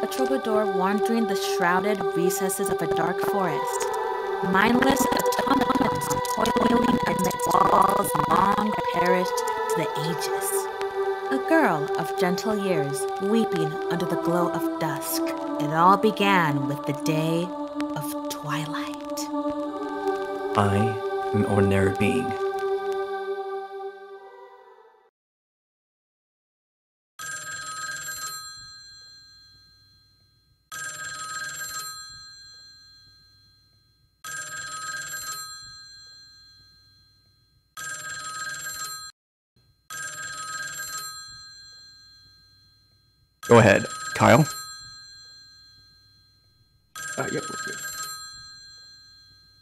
a troubadour wandering the shrouded recesses of a dark forest, mindless automatons toiling amidst walls long perished to the ages. A girl of gentle years weeping under the glow of dusk. It all began with the day of twilight. I am an ordinary being. Go ahead, Kyle. Yep, we're good.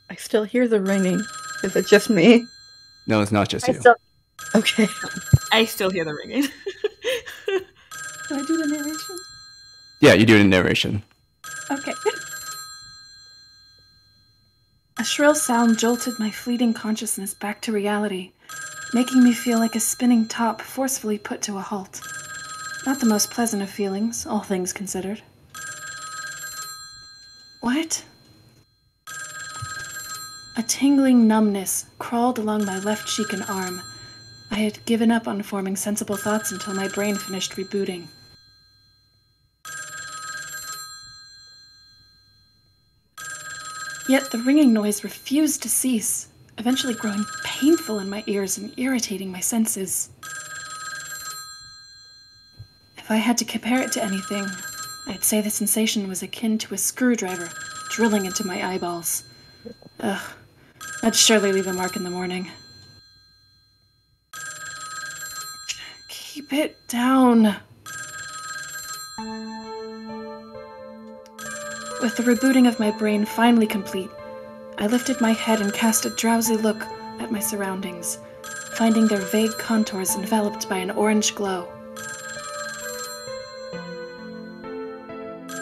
I still hear the ringing. Is it just me? No, it's not just you. Okay. I still hear the ringing. Do I do the narration? Yeah, you do it in narration. Okay. A shrill sound jolted my fleeting consciousness back to reality, making me feel like a spinning top forcefully put to a halt. Not the most pleasant of feelings, all things considered. What? A tingling numbness crawled along my left cheek and arm. I had given up on forming sensible thoughts until my brain finished rebooting. Yet the ringing noise refused to cease, eventually growing painful in my ears and irritating my senses. If I had to compare it to anything, I'd say the sensation was akin to a screwdriver drilling into my eyeballs. Ugh, that'd surely leave a mark in the morning. Keep it down. With the rebooting of my brain finally complete, I lifted my head and cast a drowsy look at my surroundings, finding their vague contours enveloped by an orange glow.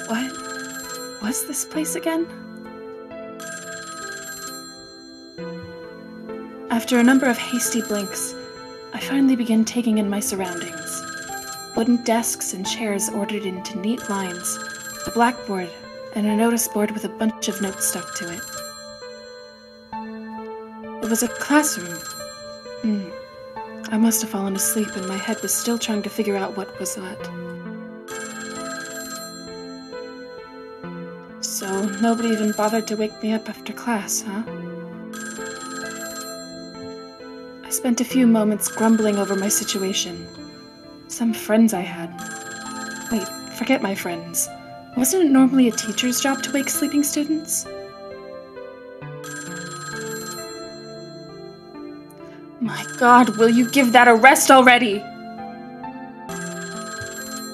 What was this place again? After a number of hasty blinks, I finally began taking in my surroundings. Wooden desks and chairs ordered into neat lines, a blackboard, and a notice board with a bunch of notes stuck to it. It was a classroom. I must have fallen asleep and my head was still trying to figure out what was what. So nobody even bothered to wake me up after class, huh? I spent a few moments grumbling over my situation. Some friends I had. Wait, forget my friends. Wasn't it normally a teacher's job to wake sleeping students? My God, will you give that a rest already?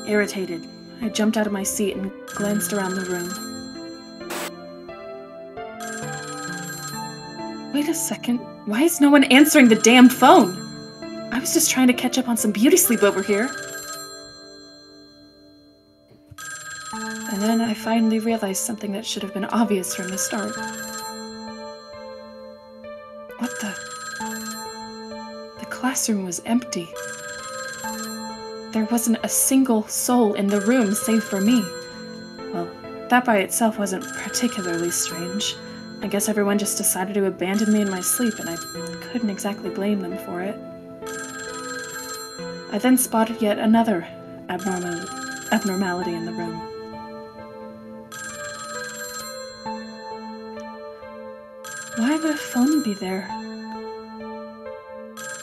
Irritated, I jumped out of my seat and glanced around the room. Wait a second, why is no one answering the damn phone? I was just trying to catch up on some beauty sleep over here. And then I finally realized something that should have been obvious from the start. What the? The classroom was empty. There wasn't a single soul in the room save for me. Well, that by itself wasn't particularly strange. I guess everyone just decided to abandon me in my sleep, and I couldn't exactly blame them for it. I then spotted yet another abnormality in the room. Why would a phone be there?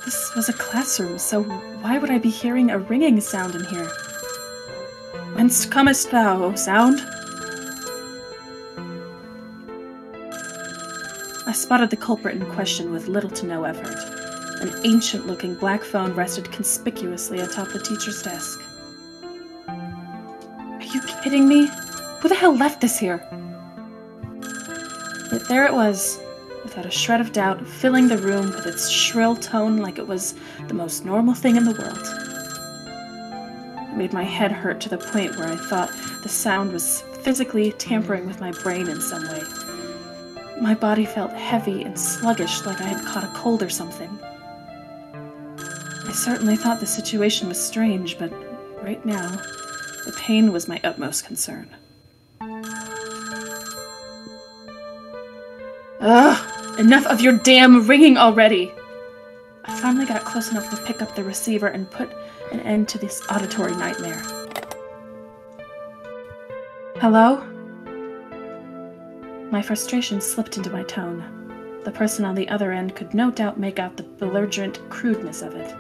This was a classroom, so why would I be hearing a ringing sound in here? Whence comest thou, O sound? I spotted the culprit in question with little to no effort. An ancient-looking black phone rested conspicuously atop the teacher's desk. Are you kidding me? Who the hell left this here? Yet there it was, without a shred of doubt, filling the room with its shrill tone like it was the most normal thing in the world. It made my head hurt to the point where I thought the sound was physically tampering with my brain in some way. My body felt heavy and sluggish, like I had caught a cold or something. I certainly thought the situation was strange, but right now, The pain was my utmost concern. Ugh! Enough of your damn ringing already! I finally got close enough to pick up the receiver and put an end to this auditory nightmare. Hello? My frustration slipped into my tone. The person on the other end could no doubt make out the belligerent crudeness of it.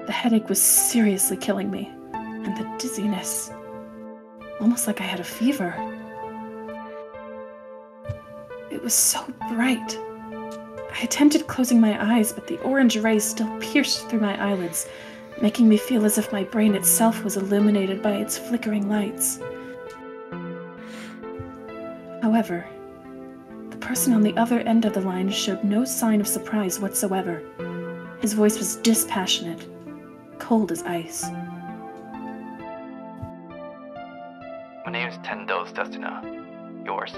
The headache was seriously killing me, and the dizziness. Almost like I had a fever. It was so bright. I attempted closing my eyes, but the orange rays still pierced through my eyelids, making me feel as if my brain itself was illuminated by its flickering lights. However, the person on the other end of the line showed no sign of surprise whatsoever. His voice was dispassionate, cold as ice. My name is Tendo's Destina. Yours?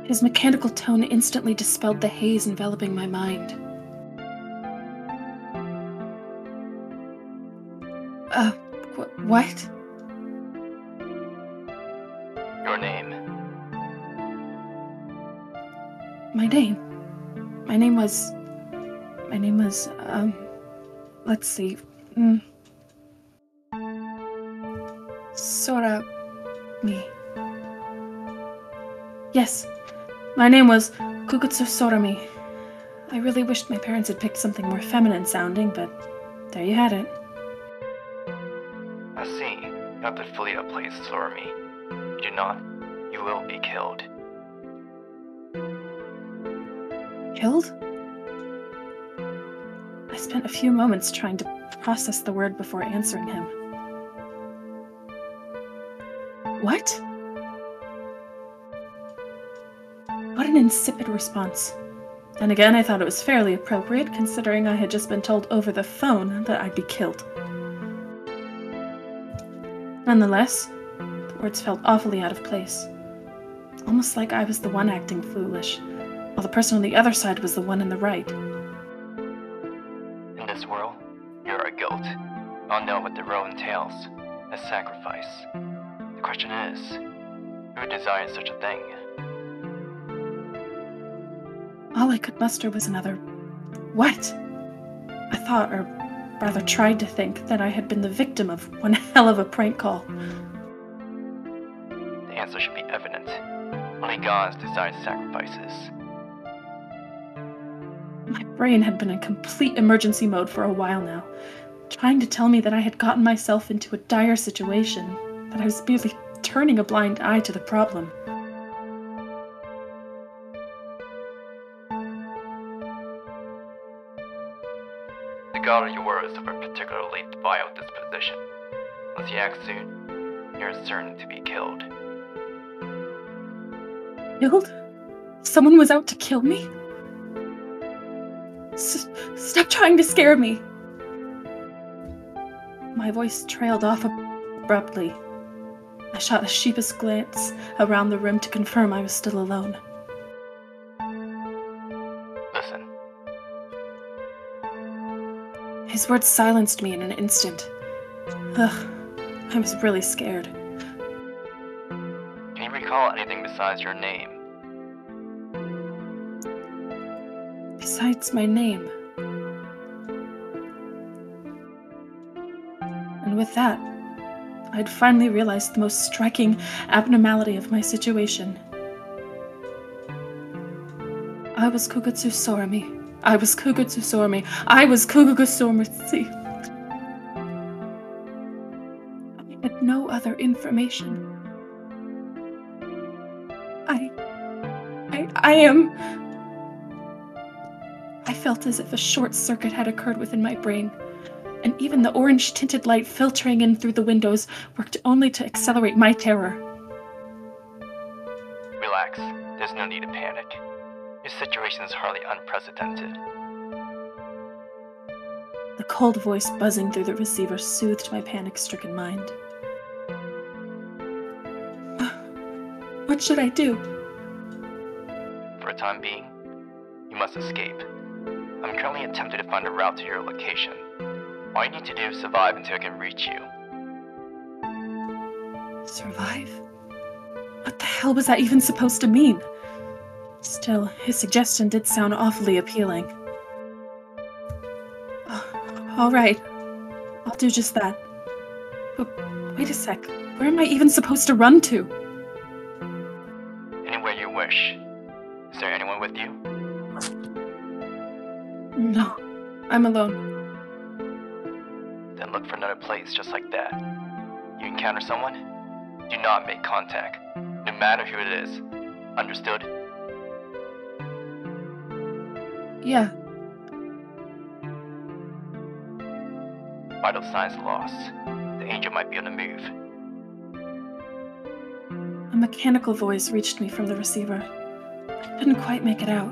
His mechanical tone instantly dispelled the haze enveloping my mind. What? Your name? My name was, let's see, Sorami. Yes, my name was Kugutsu Sorami. I really wished my parents had picked something more feminine sounding, but there you had it. I see. You have to flee a place, Sorami. You do not, you will be killed. Killed? I spent a few moments trying to process the word before answering him. What? What an insipid response. Then again, I thought it was fairly appropriate, considering I had just been told over the phone that I'd be killed. Nonetheless, the words felt awfully out of place. Almost like I was the one acting foolish, while the person on the other side was the one in the right. In this world, you're a guilt. I'll know what the role entails. A sacrifice. The question is, who desired such a thing? All I could muster was another what? I thought, or rather tried to think, that I had been the victim of one hell of a prank call. The answer should be evident. Only gods desire sacrifices. My brain had been in complete emergency mode for a while now, trying to tell me that I had gotten myself into a dire situation, that I was merely turning a blind eye to the problem. The god of your is of a particularly vile disposition. Unless you act soon, you're certain to be killed. Killed? Someone was out to kill me? Stop trying to scare me! My voice trailed off abruptly. I shot a sheepish glance around the room to confirm I was still alone. Listen. His words silenced me in an instant. Ugh, I was really scared. Can you recall anything besides your name? Besides my name. And with that, I'd finally realized the most striking abnormality of my situation. I was Kugutsu Sorami. I was Kugutsu Sorami. I was Kugutsu Sorami. I had no other information. I felt as if a short circuit had occurred within my brain, and even the orange-tinted light filtering in through the windows worked only to accelerate my terror. Relax. There's no need to panic. Your situation is hardly unprecedented. The cold voice buzzing through the receiver soothed my panic-stricken mind. What should I do? For the time being, you must escape. I'm only attempted to find a route to your location. All you need to do is survive until I can reach you. Survive? What the hell was that even supposed to mean? Still, his suggestion did sound awfully appealing. All right, I'll do just that. But wait a sec, where am I even supposed to run to? Anywhere you wish. Is there anyone with you? No, I'm alone. Then look for another place just like that. You encounter someone? Do not make contact, no matter who it is. Understood? Yeah. Vital signs lost. The angel might be on the move. A mechanical voice reached me from the receiver. I couldn't quite make it out.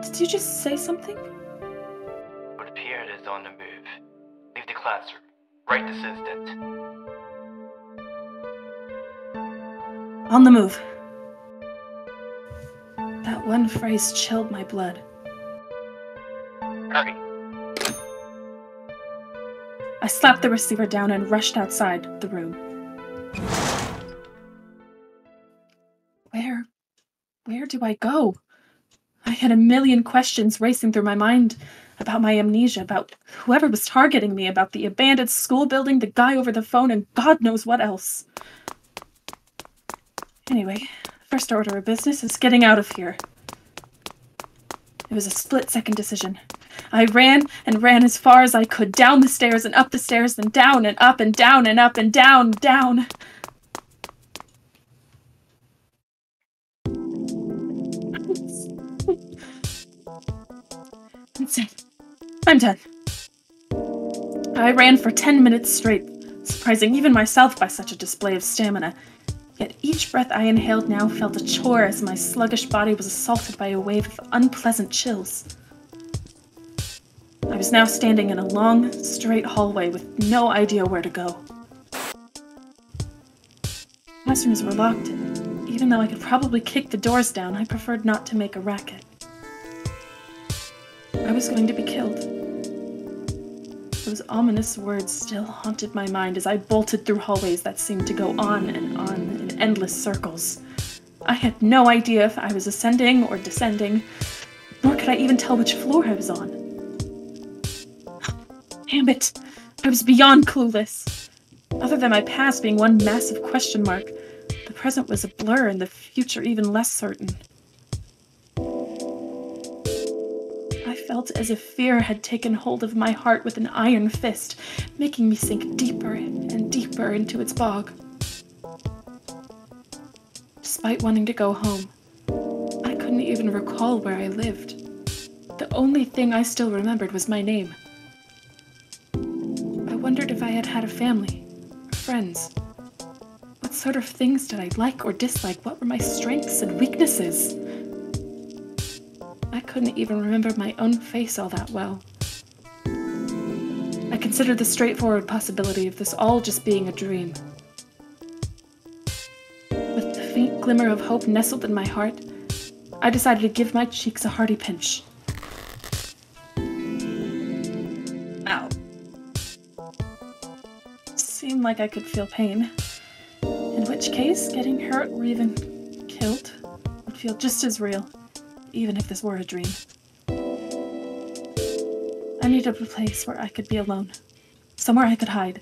Did you just say something? It would appear it is on the move. Leave the classroom. Right this instant. On the move. That one phrase chilled my blood. Hurry. I slapped the receiver down and rushed outside the room. Where do I go? I had a million questions racing through my mind about my amnesia, about whoever was targeting me, about the abandoned school building, the guy over the phone, and God knows what else. Anyway, first order of business is getting out of here. It was a split-second decision. I ran and ran as far as I could, down the stairs and up the stairs, then down and up and down and up and down, down. That's it. I'm done. I ran for 10 minutes straight, surprising even myself by such a display of stamina. Yet each breath I inhaled now felt a chore as my sluggish body was assaulted by a wave of unpleasant chills. I was now standing in a long, straight hallway with no idea where to go. Classrooms were locked, and even though I could probably kick the doors down, I preferred not to make a racket. I was going to be killed. Those ominous words still haunted my mind as I bolted through hallways that seemed to go on in endless circles. I had no idea if I was ascending or descending, nor could I even tell which floor I was on. Damn it! I was beyond clueless. Other than my past being one massive question mark, the present was a blur and the future even less certain. I felt as if fear had taken hold of my heart with an iron fist, making me sink deeper and deeper into its bog. Despite wanting to go home, I couldn't even recall where I lived. The only thing I still remembered was my name. I wondered if I had had a family, or friends. What sort of things did I like or dislike? What were my strengths and weaknesses? I couldn't even remember my own face all that well. I considered the straightforward possibility of this all just being a dream. With the faint glimmer of hope nestled in my heart, I decided to give my cheeks a hearty pinch. Ow. Seemed like I could feel pain, in which case getting hurt or even killed would feel just as real, even if this were a dream. I needed a place where I could be alone, somewhere I could hide.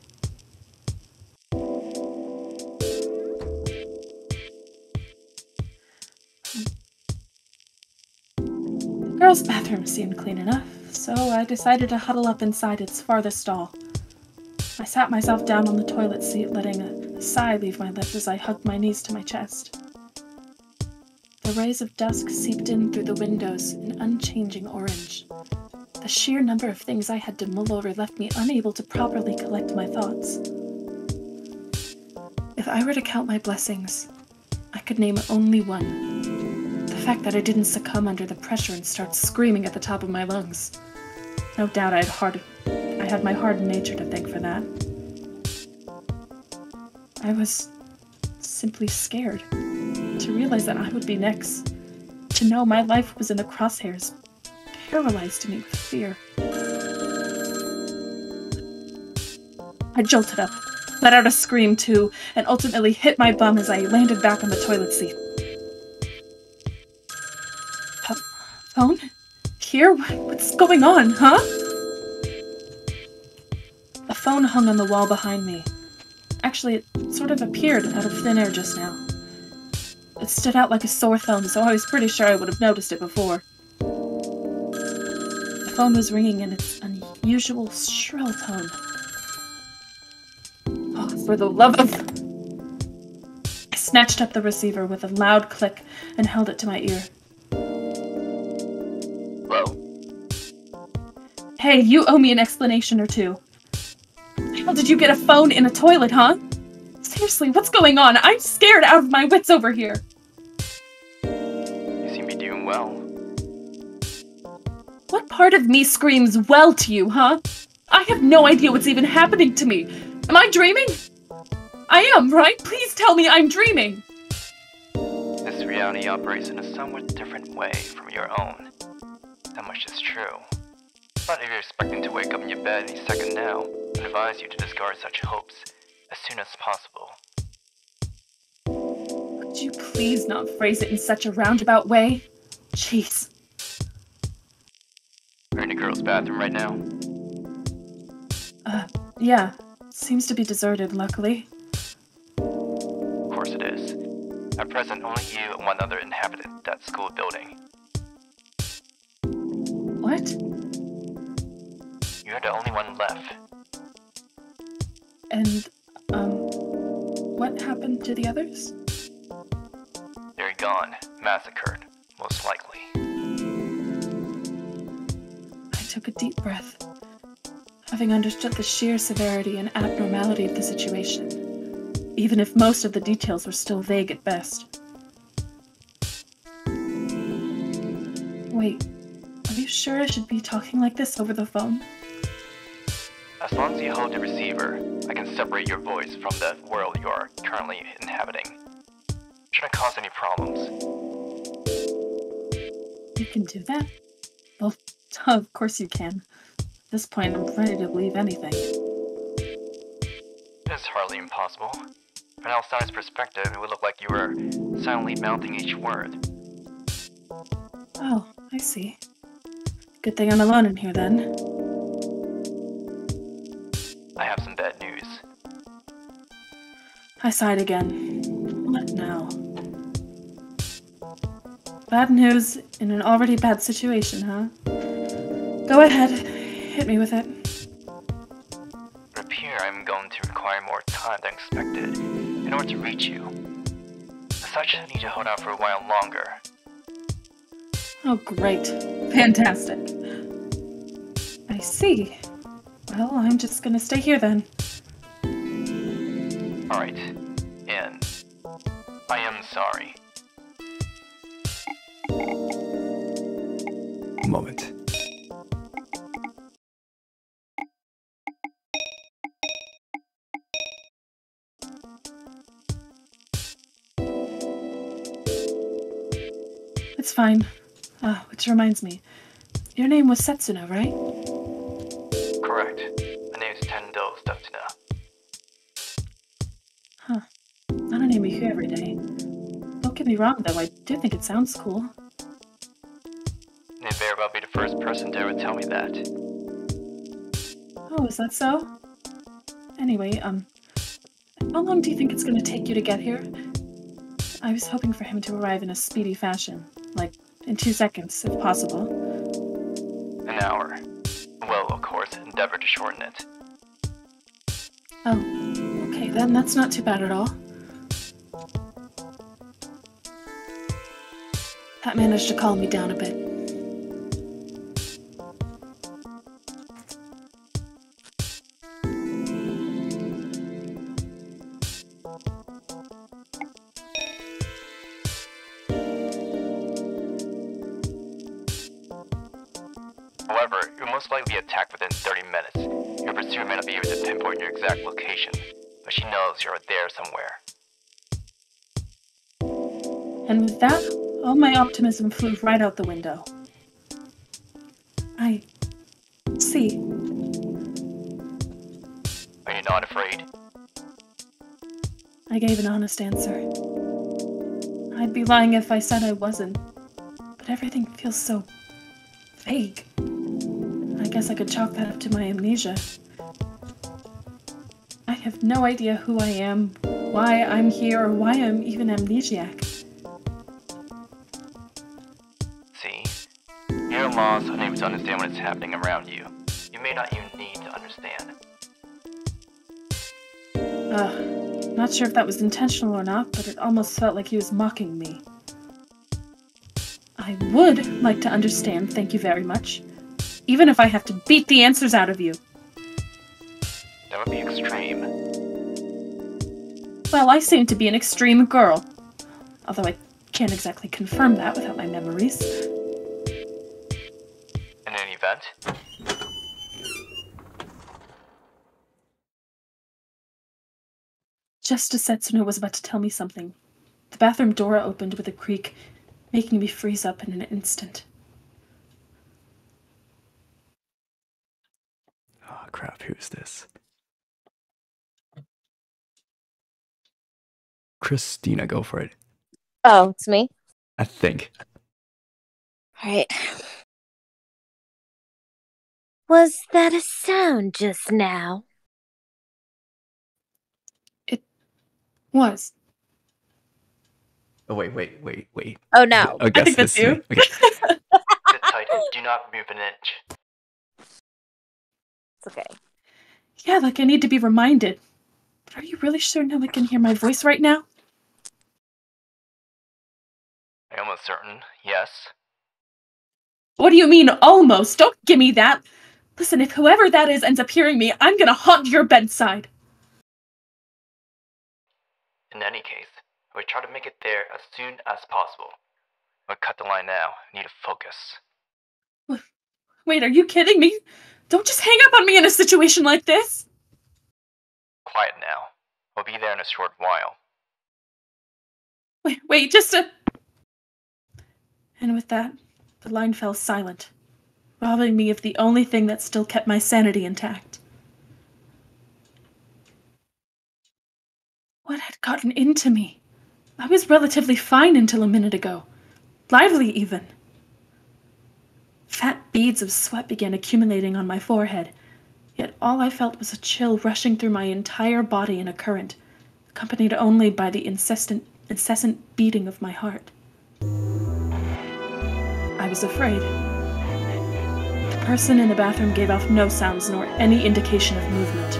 The girls' bathroom seemed clean enough, so I decided to huddle up inside its farthest stall. I sat myself down on the toilet seat, letting a sigh leave my lips as I hugged my knees to my chest. The rays of dusk seeped in through the windows in unchanging orange. The sheer number of things I had to mull over left me unable to properly collect my thoughts. If I were to count my blessings, I could name only one. The fact that I didn't succumb under the pressure and start screaming at the top of my lungs. No doubt I had my hardened nature to thank for that. I was simply scared to realize that I would be next. to know my life was in the crosshairs paralyzed me with fear. I jolted up, let out a scream too, and ultimately hit my bum as I landed back on the toilet seat. Phone? Here? What's going on, huh? A phone hung on the wall behind me. Actually, it sort of appeared out of thin air just now. It stood out like a sore thumb, so I was pretty sure I would have noticed it before. The phone was ringing in its unusual shrill tone. Oh, for the love of... I snatched up the receiver with a loud click and held it to my ear. Hello? Hey, you owe me an explanation or two. How did you get a phone in a toilet, huh? Seriously, what's going on? I'm scared out of my wits over here. You seem to be doing well. What part of me screams well to you, huh? I have no idea what's even happening to me. Am I dreaming? I am, right? Please tell me I'm dreaming. This reality operates in a somewhat different way from your own. That much is true. But if you're expecting to wake up in your bed any second now, I advise you to discard such hopes as soon as possible. Could you please not phrase it in such a roundabout way? Jeez. You're in the girls' bathroom right now? Yeah. Seems to be deserted, luckily. Of course it is. At present, only you and one other inhabit that school building. What? You're the only one left. And, what happened to the others? They're gone. Massacred, most likely. I took a deep breath, having understood the sheer severity and abnormality of the situation, even if most of the details were still vague at best. Wait, are you sure I should be talking like this over the phone? As long as you hold the receiver, I can separate your voice from the world you are currently inhabiting. Shouldn't cause any problems. You can do that? Well, of course you can. At this point, I'm ready to believe anything. It's hardly impossible. From an outsider's perspective, it would look like you were silently mouthing each word. Oh, I see. Good thing I'm alone in here, then. I have some bad news. I sighed again. What now? Bad news in an already bad situation, huh? Go ahead. Hit me with it. It appears I'm going to require more time than expected in order to reach you. As such, I need to hold out for a while longer. Oh, great. Fantastic. I see. Well, I'm just gonna stay here then. Alright. And I am sorry. Moment. It's fine. Which reminds me. Your name was Setsuno, right? Correct. My name is Tendo Stutzina. Huh. Not a name you hear every day. Don't get me wrong, though. I do think it sounds cool. You'd very well be the first person to ever tell me that. Oh, is that so? Anyway, how long do you think it's gonna take you to get here? I was hoping for him to arrive in a speedy fashion. Like, in 2 seconds, if possible. An hour. Well, of course, endeavor to shorten it. Oh, okay, then that's not too bad at all. That managed to calm me down a bit. However, you'll most likely be attacked within 30 minutes. Your pursuer may not be able to pinpoint your exact location, but she knows you're there somewhere. And with that, All my optimism flew right out the window. I see. Are you not afraid? I gave an honest answer. I'd be lying if I said I wasn't, but everything feels so vague. I guess I could chalk that up to my amnesia. I have no idea who I am, why I'm here, or why I'm even amnesiac. See? You're lost, unable to understand what is happening around you. You may not even need to understand. Not sure if that was intentional or not, but it almost felt like he was mocking me. I would like to understand, thank you very much. Even if I have to beat the answers out of you. That would be extreme. Well, I seem to be an extreme girl. Although I can't exactly confirm that without my memories. In any event, Just as Setsuno was about to tell me something, the bathroom door opened with a creak, making me freeze up in an instant. Oh crap, who's this? Christina, go for it. Oh, it's me? I think. Alright. Was that a sound just now? Was. Oh, wait. Oh, no. I guess think that's this you. thing. Okay. sit tight. Do not move an inch. It's okay. Yeah, like I need to be reminded. But are you really sure no one can hear my voice right now? I'm almost certain, yes. What do you mean, almost? Don't give me that! Listen, if whoever that is ends up hearing me, I'm gonna haunt your bedside! In any case, I would try to make it there as soon as possible. I'll cut the line now. I need to focus. Wait, are you kidding me? Don't just hang up on me in a situation like this! Quiet now. I'll be there in a short while. Wait, just a... And with that, the line fell silent, robbing me of the only thing that still kept my sanity intact. What had gotten into me? I was relatively fine until a minute ago. Lively, even. Fat beads of sweat began accumulating on my forehead, yet all I felt was a chill rushing through my entire body in a current, accompanied only by the incessant beating of my heart. I was afraid. The person in the bathroom gave off no sounds nor any indication of movement.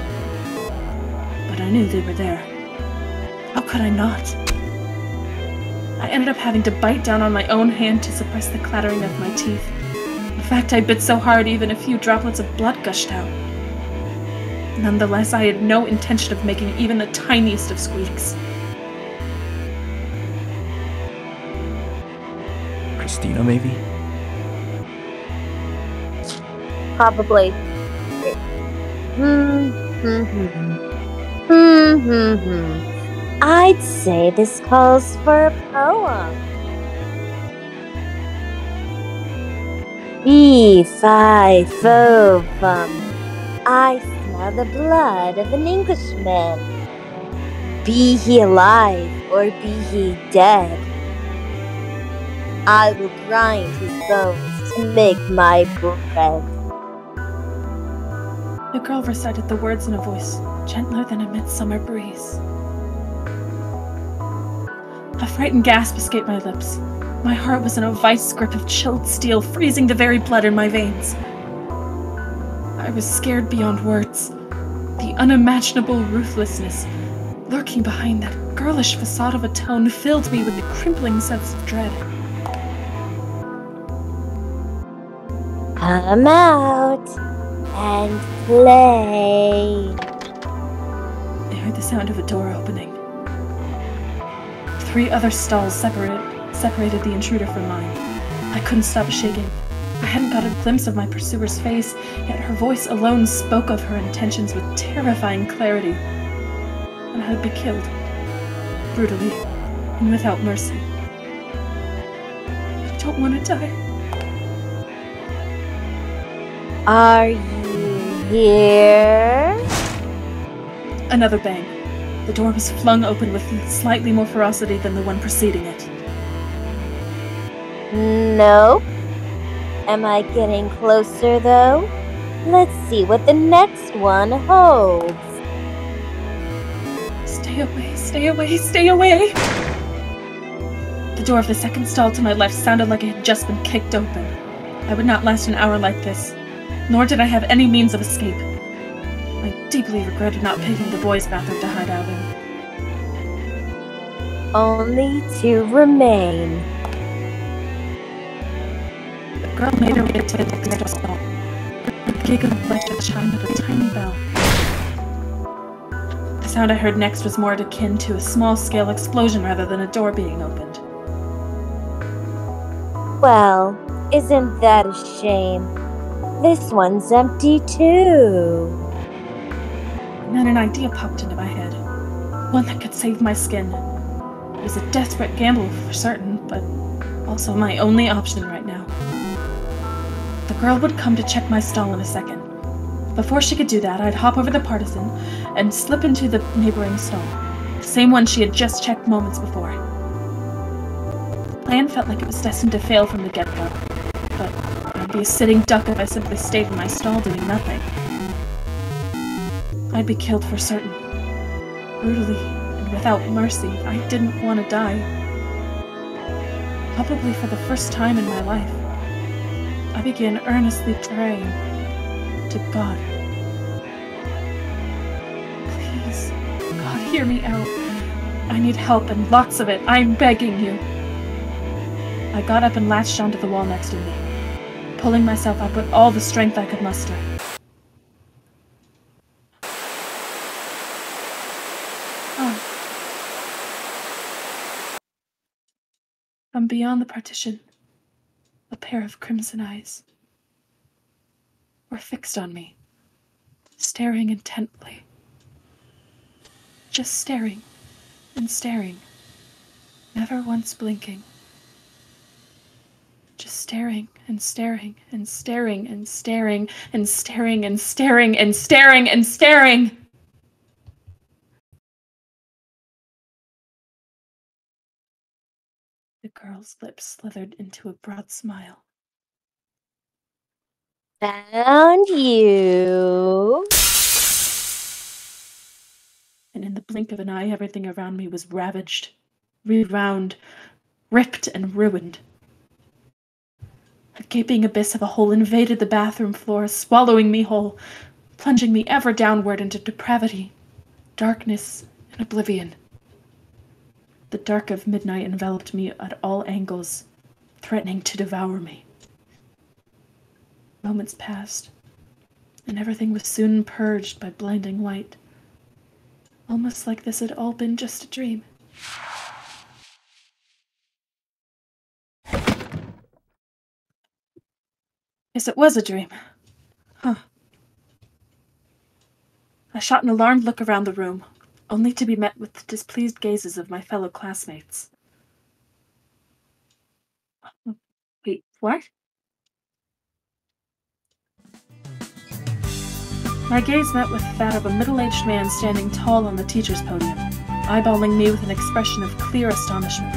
But I knew they were there. How could I not? I ended up having to bite down on my own hand to suppress the clattering of my teeth. In fact, I bit so hard even a few droplets of blood gushed out. Nonetheless, I had no intention of making even the tiniest of squeaks. Christina, maybe? Probably. I'd say this calls for a poem. Fee-fi-fo-fum. I smell the blood of an Englishman. Be he alive or be he dead, I will grind his bones to make my bread. The girl recited the words in a voice gentler than a midsummer breeze. A frightened gasp escaped my lips. My heart was in a vice grip of chilled steel, freezing the very blood in my veins. I was scared beyond words. The unimaginable ruthlessness lurking behind that girlish facade of a tone filled me with a crippling sense of dread. Come out and play. I heard the sound of a door opening. 3 other stalls separated the intruder from mine. I couldn't stop shaking. I hadn't got a glimpse of my pursuer's face, yet her voice alone spoke of her intentions with terrifying clarity. And I would be killed. Brutally. And without mercy. don't want to die. Are you here? Another bang. The door was flung open with slightly more ferocity than the one preceding it. Nope. Am I getting closer, though? Let's see what the next one holds. Stay away, stay away, stay away! The door of the second stall to my left sounded like it had just been kicked open. I would not last an hour like this, nor did I have any means of escape. I deeply regretted not picking the boys' bathroom to hide out in. Only two remain. The girl made her way to the next stall. Her giggle like the chime of a tiny bell. The sound I heard next was more akin to a small-scale explosion rather than a door being opened. Well, isn't that a shame? This one's empty too. And then an idea popped into my head. One that could save my skin. It was a desperate gamble for certain, but also my only option right now. The girl would come to check my stall in a second. Before she could do that, I'd hop over the partisan and slip into the neighboring stall, the same one she had just checked moments before. The plan felt like it was destined to fail from the get-go, but I'd be a sitting duck if I simply stayed in my stall doing nothing. I'd be killed for certain. Brutally and without mercy. I didn't want to die. Probably for the first time in my life, I began earnestly praying to God. Please, God, hear me out. I need help and lots of it. I'm begging you. I got up and latched onto the wall next to me, pulling myself up with all the strength I could muster. From beyond the partition, a pair of crimson eyes were fixed on me, staring intently. Just staring and staring, never once blinking. Just staring and staring and staring and staring and staring and staring and staring and staring. The girl's lips slithered into a broad smile. Found you. And in the blink of an eye, everything around me was ravaged, rewound, ripped and ruined. A gaping abyss of a hole invaded the bathroom floor, swallowing me whole, plunging me ever downward into depravity, darkness, and oblivion. The dark of midnight enveloped me at all angles, threatening to devour me. Moments passed, and everything was soon purged by blinding light, almost like this had all been just a dream. Yes, it was a dream. Huh. I shot an alarmed look around the room, only to be met with the displeased gazes of my fellow classmates. Wait, what? My gaze met with that of a middle-aged man standing tall on the teacher's podium, eyeballing me with an expression of clear astonishment.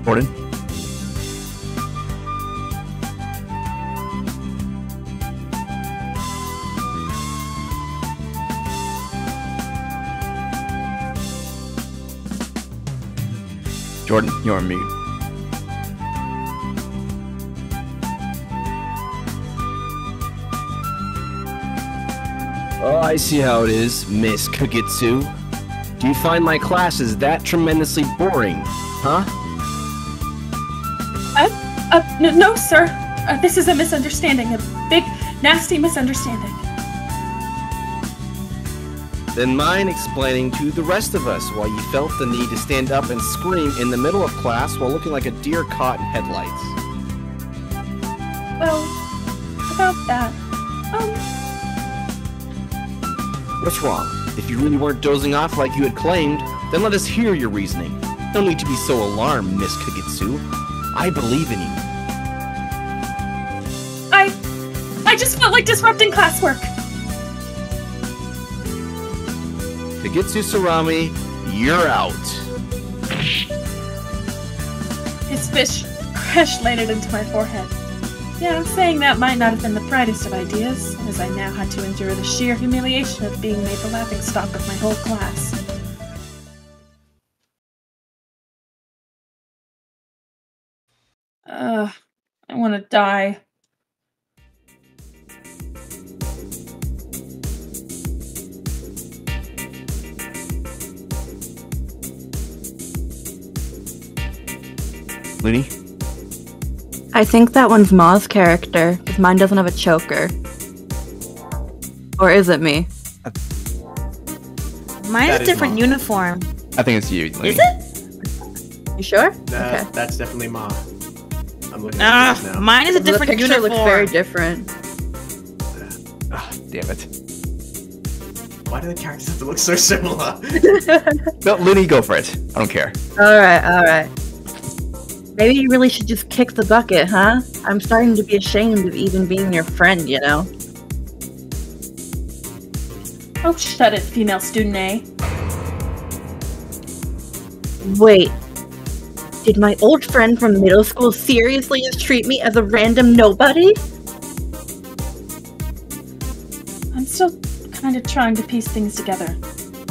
Jordan? Jordan, you're on mute. Oh, I see how it is, Miss Kugutsu. Do you find my classes that tremendously boring, huh? No, sir. This is a misunderstanding. A big, nasty misunderstanding. Then mind explaining to the rest of us why you felt the need to stand up and scream in the middle of class while looking like a deer caught in headlights. Well, about that, What's wrong? If you really weren't dozing off like you had claimed, then let us hear your reasoning. No need to be so alarmed, Miss Kugutsu. I believe in you. I just felt like disrupting classwork. Kugutsu Sorami, you're out. His fish crash-landed into my forehead. Yeah, saying that might not have been the brightest of ideas, as I now had to endure the sheer humiliation of being made the laughingstock of my whole class. I want to die. Looney? I think that one's Ma's character, because mine doesn't have a choker. Or is it me? Mine That is is a different Ma. uniform. I think it's you, Looney. Is it? You sure? That's definitely Ma. I'm looking at this now. Mine is a The different picture uniform. looks very different. Ah, damn it. Why do the characters have to look so similar? No, Looney, go for it. I don't care. Alright. Maybe you really should just kick the bucket, huh? I'm starting to be ashamed of even being your friend, you know? Oh, shut it, female student A. Wait. Did my old friend from middle school seriously just treat me as a random nobody? I'm still kind of trying to piece things together.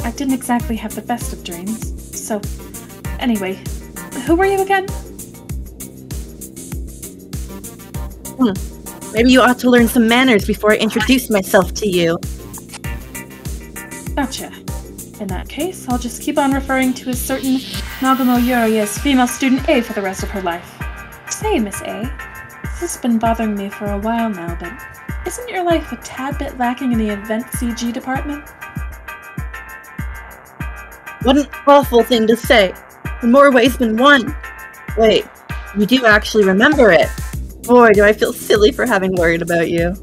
I didn't exactly have the best of dreams. So, anyway, who were you again? Maybe you ought to learn some manners before I introduce myself to you. Gotcha. In that case, I'll just keep on referring to a certain Nagumo Yuri as female student A for the rest of her life. Say, Miss A, this has been bothering me for a while now, but isn't your life a tad bit lacking in the event CG department? What an awful thing to say. In more ways than one. Wait, you do actually remember it. Boy, do I feel silly for having worried about you.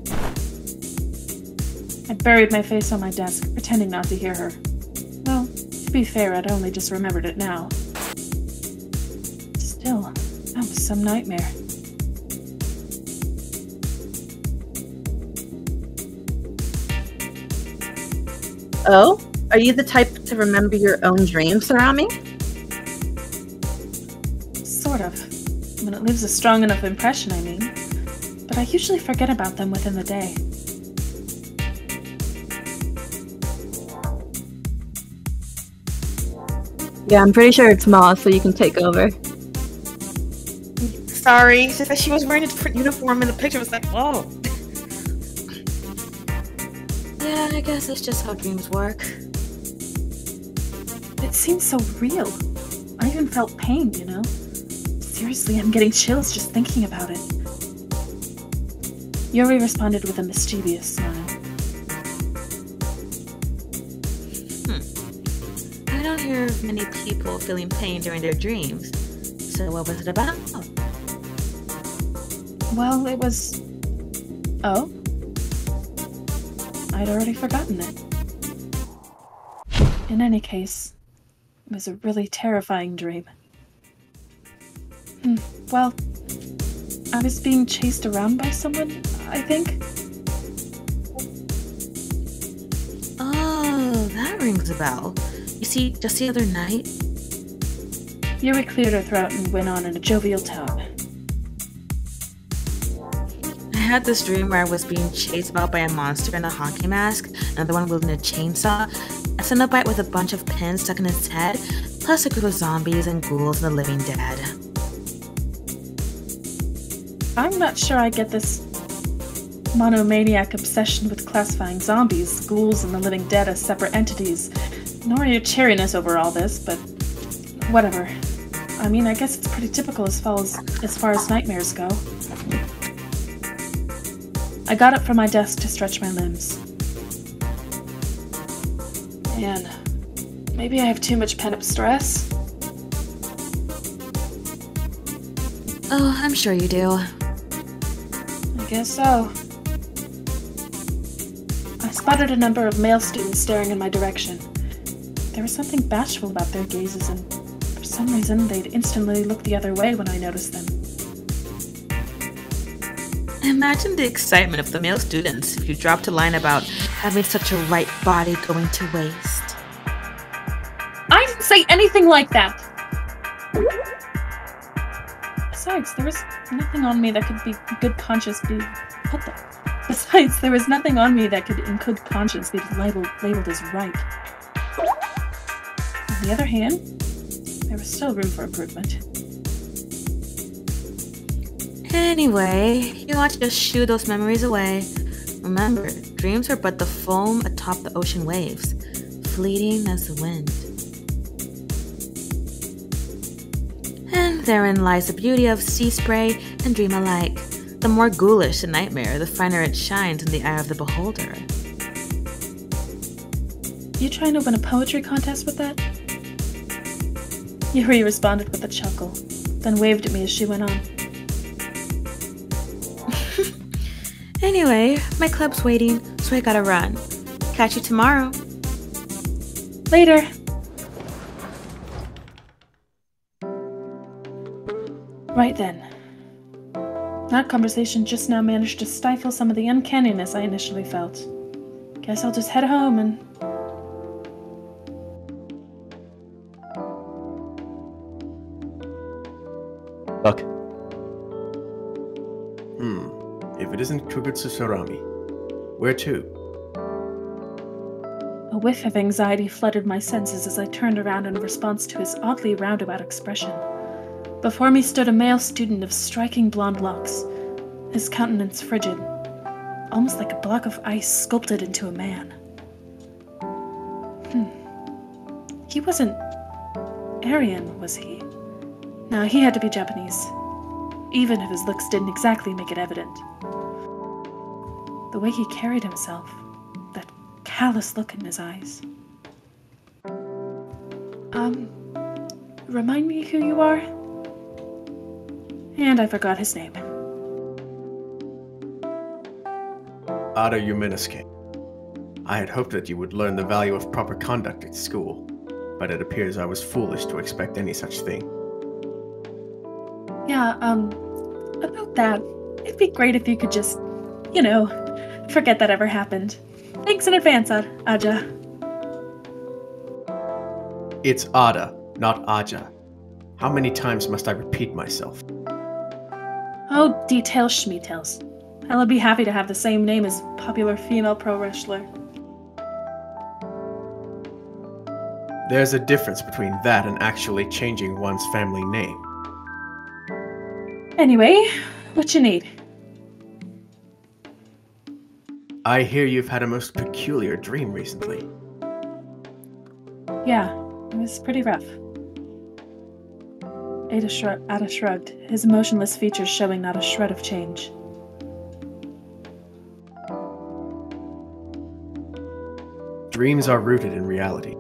I buried my face on my desk, pretending not to hear her. Well, to be fair, I'd only just remembered it now. Still, that was some nightmare. Oh? Are you the type to remember your own dreams, Sorami? Sort of. When it leaves a strong enough impression, I mean. But I usually forget about them within the day. Yeah, I'm pretty sure it's Ma, so you can take over. Sorry, it's just that she was wearing a different uniform and the picture was like, whoa. Yeah, I guess it's just how dreams work. It seems so real. I even felt pain, you know? Seriously, I'm getting chills just thinking about it. Yuri responded with a mischievous smile. I don't hear of many people feeling pain during their dreams. So what was it about? Well, it was... Oh? I'd already forgotten it. In any case, it was a really terrifying dream. Well, I was being chased around by someone, I think. Oh, that rings a bell. You see, just the other night... Yuri cleared her throat and went on in a jovial tone. I had this dream where I was being chased about by a monster in a hockey mask, another one wielding a chainsaw, a Cenobite with a bunch of pins stuck in its head, plus a group of zombies and ghouls and the living dead. I'm not sure I get this monomaniac obsession with classifying zombies, ghouls, and the living dead as separate entities, nor your cheeriness over all this, but whatever. I mean, I guess it's pretty typical as far as nightmares go. I got up from my desk to stretch my limbs. Man, maybe I have too much pent-up stress. Oh, I'm sure you do. I guess so. I spotted a number of male students staring in my direction. There was something bashful about their gazes, and for some reason they'd instantly look the other way when I noticed them. Imagine the excitement of the male students if you dropped a line about having such a right body going to waste. I didn't say anything like that! Besides, there was nothing on me that could be good conscience be... What the... Besides, there was nothing on me that could, in good conscience, be labeled as right. On the other hand, there was still room for improvement. Anyway, you want to just shoo those memories away. Remember, dreams are but the foam atop the ocean waves, fleeting as the wind. And therein lies the beauty of sea spray and dream alike. The more ghoulish the nightmare, the finer it shines in the eye of the beholder. You trying to win a poetry contest with that? Yuri responded with a chuckle, then waved at me as she went on. Anyway, my club's waiting, so I gotta run. Catch you tomorrow. Later. Right then. That conversation just now managed to stifle some of the uncanniness I initially felt. Guess I'll just head home and... Look. If it isn't Kugutsu Sorami, where to? A whiff of anxiety flooded my senses as I turned around in response to his oddly roundabout expression. Before me stood a male student of striking blonde locks, his countenance frigid, almost like a block of ice sculpted into a man. He wasn't Aryan, was he? No, he had to be Japanese, even if his looks didn't exactly make it evident. The way he carried himself, that callous look in his eyes. Remind me who you are? And I forgot his name. Ada Yuminosuke. I had hoped that you would learn the value of proper conduct at school, but it appears I was foolish to expect any such thing. Yeah, about that, it'd be great if you could just, forget that ever happened. Thanks in advance, Aja. It's Ada, not Aja. How many times must I repeat myself? Oh, details schmeetails. I'll be happy to have the same name as popular female pro wrestler. There's a difference between that and actually changing one's family name. Anyway, what you need? I hear you've had a most peculiar dream recently. Yeah, it was pretty rough. Ada shrugged, his emotionless features showing not a shred of change. Dreams are rooted in reality.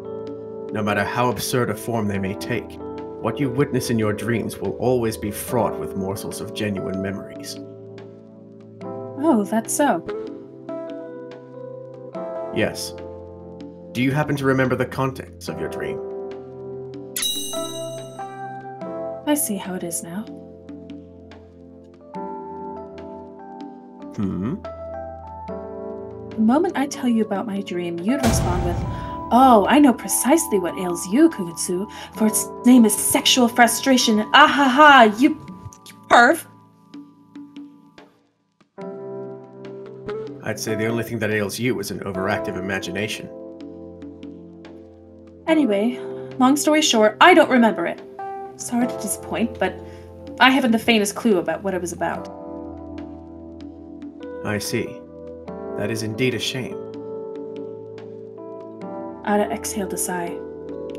No matter how absurd a form they may take, what you witness in your dreams will always be fraught with morsels of genuine memories. Oh, that's so. Yes. Do you happen to remember the contents of your dream? I see how it is now. The moment I tell you about my dream, you'd respond with, "Oh, I know precisely what ails you, Kugutsu, for its name is sexual frustration. Ahaha, you perv." I'd say the only thing that ails you is an overactive imagination. Anyway, long story short, I don't remember it. Sorry to disappoint, but I haven't the faintest clue about what it was about. I see. That is indeed a shame. Ada exhaled a sigh,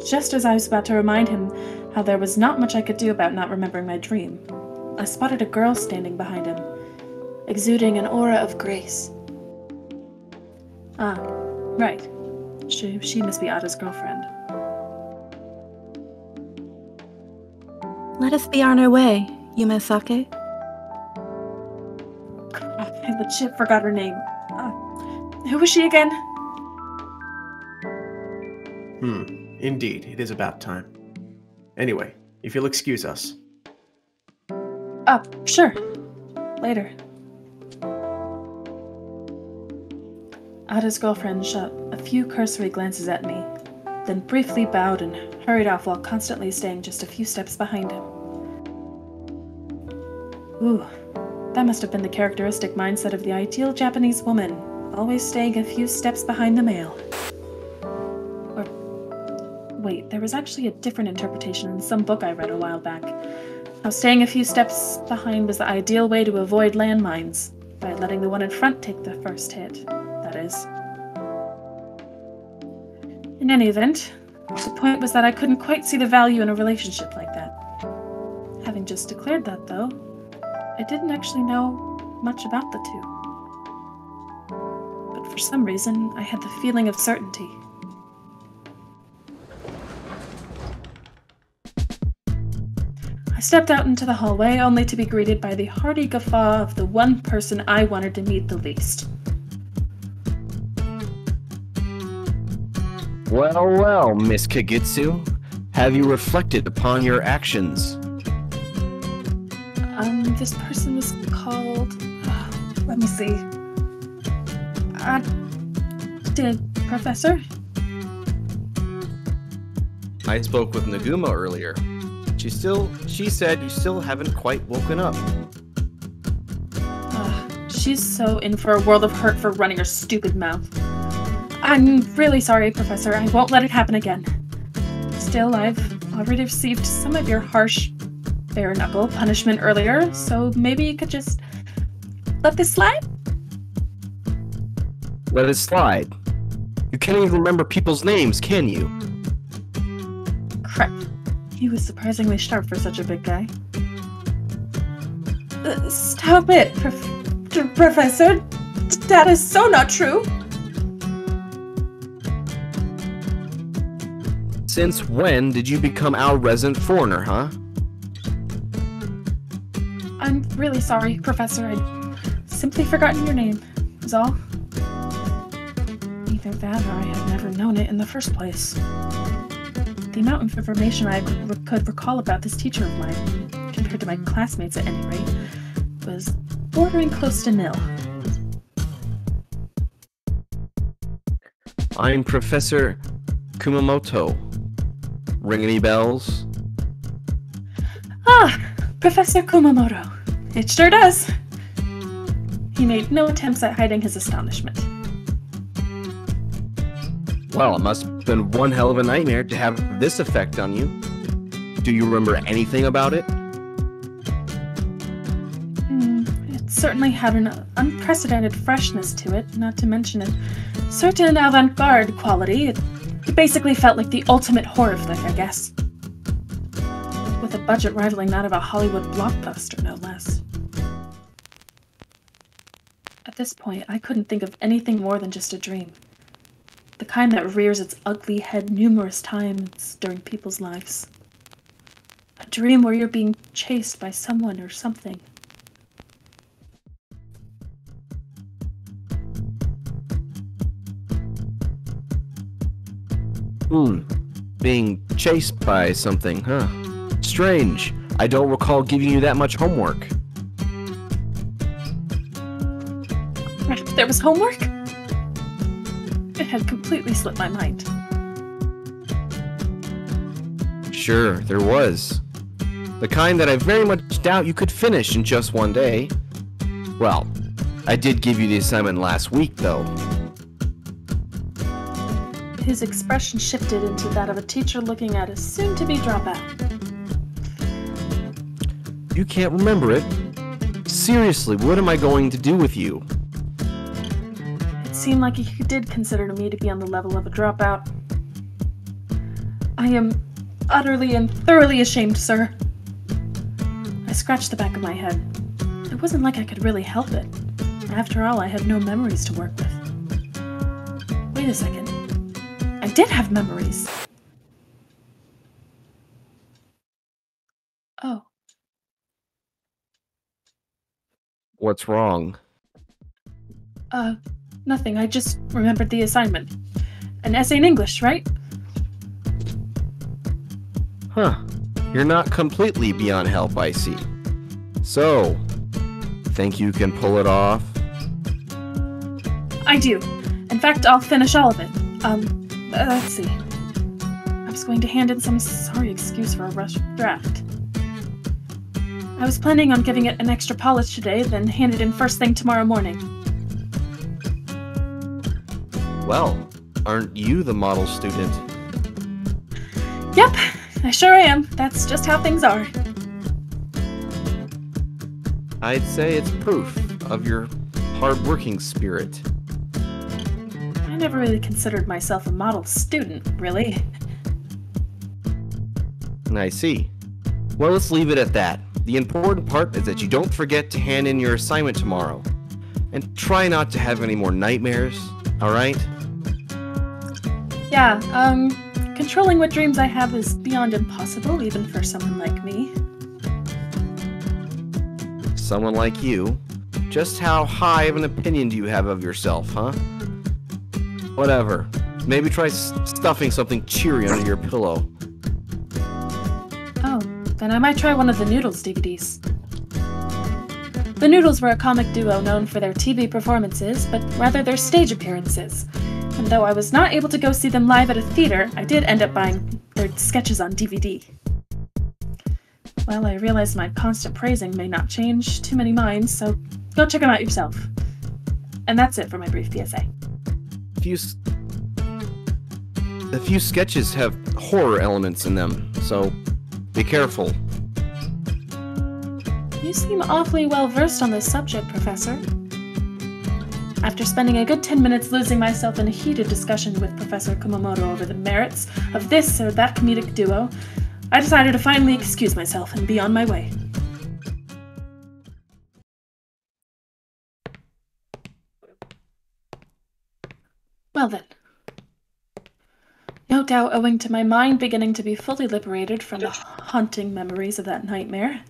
just as I was about to remind him how there was not much I could do about not remembering my dream. I spotted a girl standing behind him, exuding an aura of grace. Ah, right. She must be Ada's girlfriend. Let us be on our way, Yume-sake. Crap, I legit forgot her name. Who was she again? Indeed, it is about time. Anyway, if you'll excuse us. Sure. Later. Ada's girlfriend shot a few cursory glances at me, then briefly bowed and hurried off while constantly staying just a few steps behind him. Ooh, that must have been the characteristic mindset of the ideal Japanese woman, always staying a few steps behind the male. Or, wait, there was actually a different interpretation in some book I read a while back. How staying a few steps behind was the ideal way to avoid landmines, by letting the one in front take the first hit, that is. In any event, the point was that I couldn't quite see the value in a relationship like that. Having just declared that, though, I didn't actually know much about the two. But for some reason, I had the feeling of certainty. I stepped out into the hallway, only to be greeted by the hearty guffaw of the one person I wanted to meet the least. Well, well, Miss Kugutsu. Have you reflected upon your actions? This person was called... let me see. Professor? I spoke with Naguma earlier. She said you still haven't quite woken up. She's so in for a world of hurt for running her stupid mouth. I'm really sorry, Professor. I won't let it happen again. Still, I've already received some of your harsh, bare-knuckle punishment earlier, so maybe you could just let this slide? Let it slide? You can't even remember people's names, can you? Crap. He was surprisingly sharp for such a big guy. Stop it, Professor! That is so not true! Since when did you become our resident foreigner, huh? I'm really sorry, Professor. I'd simply forgotten your name, is all. Either that or I had never known it in the first place. The amount of information I could recall about this teacher of mine, compared to my classmates at any rate, was bordering close to nil. I'm Professor Kumamoto. Ring any bells? Ah, Professor Kumamoto. It sure does. He made no attempts at hiding his astonishment. Well, it must have been one hell of a nightmare to have this effect on you. Do you remember anything about it? It certainly had an unprecedented freshness to it, not to mention a certain avant-garde quality. It basically felt like the ultimate horror flick, I guess. With a budget rivaling that of a Hollywood blockbuster, no less. At this point, I couldn't think of anything more than just a dream. The kind that rears its ugly head numerous times during people's lives. A dream where you're being chased by someone or something. Being chased by something, huh? Strange. I don't recall giving you that much homework. There was homework? It had completely slipped my mind. Sure, there was. The kind that I very much doubt you could finish in just one day. Well, I did give you the assignment last week, though. His expression shifted into that of a teacher looking at a soon-to-be dropout. You can't remember it? Seriously, what am I going to do with you? It seemed like he did consider me to be on the level of a dropout. I am utterly and thoroughly ashamed, sir. I scratched the back of my head. It wasn't like I could really help it. After all, I had no memories to work with. Wait a second. I did have memories. Oh. What's wrong? Nothing. I just remembered the assignment. An essay in English, right? Huh. You're not completely beyond help, I see. So, think you can pull it off? I do. In fact, I'll finish all of it. Let's see. I was going to hand in some sorry excuse for a rushed draft. I was planning on giving it an extra polish today, then hand it in first thing tomorrow morning. Well, aren't you the model student? Yep, I sure am. That's just how things are. I'd say it's proof of your hard-working spirit. I never really considered myself a model student, really. I see. Well, let's leave it at that. The important part is that you don't forget to hand in your assignment tomorrow. And try not to have any more nightmares, alright? Yeah, controlling what dreams I have is beyond impossible, even for someone like me. Someone like you? Just how high of an opinion do you have of yourself, huh? Whatever. Maybe try stuffing something cheery under your pillow. Oh, then I might try one of the Noodles DVDs. The Noodles were a comic duo known for their TV performances, but rather their stage appearances. And though I was not able to go see them live at a theater, I did end up buying their sketches on DVD. Well, I realize my constant praising may not change too many minds, so go check them out yourself. And that's it for my brief PSA. A few sketches have horror elements in them, so be careful. You seem awfully well versed on this subject, Professor. After spending a good 10 minutes losing myself in a heated discussion with Professor Kumamoto over the merits of this or that comedic duo, I decided to finally excuse myself and be on my way. Well then. No doubt owing to my mind beginning to be fully liberated from the haunting memories of that nightmare,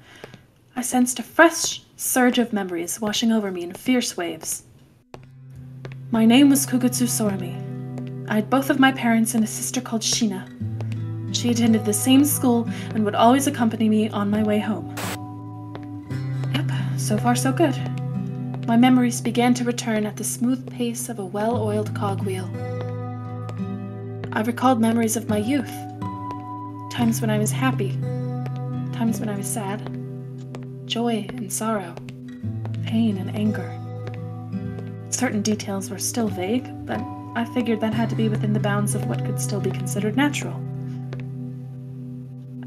I sensed a fresh surge of memories washing over me in fierce waves. My name was Kugutsu Sorami. I had both of my parents and a sister called Shiina. She attended the same school and would always accompany me on my way home. Yep, so far so good. My memories began to return at the smooth pace of a well-oiled cogwheel. I recalled memories of my youth. Times when I was happy. Times when I was sad. Joy and sorrow. Pain and anger. Certain details were still vague, but I figured that had to be within the bounds of what could still be considered natural.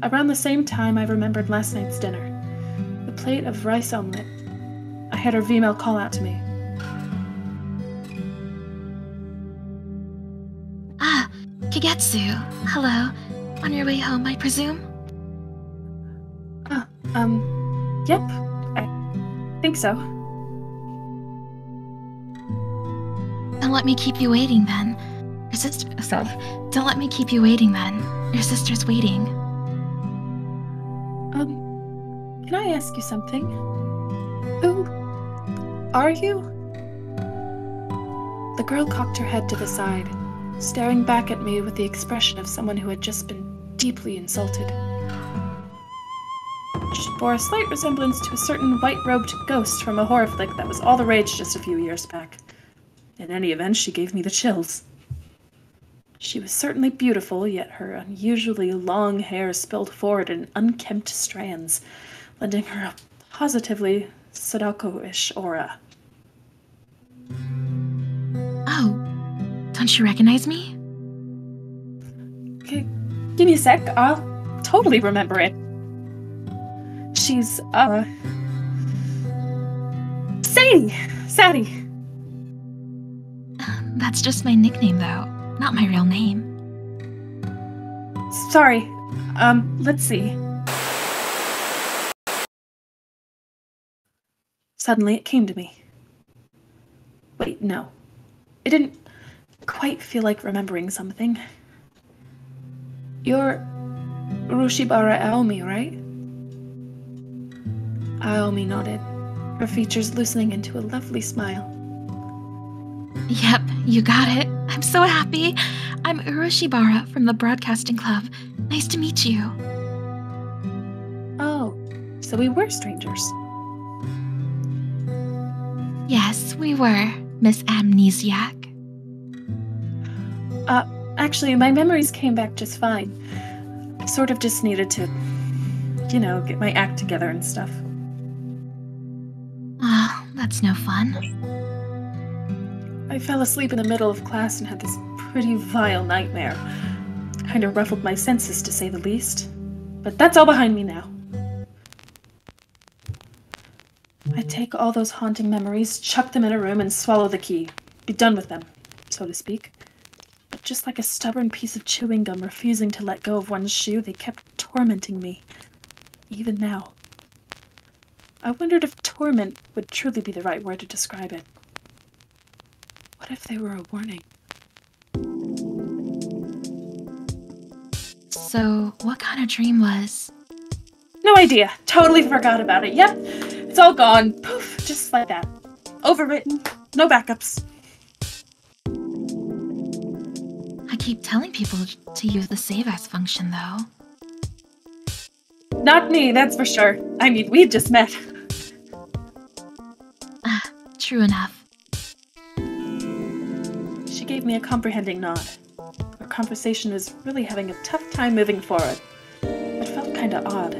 Around the same time, I remembered last night's dinner. The plate of rice omelet. I had her female call out to me. Ah, Kugutsu. Hello. On your way home, I presume? Yep. I think so. Don't let me keep you waiting then. Don't let me keep you waiting then. Your sister's waiting. Can I ask you something? Who are you? The girl cocked her head to the side, staring back at me with the expression of someone who had just been deeply insulted. She bore a slight resemblance to a certain white-robed ghost from a horror flick that was all the rage just a few years back. In any event, she gave me the chills. She was certainly beautiful, yet her unusually long hair spilled forward in unkempt strands, lending her a positively Sadako-ish aura. Oh, don't you recognize me? Okay, give me a sec, I'll totally remember it. She's, Sadie! That's just my nickname, though. Not my real name. Sorry. Let's see. Suddenly it came to me. Wait, no. It didn't quite feel like remembering something. You're Urushibara Aomi, right? Aomi nodded, her features loosening into a lovely smile. Yep, you got it. I'm so happy. I'm Urushibara from the Broadcasting Club. Nice to meet you. Oh, so we were strangers. Yes, we were, Miss Amnesiac. Actually, my memories came back just fine. I sort of just needed to, get my act together and stuff. Oh, that's no fun. I fell asleep in the middle of class and had this pretty vile nightmare. Kind of ruffled my senses, to say the least. But that's all behind me now. I'd take all those haunting memories, chuck them in a room, and swallow the key. Be done with them, so to speak. But just like a stubborn piece of chewing gum refusing to let go of one's shoe, they kept tormenting me. Even now. I wondered if torment would truly be the right word to describe it. What if they were a warning? So, what kind of dream was? No idea. Totally forgot about it. Yep. It's all gone. Poof. Just like that. Overwritten. No backups. I keep telling people to use the save as function, though. Not me, that's for sure. I mean, we've just met. True enough. She gave me a comprehending nod. Our conversation was really having a tough time moving forward. It felt kinda odd.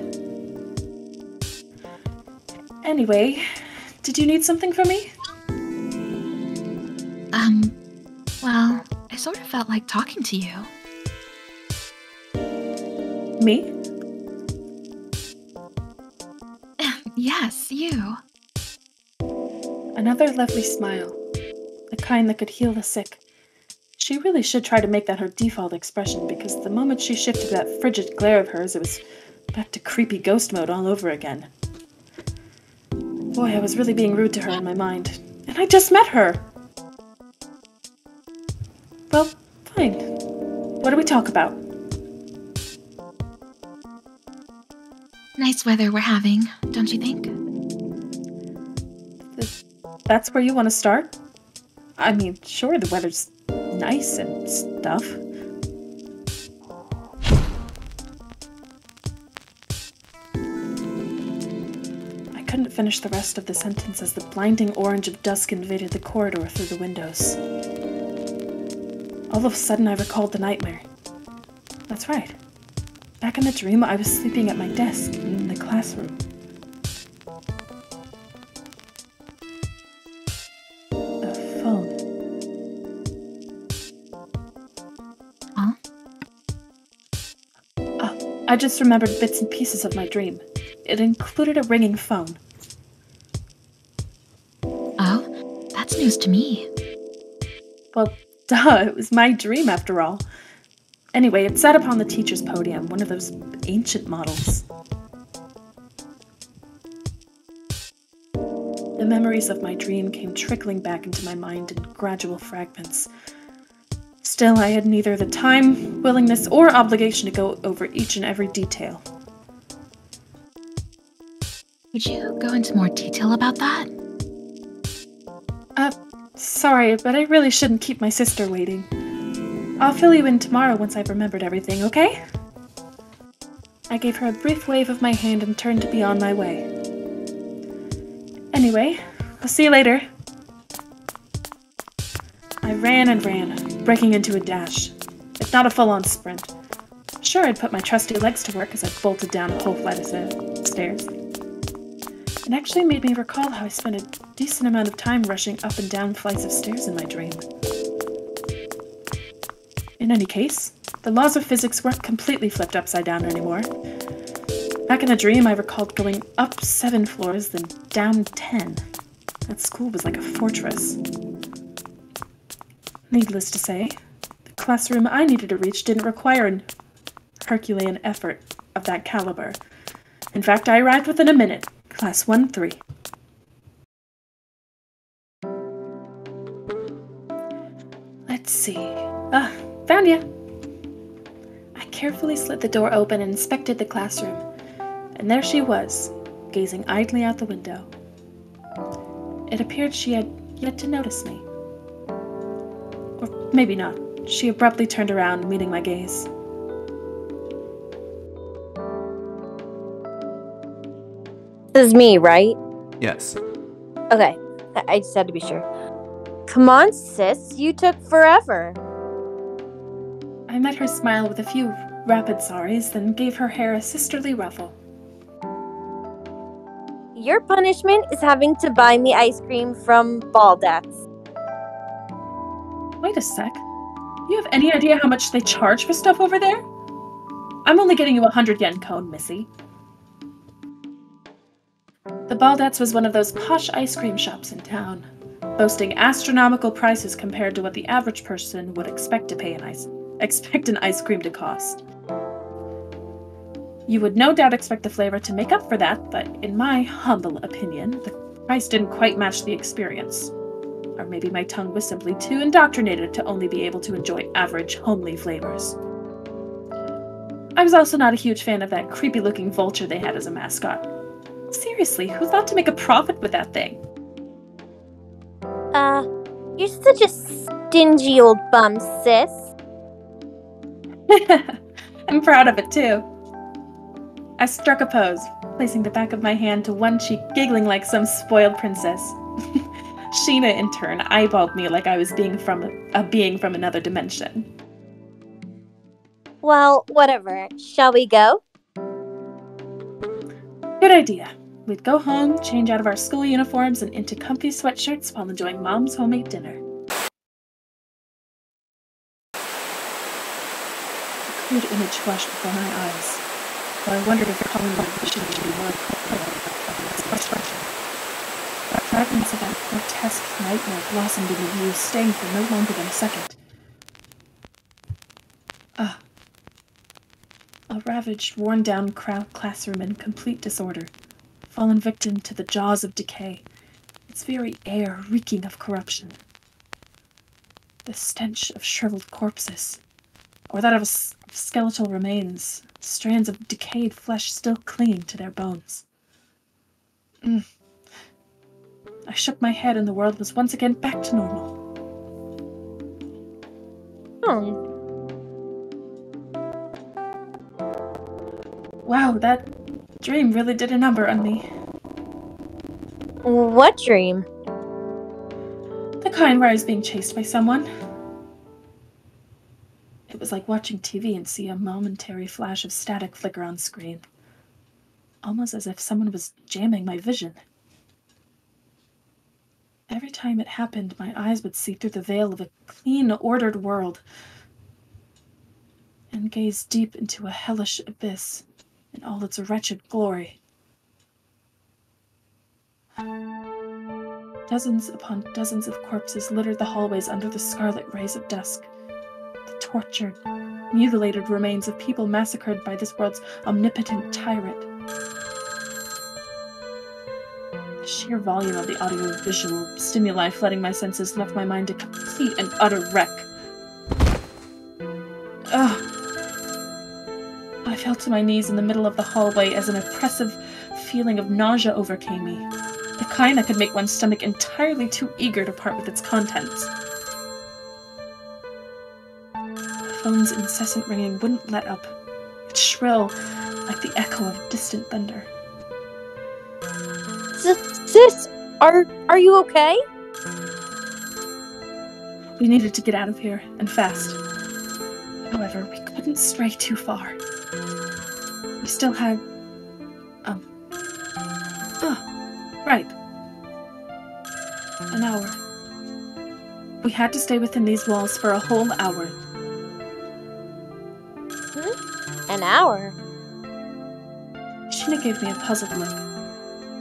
Anyway, did you need something from me? Well, I sort of felt like talking to you. Me? Yes, you. Another lovely smile. The kind that could heal the sick. She really should try to make that her default expression, because the moment she shifted that frigid glare of hers, it was back to creepy ghost mode all over again. Boy, I was really being rude to her in my mind. And I just met her! Well, fine. What do we talk about? Nice weather we're having, don't you think? That's where you want to start? I mean, sure, the weather's nice and stuff. I couldn't finish the rest of the sentence as the blinding orange of dusk invaded the corridor through the windows. All of a sudden, I recalled the nightmare. That's right. Back in the dream, I was sleeping at my desk in the classroom. A phone. Huh? I just remembered bits and pieces of my dream. It included a ringing phone. Oh, that's news to me. Well, duh, it was my dream after all. Anyway, it sat upon the teacher's podium, one of those ancient models. The memories of my dream came trickling back into my mind in gradual fragments. Still, I had neither the time, willingness, or obligation to go over each and every detail. Would you go into more detail about that? Sorry, but I really shouldn't keep my sister waiting. I'll fill you in tomorrow once I've remembered everything, okay? I gave her a brief wave of my hand and turned to be on my way. Anyway, I'll see you later. I ran and ran, breaking into a dash, if not a full-on sprint. Sure, I'd put my trusty legs to work as I bolted down a whole flight of stairs. It actually made me recall how I spent a decent amount of time rushing up and down flights of stairs in my dream. In any case, the laws of physics weren't completely flipped upside down anymore. Back in the dream, I recalled going up 7 floors, then down 10. That school was like a fortress. Needless to say, the classroom I needed to reach didn't require an Herculean effort of that caliber. In fact, I arrived within a minute. Class 1-3. Let's see. Found ya! I carefully slid the door open and inspected the classroom. And there she was, gazing idly out the window. It appeared she had yet to notice me. Or maybe not. She abruptly turned around, meeting my gaze. This is me, right? Yes. Okay, I just had to be sure. Come on, sis, you took forever. I met her smile with a few rapid sorries, then gave her hair a sisterly ruffle. Your punishment is having to buy me ice cream from Baldats. Wait a sec. You have any idea how much they charge for stuff over there? I'm only getting you a 100 yen cone, missy. The Baldats was one of those posh ice cream shops in town, boasting astronomical prices compared to what the average person would expect an ice cream to cost. You would no doubt expect the flavor to make up for that, but in my humble opinion, the price didn't quite match the experience. Or maybe my tongue was simply too indoctrinated to only be able to enjoy average, homely flavors. I was also not a huge fan of that creepy-looking vulture they had as a mascot. Seriously, who thought to make a profit with that thing? You're such a stingy old bum, sis. I'm proud of it, too. I struck a pose, placing the back of my hand to one cheek, giggling like some spoiled princess. Shiina, in turn, eyeballed me like I was a being from another dimension. Well, whatever. Shall we go? Good idea. We'd go home, change out of our school uniforms, and into comfy sweatshirts while enjoying Mom's homemade dinner. A crude image flashed before my eyes, though I wondered if calling my vision to be more appropriate of its expression. But fragments of that grotesque nightmare blossomed in the view, staying for no longer than a second. A ravaged, worn-down classroom in complete disorder, fallen victim to the jaws of decay, its very air reeking of corruption. The stench of shriveled corpses, or that of skeletal remains, strands of decayed flesh still clinging to their bones. I shook my head and the world was once again back to normal. Wow, that dream really did a number on me. What dream? The kind where I was being chased by someone. It was like watching TV and see a momentary flash of static flicker on screen. Almost as if someone was jamming my vision. Every time it happened, my eyes would see through the veil of a clean, ordered world and gaze deep into a hellish abyss in all its wretched glory. Dozens upon dozens of corpses littered the hallways under the scarlet rays of dusk. The tortured, mutilated remains of people massacred by this world's omnipotent tyrant. The sheer volume of the audio-visual stimuli flooding my senses left my mind a complete and utter wreck. I fell to my knees in the middle of the hallway as an oppressive feeling of nausea overcame me. The kind that could make one's stomach entirely too eager to part with its contents. The phone's incessant ringing wouldn't let up. It's shrill, like the echo of distant thunder. Sis, are you okay? We needed to get out of here, and fast. However, we couldn't stray too far. We still had... right. An hour. We had to stay within these walls for a whole hour. An hour? Shiina gave me a puzzled look.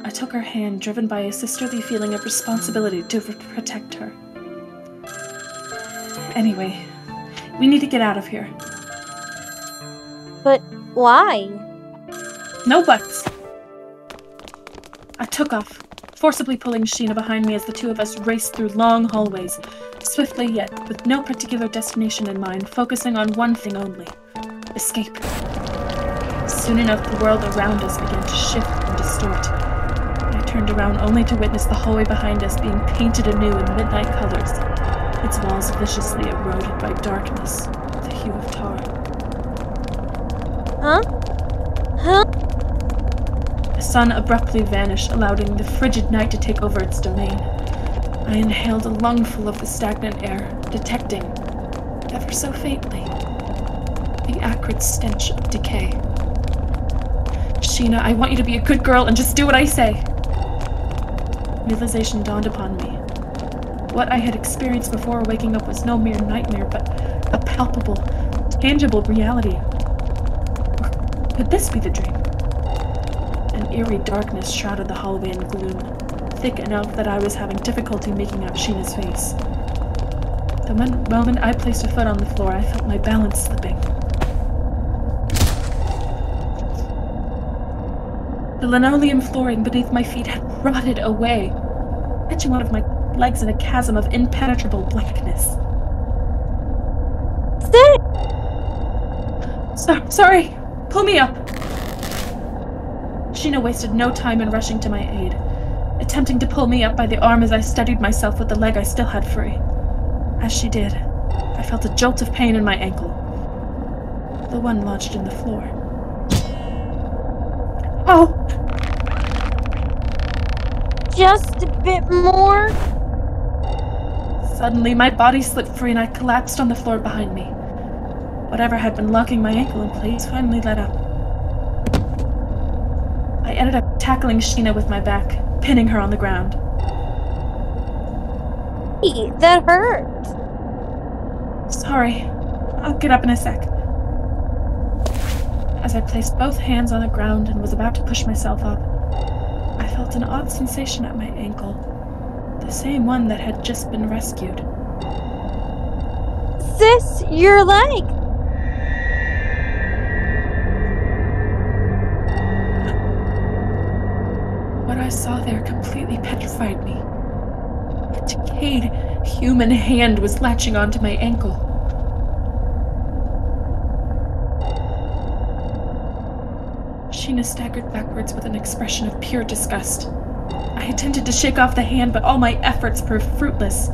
I took her hand, driven by a sisterly feeling of responsibility to protect her. Anyway, we need to get out of here. But why? No buts. I took off, forcibly pulling Shiina behind me as the two of us raced through long hallways, swiftly yet with no particular destination in mind, focusing on one thing only: escape. Soon enough, the world around us began to shift and distort. I turned around only to witness the hallway behind us being painted anew in midnight colors, its walls viciously eroded by darkness, the hue of tar. Huh? The sun abruptly vanished, allowing the frigid night to take over its domain. I inhaled a lungful of the stagnant air, detecting, ever so faintly, the acrid stench of decay. Shiina, I want you to be a good girl and just do what I say. Realization dawned upon me. What I had experienced before waking up was no mere nightmare, but a palpable, tangible reality. Or could this be the dream? An eerie darkness shrouded the hallway in gloom, thick enough that I was having difficulty making out Sheena's face. The moment I placed a foot on the floor, I felt my balance slipping. The linoleum flooring beneath my feet had rotted away, catching one of my legs in a chasm of impenetrable blackness. Sorry! Pull me up! Shiina wasted no time in rushing to my aid, attempting to pull me up by the arm as I steadied myself with the leg I still had free. As she did, I felt a jolt of pain in my ankle, the one lodged in the floor. Oh! Just a bit more? Suddenly, my body slipped free and I collapsed on the floor behind me. Whatever had been locking my ankle in place finally let up. I ended up tackling Shiina with my back, pinning her on the ground. Hey, that hurt. Sorry. I'll get up in a sec. As I placed both hands on the ground and was about to push myself up, I felt an odd sensation at my ankle, the same one that had just been rescued. Sis, your leg! What I saw there completely petrified me. A decayed human hand was latching onto my ankle. Shiina staggered backwards with an expression of pure disgust. I attempted to shake off the hand, but all my efforts proved fruitless.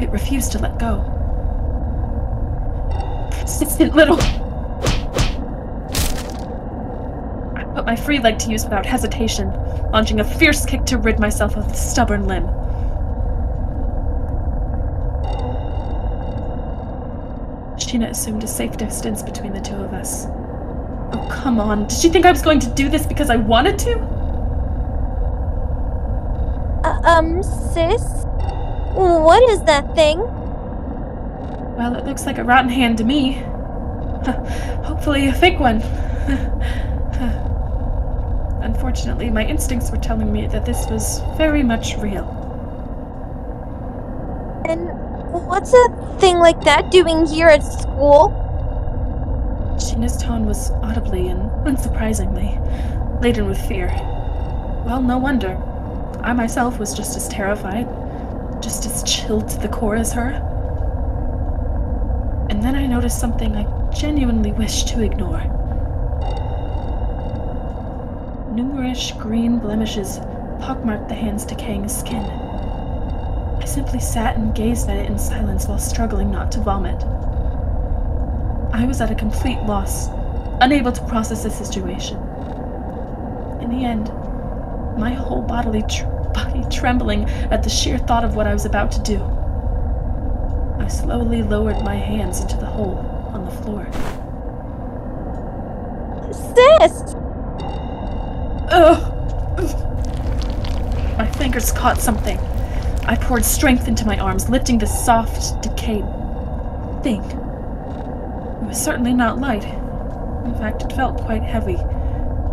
It refused to let go. Persistent little... I put my free leg to use without hesitation, launching a fierce kick to rid myself of the stubborn limb. Shiina assumed a safe distance between the two of us. Oh, come on. Did she think I was going to do this because I wanted to? Sis? What is that thing? Well, it looks like a rotten hand to me. Hopefully a fake one. Unfortunately, my instincts were telling me that this was very much real. And what's a thing like that doing here at school? Shiina's tone was audibly and unsurprisingly laden with fear. Well, no wonder. I myself was just as terrified, just as chilled to the core as her. And then I noticed something I genuinely wished to ignore. Numerous green blemishes pockmarked the hand's decaying skin. I simply sat and gazed at it in silence while struggling not to vomit. I was at a complete loss, unable to process the situation. In the end, my whole body trembling at the sheer thought of what I was about to do, I slowly lowered my hands into the hole on the floor. Sis! Ugh! My fingers caught something. I poured strength into my arms, lifting the soft, decayed thing. It was certainly not light. In fact, it felt quite heavy,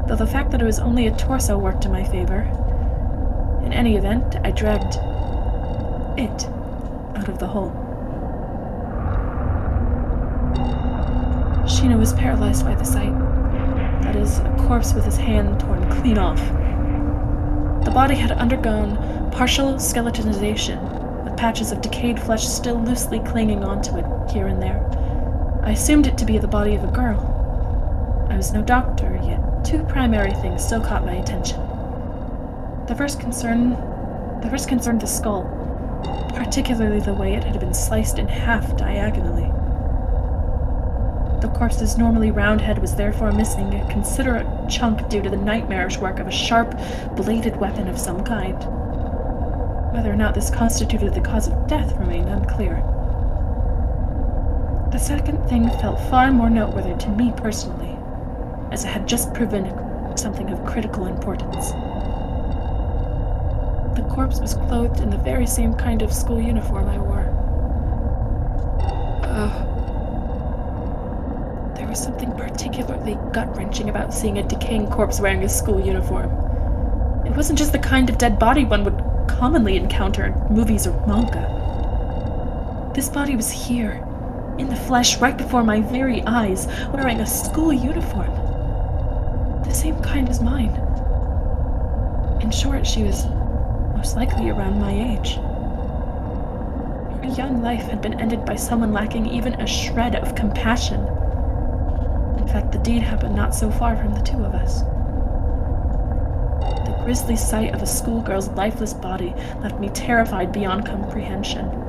though the fact that it was only a torso worked in my favor. In any event, I dragged it out of the hole. Shiina was paralyzed by the sight. That is, a corpse with his hand torn clean off. The body had undergone partial skeletonization, with patches of decayed flesh still loosely clinging onto it here and there. I assumed it to be the body of a girl. I was no doctor, yet two primary things still caught my attention. The first concerned the skull, particularly the way it had been sliced in half diagonally. The corpse's normally round head was therefore missing a considerate chunk due to the nightmarish work of a sharp, bladed weapon of some kind. Whether or not this constituted the cause of death remained unclear. The second thing felt far more noteworthy to me personally, as it had just proven something of critical importance. The corpse was clothed in the very same kind of school uniform I wore. There was something particularly gut-wrenching about seeing a decaying corpse wearing a school uniform. It wasn't just the kind of dead body one would commonly encounter in movies or manga. This body was here, in the flesh, right before my very eyes, wearing a school uniform. The same kind as mine. In short, she was most likely around my age. Her young life had been ended by someone lacking even a shred of compassion. In fact, the deed happened not so far from the two of us. The grisly sight of a schoolgirl's lifeless body left me terrified beyond comprehension.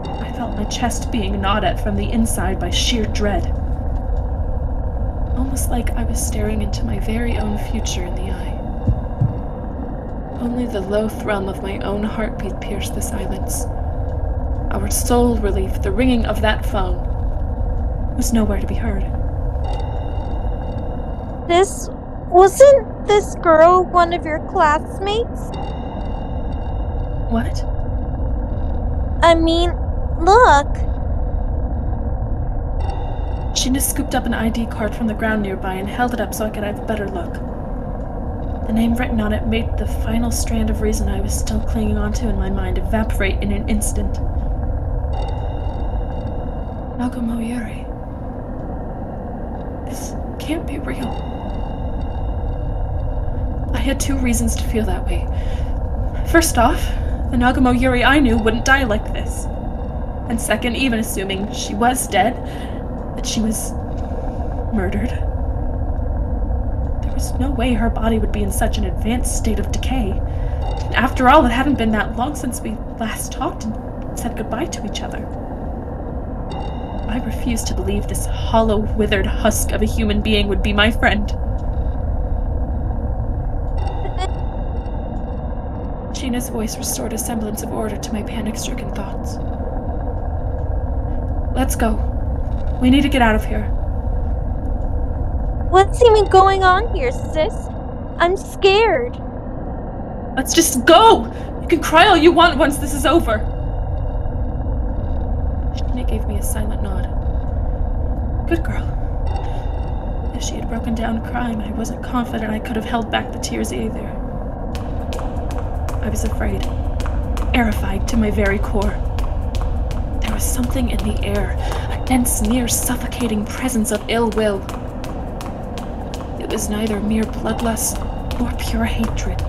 I felt my chest being gnawed at from the inside by sheer dread. Almost like I was staring into my very own future in the eye. Only the low thrum of my own heartbeat pierced the silence. Our sole relief, the ringing of that phone, was nowhere to be heard. Wasn't this girl one of your classmates? What? I mean, look. Shiina scooped up an ID card from the ground nearby and held it up so I could have a better look. The name written on it made the final strand of reason I was still clinging onto in my mind evaporate in an instant. Nagumo Yuri. This can't be real. I had two reasons to feel that way. First off, the Nagumo Yuri I knew wouldn't die like this. And second, even assuming she was dead, that she was murdered. There was no way her body would be in such an advanced state of decay. After all, it hadn't been that long since we last talked and said goodbye to each other. I refused to believe this hollow, withered husk of a human being would be my friend. Shiina's voice restored a semblance of order to my panic-stricken thoughts. Let's go. We need to get out of here. What's even going on here, sis? I'm scared. Let's just go! You can cry all you want once this is over. Shiina gave me a silent nod. Good girl. If she had broken down crying, I wasn't confident I could have held back the tears either. I was afraid, terrified to my very core. There was something in the air, a dense, near suffocating presence of ill will. It was neither mere bloodlust nor pure hatred.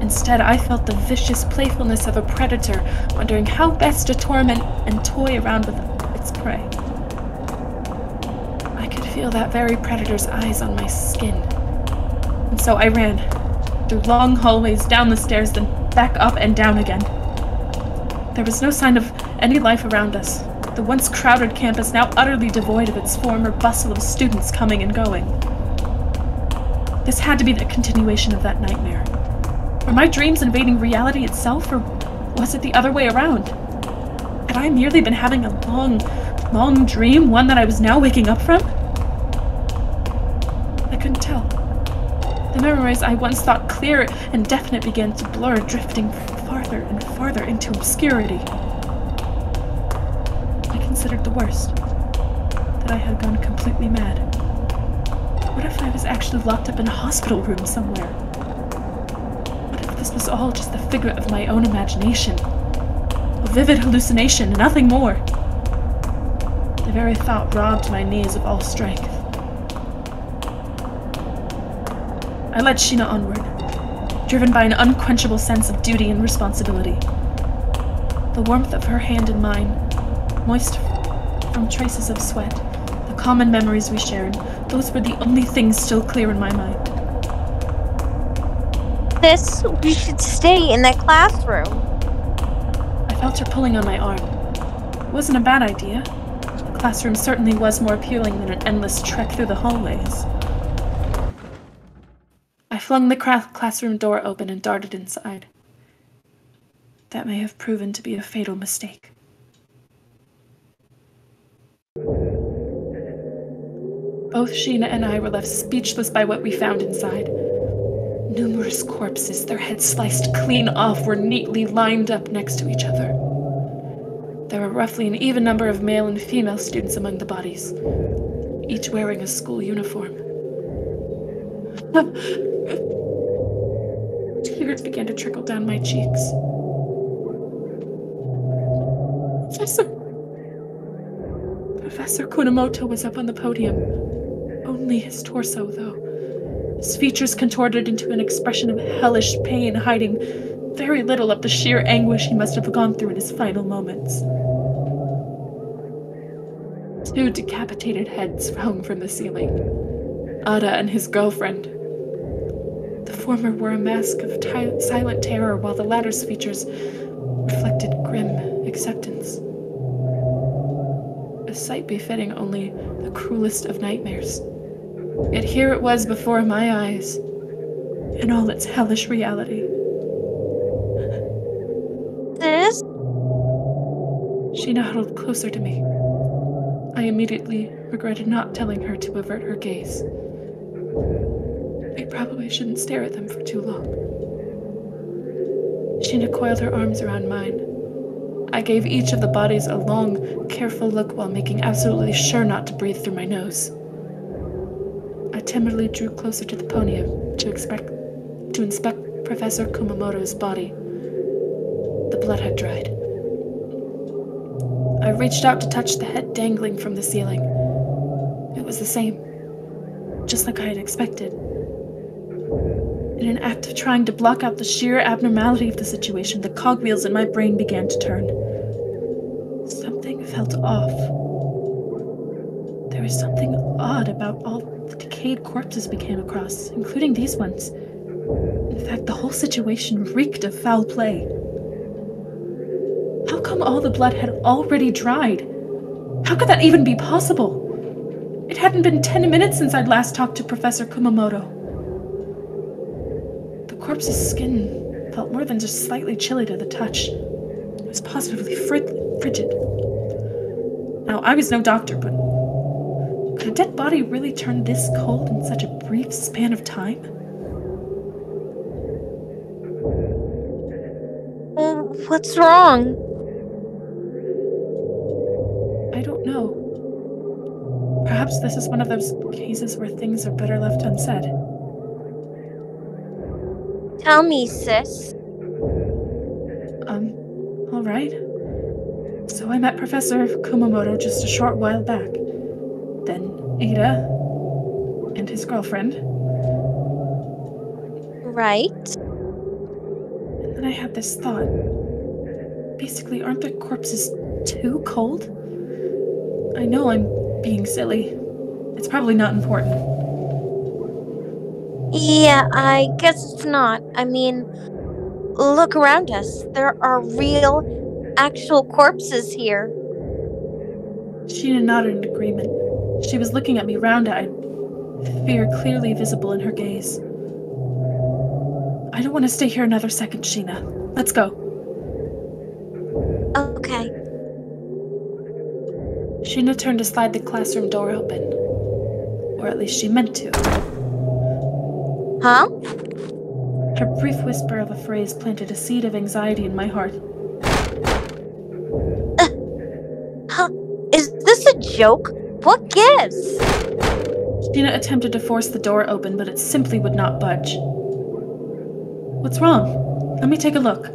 Instead, I felt the vicious playfulness of a predator, wondering how best to torment and toy around with its prey. I could feel that very predator's eyes on my skin. And so I ran, through long hallways, down the stairs, then back up and down again. There was no sign of any life around us, the once crowded campus now utterly devoid of its former bustle of students coming and going. This had to be the continuation of that nightmare. Were my dreams invading reality itself, or was it the other way around? Had I merely been having a long, long dream, one that I was now waking up from? I couldn't tell. The memories I once thought clear and definite began to blur, drifting farther and farther into obscurity. I considered the worst, that I had gone completely mad. What if I was actually locked up in a hospital room somewhere? What if this was all just the figment of my own imagination? A vivid hallucination, nothing more. The very thought robbed my knees of all strength. I led Shiina onward, driven by an unquenchable sense of duty and responsibility. The warmth of her hand in mine, moist from traces of sweat, the common memories we shared, those were the only things still clear in my mind. Sis, we should stay in that classroom. I felt her pulling on my arm. It wasn't a bad idea. The classroom certainly was more appealing than an endless trek through the hallways. I flung the classroom door open and darted inside. That may have proven to be a fatal mistake. Both Shiina and I were left speechless by what we found inside. Numerous corpses, their heads sliced clean off, were neatly lined up next to each other. There were roughly an even number of male and female students among the bodies, each wearing a school uniform. Tears began to trickle down my cheeks. Professor Kunamoto was up on the podium. Only his torso, though. His features contorted into an expression of hellish pain, hiding very little of the sheer anguish he must have gone through in his final moments. 2 decapitated heads hung from the ceiling. Ada and his girlfriend. The former wore a mask of silent terror, while the latter's features reflected grim acceptance. A sight befitting only the cruelest of nightmares. Yet here it was before my eyes, in all its hellish reality. Sis? Shiina huddled closer to me. I immediately regretted not telling her to avert her gaze. We probably shouldn't stare at them for too long. Shiina coiled her arms around mine. I gave each of the bodies a long, careful look while making absolutely sure not to breathe through my nose. I timidly drew closer to the podium to inspect Professor Kumamoto's body. The blood had dried. I reached out to touch the head dangling from the ceiling. It was the same, just like I had expected. In an act of trying to block out the sheer abnormality of the situation, the cogwheels in my brain began to turn. Something felt off. There was something odd about all the decayed corpses we came across, including these ones. In fact, the whole situation reeked of foul play. How come all the blood had already dried? How could that even be possible? It hadn't been 10 minutes since I'd last talked to Professor Kumamoto. The corpse's skin felt more than just slightly chilly to the touch. It was positively frigid. Now, I was no doctor, but could a dead body really turn this cold in such a brief span of time? What's wrong? I don't know. Perhaps this is one of those cases where things are better left unsaid. Tell me, sis. All right. So I met Professor Kumamoto just a short while back. Then Ada and his girlfriend. Right. And then I had this thought. Basically, aren't the corpses too cold? I know I'm being silly. It's probably not important. Yeah, I guess it's not. I mean, look around us. There are real, actual corpses here. Shiina nodded in agreement. She was looking at me round-eyed, fear clearly visible in her gaze. I don't want to stay here another second, Shiina. Let's go. Okay. Shiina turned to slide the classroom door open. Or at least she meant to. Huh? Her brief whisper of a phrase planted a seed of anxiety in my heart. Is this a joke? What gives? Shiina attempted to force the door open, but it simply would not budge. What's wrong? Let me take a look.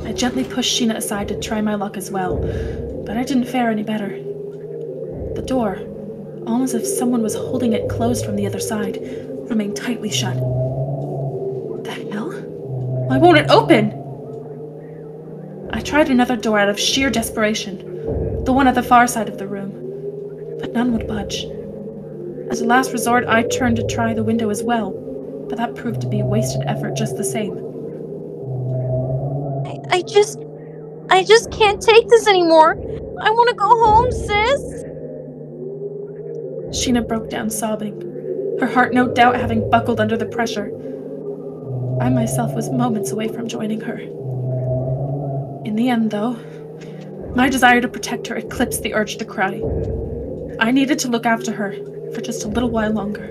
I gently pushed Shiina aside to try my luck as well, but I didn't fare any better. The door, almost as if someone was holding it closed from the other side, remained tightly shut. The hell? Why won't it open? I tried another door out of sheer desperation, the one at the far side of the room, but none would budge. As a last resort, I turned to try the window as well, but that proved to be wasted effort just the same. I just can't take this anymore. I want to go home, sis. Shiina broke down sobbing, her heart no doubt having buckled under the pressure. I myself was moments away from joining her. In the end, though, my desire to protect her eclipsed the urge to cry. I needed to look after her, for just a little while longer.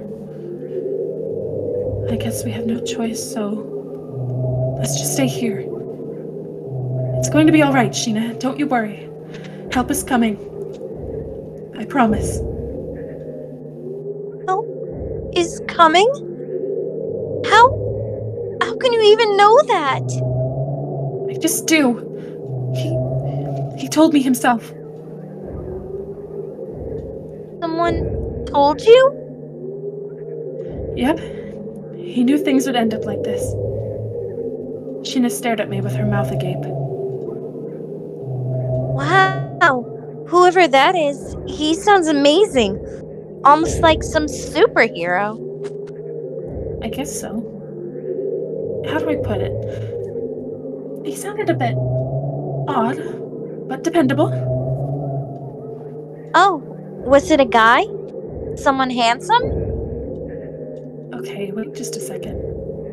I guess we have no choice, so let's just stay here. It's going to be all right, Shiina. Don't you worry. Help is coming. I promise. Help is coming? How can you even know that? I just do. He told me himself. Someone told you? Yep. He knew things would end up like this. Shiina stared at me with her mouth agape. Wow. Whoever that is, he sounds amazing. Almost like some superhero. I guess so. How do I put it? He sounded a bit odd, but dependable. Oh, was it a guy? Someone handsome? Okay, wait just a second.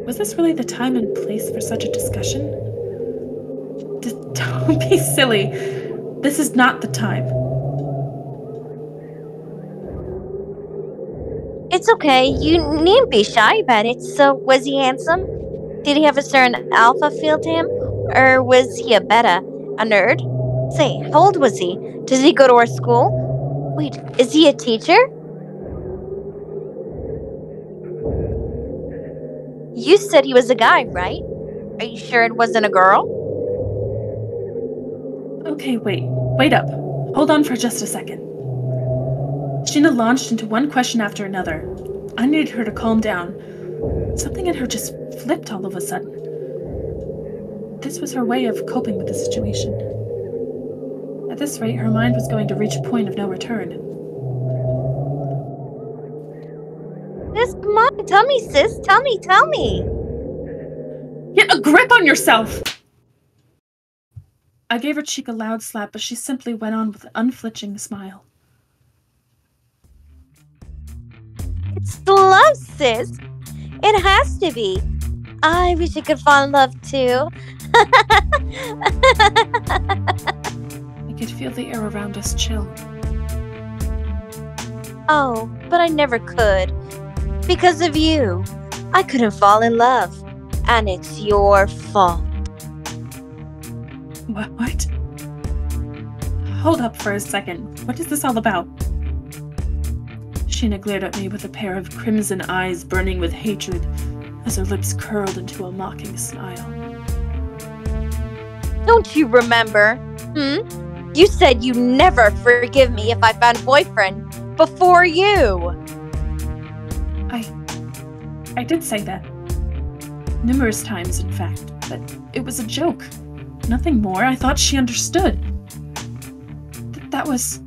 Was this really the time and place for such a discussion? Don't be silly. This is not the time. It's okay. You needn't be shy about it. So, was he handsome? Did he have a certain alpha feel to him? Or was he a beta? A nerd? Say, how old was he? Does he go to our school? Wait, is he a teacher? You said he was a guy, right? Are you sure it wasn't a girl? Okay, wait up. Hold on for just a second. Shiina launched into one question after another. I needed her to calm down. Something in her just flipped all of a sudden. This was her way of coping with the situation. At this rate, her mind was going to reach a point of no return. Sis, come on, tell me, sis. Tell me. Get a grip on yourself! I gave her cheek a loud slap, but she simply went on with an unflinching smile. It's love, sis. It has to be. I wish I could fall in love too. I could feel the air around us chill. Oh, but I never could. Because of you. I couldn't fall in love. And it's your fault. What? Hold up for a second. What is this all about? Shiina glared at me with a pair of crimson eyes burning with hatred as her lips curled into a mocking smile. Don't you remember? You said you'd never forgive me if I found a boyfriend before you. I did say that. Numerous times, in fact. But it was a joke. Nothing more. I thought she understood. That was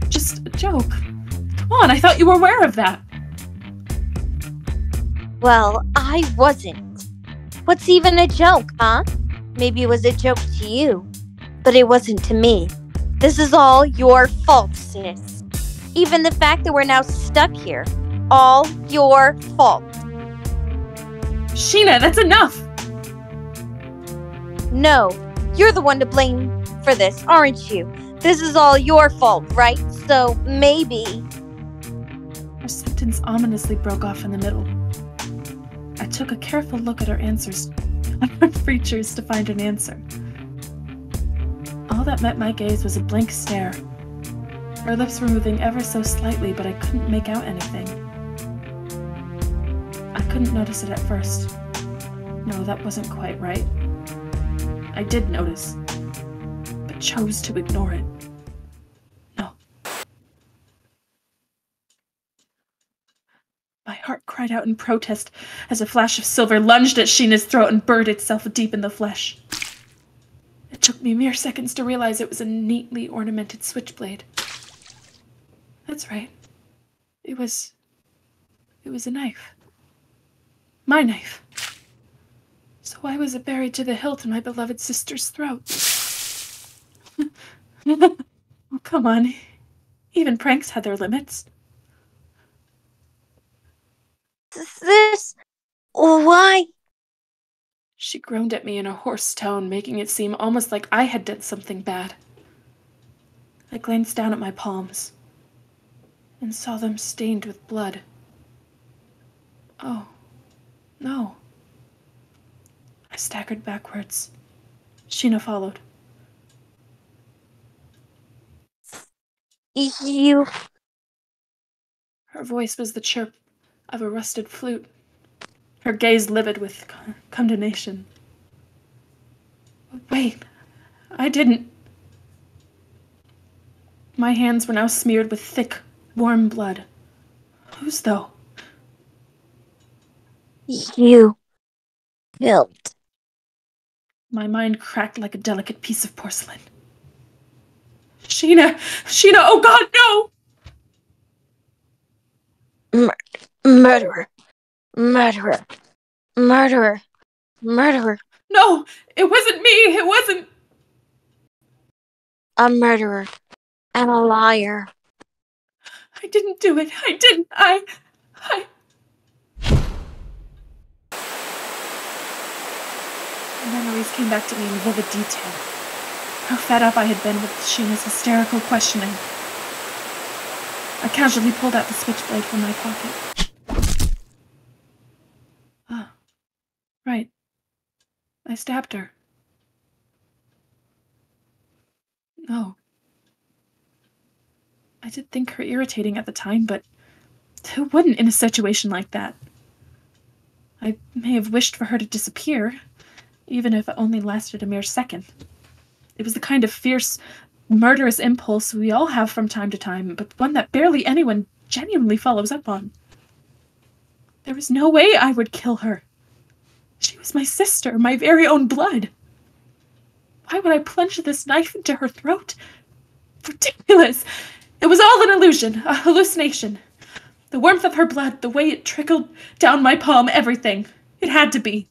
just a joke. Come on, I thought you were aware of that. Well, I wasn't. What's even a joke, huh? Maybe it was a joke to you, but it wasn't to me. This is all your fault, sis. Even the fact that we're now stuck here. All your fault. Shiina, that's enough! No, you're the one to blame for this, aren't you? This is all your fault, right? So, maybe... Her sentence ominously broke off in the middle. I took a careful look at her answers, at her features to find an answer. All that met my gaze was a blank stare. Her lips were moving ever so slightly, but I couldn't make out anything. I couldn't notice it at first. No, that wasn't quite right. I did notice, but chose to ignore it. No. My heart cried out in protest as a flash of silver lunged at Shiina's throat and buried itself deep in the flesh. It took me mere seconds to realize it was a neatly ornamented switchblade. That's right. It was a knife. My knife. So why was it buried to the hilt in my beloved sister's throat? Oh, come on. Even pranks had their limits. Sis, why? She groaned at me in a hoarse tone, making it seem almost like I had done something bad. I glanced down at my palms. and saw them stained with blood. Oh, no. I staggered backwards. Shiina followed. You... Her voice was the chirp of a rusted flute, her gaze livid with condemnation. Wait, I didn't. My hands were now smeared with thick, warm blood. Whose, though? You... killed. My mind cracked like a delicate piece of porcelain. Shiina! Shiina! Oh God, no! Murderer. Murderer. Murderer. Murderer. No! It wasn't me! It wasn't... A murderer. And a liar. I didn't do it. I didn't. I... Memories came back to me in vivid detail. How fed up I had been with Shiina's hysterical questioning. I casually pulled out the switchblade from my pocket. Ah, right. I stabbed her. No. I did think her irritating at the time, but who wouldn't in a situation like that? I may have wished for her to disappear, even if it only lasted a mere second. It was the kind of fierce, murderous impulse we all have from time to time, but one that barely anyone genuinely follows up on. There was no way I would kill her. She was my sister, my very own blood. Why would I plunge this knife into her throat? Ridiculous! It was all an illusion, a hallucination. The warmth of her blood, the way it trickled down my palm, everything. It had to be.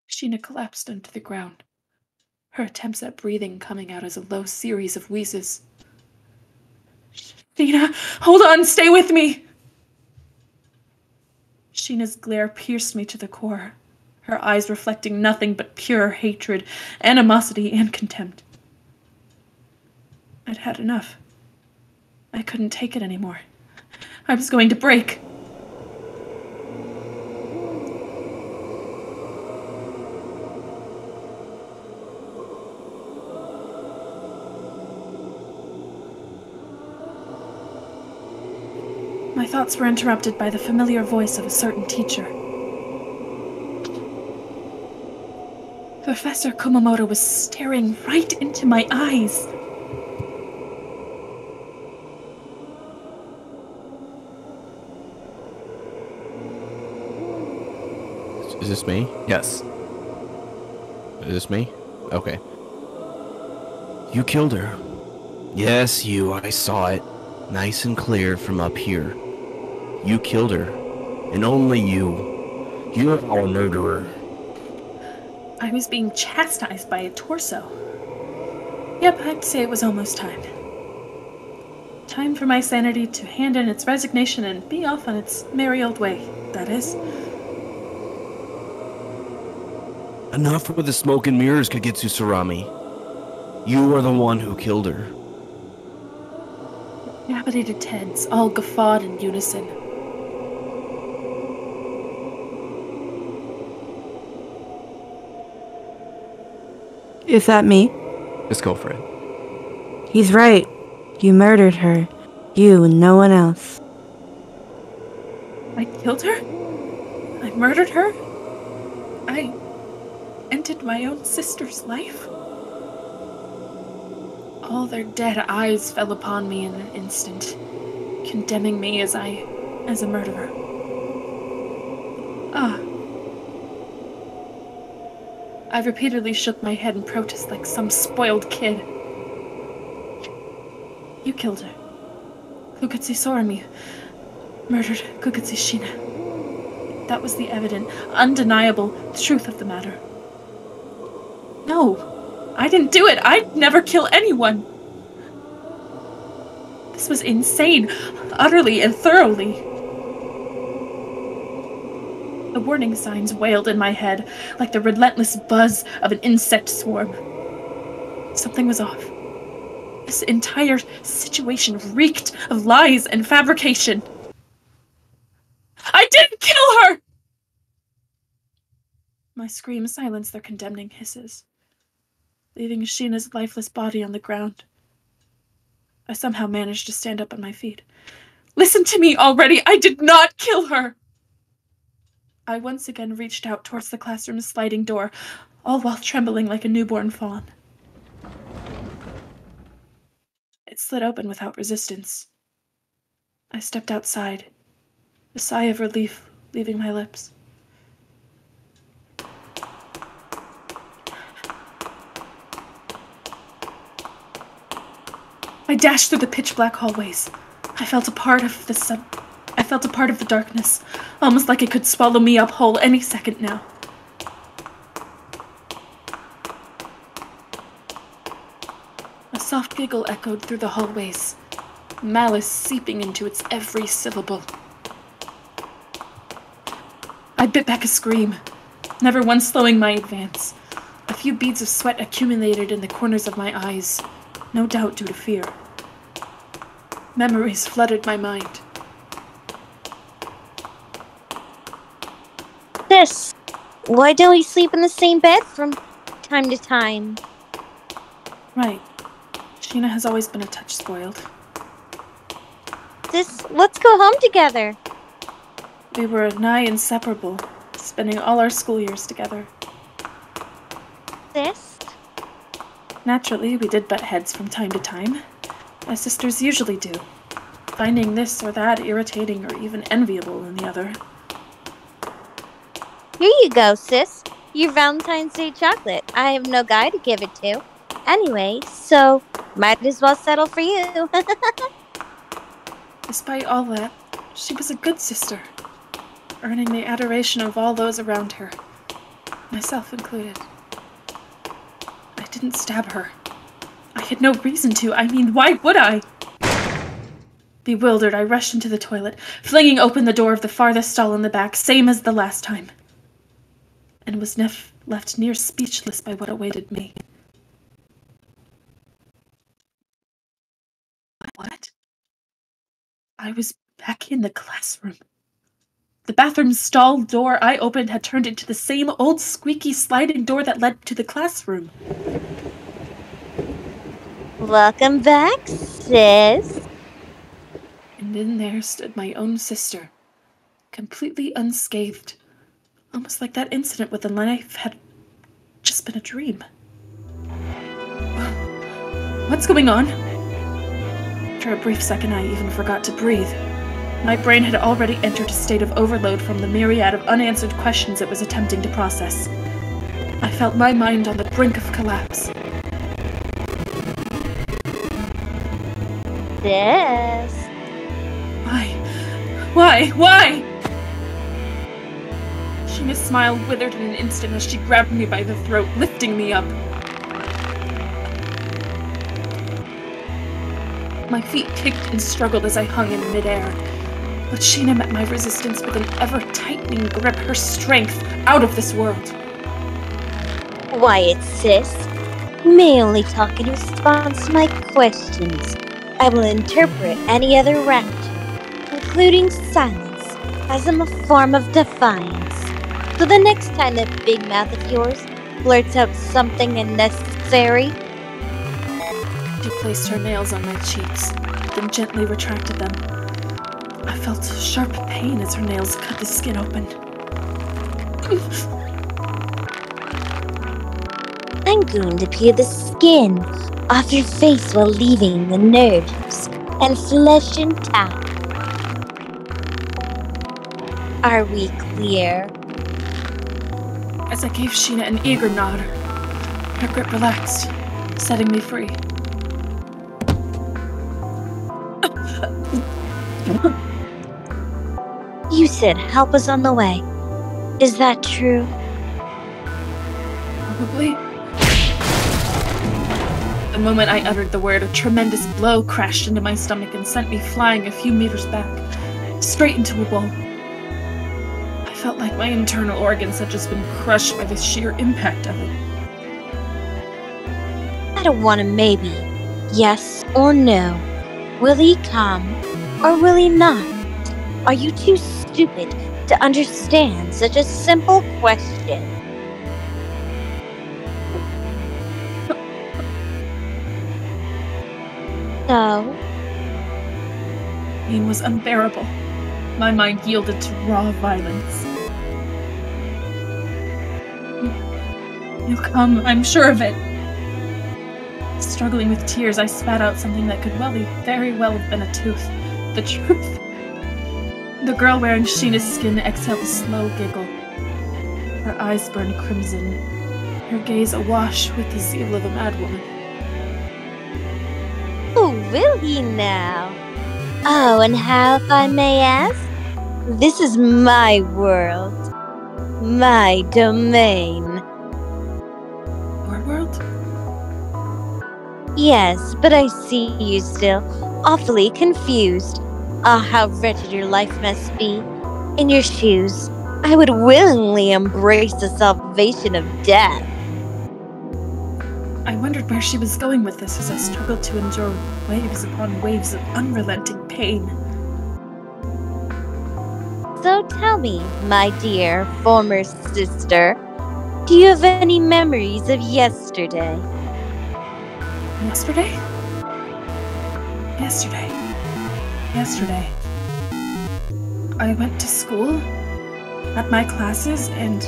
Shiina collapsed onto the ground, her attempts at breathing coming out as a low series of wheezes. Shiina, hold on, stay with me! Sheena's glare pierced me to the core, her eyes reflecting nothing but pure hatred, animosity, and contempt. I'd had enough. I couldn't take it anymore. I was going to break. My thoughts were interrupted by the familiar voice of a certain teacher. Professor Kumamoto was staring right into my eyes. Is this me? Yes. Is this me? Okay. You killed her. Yes, you. I saw it. Nice and clear from up here. You killed her. And only you. You're our murderer. I was being chastised by a torso. Yep, I'd say it was almost time. Time for my sanity to hand in its resignation and be off on its merry old way, that is. Enough with the smoke and mirrors, Kugutsu Sorami. You are the one who killed her. Decapitated heads all guffawed in unison. Is that me? Just go for it. He's right. You murdered her. You and no one else. I killed her? I murdered her? I ended my own sister's life? All their dead eyes fell upon me in an instant, condemning me as a murderer. I repeatedly shook my head in protest like some spoiled kid. You killed her. Kugutsu Sorami murdered Kugutsu Shiina. That was the evident, undeniable truth of the matter. No, I didn't do it. I'd never kill anyone. This was insane, utterly and thoroughly. The warning signs wailed in my head like the relentless buzz of an insect swarm. Something was off. This entire situation reeked of lies and fabrication. I didn't kill her! My scream silenced their condemning hisses, leaving Shiina's lifeless body on the ground. I somehow managed to stand up on my feet. Listen to me already! I did not kill her! I once again reached out towards the classroom's sliding door, all while trembling like a newborn fawn. It slid open without resistance. I stepped outside, a sigh of relief leaving my lips. I dashed through the pitch-black hallways. I felt a part of the darkness, almost like it could swallow me up whole any second now. A soft giggle echoed through the hallways, malice seeping into its every syllable. I bit back a scream, never once slowing my advance. A few beads of sweat accumulated in the corners of my eyes, no doubt due to fear. Memories flooded my mind. Sis, why don't we sleep in the same bed from time to time? Right. Shiina has always been a touch spoiled. Sis, let's go home together. We were nigh inseparable, spending all our school years together. Sis? Naturally, we did butt heads from time to time, as sisters usually do, finding this or that irritating or even enviable in the other. Here you go, sis. Your Valentine's Day chocolate. I have no guy to give it to. Anyway, so might as well settle for you. Despite all that, she was a good sister, earning the adoration of all those around her, myself included. I didn't stab her. I had no reason to. I mean, why would I? Bewildered, I rushed into the toilet, flinging open the door of the farthest stall in the back, same as the last time, and was left near speechless by what awaited me. What? I was back in the classroom. The bathroom stall door I opened had turned into the same old squeaky sliding door that led to the classroom. Welcome back, sis. And in there stood my own sister, completely unscathed, almost like that incident with the knife had just been a dream. What's going on? For a brief second, I even forgot to breathe. My brain had already entered a state of overload from the myriad of unanswered questions it was attempting to process. I felt my mind on the brink of collapse. Sis. Why? Shiina's smile withered in an instant as she grabbed me by the throat, lifting me up. My feet kicked and struggled as I hung in midair, but Shiina met my resistance with an ever-tightening grip, her strength out of this world. Quiet, sis. You may only talk in response to my questions. I will interpret any other round, including silence, as a form of defiance. So the next time that big mouth of yours blurts out something unnecessary... She placed her nails on my cheeks, then gently retracted them. I felt sharp pain as her nails cut the skin open. I'm going to peel the skin off your face while leaving the nerves and flesh intact. Are we clear? As I gave Shiina an eager nod, her grip relaxed, setting me free. You said help was on the way. Is that true? Probably. The moment I uttered the word, a tremendous blow crashed into my stomach and sent me flying a few meters back, straight into a wall. I felt like my internal organs had just been crushed by the sheer impact of it. I don't want a maybe. Yes or no? Will he come or will he not? Are you too stupid to understand such a simple question? So? Pain was unbearable. My mind yielded to raw violence. You'll come, I'm sure of it. Struggling with tears, I spat out something that could very well have been a tooth. The truth. The girl wearing Shiina's skin exhaled a slow giggle. Her eyes burned crimson, her gaze awash with the zeal of a madwoman. Oh, will he now? Oh, and how, if I may ask? This is my world. My domain. Your world? Yes, but I see you still, awfully confused. Ah, how wretched your life must be. In your shoes, I would willingly embrace the salvation of death. I wondered where she was going with this as I struggled to endure waves upon waves of unrelenting pain. So tell me, my dear former sister, do you have any memories of yesterday? Yesterday? Yesterday. I went to school, at my classes, and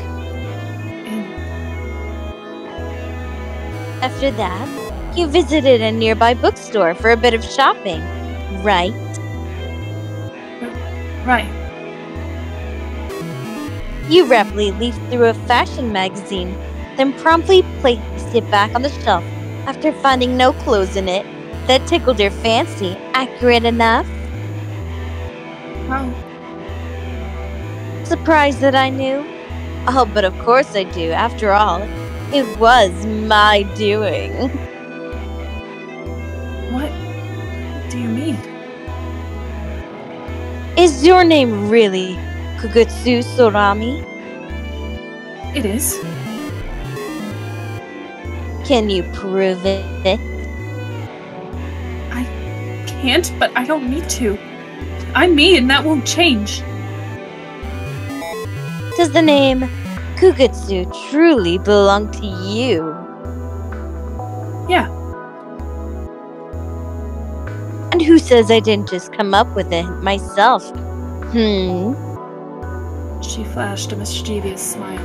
after that, you visited a nearby bookstore for a bit of shopping, right? Right. You rapidly leafed through a fashion magazine, then promptly placed it back on the shelf after finding no clothes in it that tickled your fancy. Accurate enough? How? Surprised that I knew? Oh, but of course I do. After all, it was my doing. What do you mean? Is your name really Kugutsu Sorami? It is. Can you prove it? I can't, but I don't need to. I'm me, and that won't change. Does the name Kugutsu truly belong to you? Yeah. And who says I didn't just come up with it myself? She flashed a mischievous smile.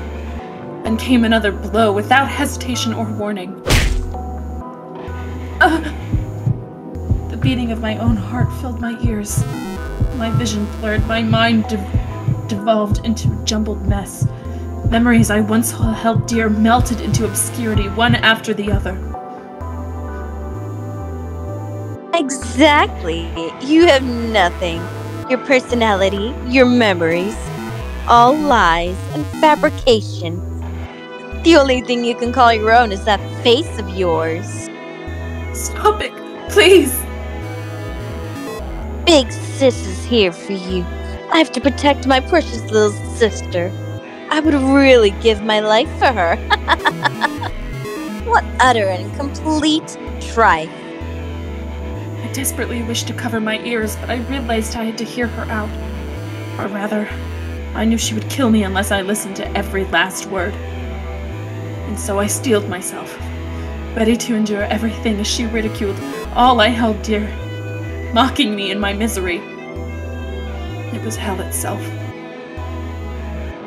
Then came another blow without hesitation or warning. The beating of my own heart filled my ears. My vision blurred, my mind devolved into a jumbled mess. Memories I once held dear melted into obscurity, one after the other. Exactly. You have nothing. Your personality, your memories, all lies and fabrication. The only thing you can call your own is that face of yours. Stop it, please! Big Sis is here for you. I have to protect my precious little sister. I would really give my life for her. What utter and complete tripe. I desperately wished to cover my ears, but I realized I had to hear her out. Or rather, I knew she would kill me unless I listened to every last word. And so I steeled myself, ready to endure everything as she ridiculed all I held dear, mocking me in my misery. It was hell itself.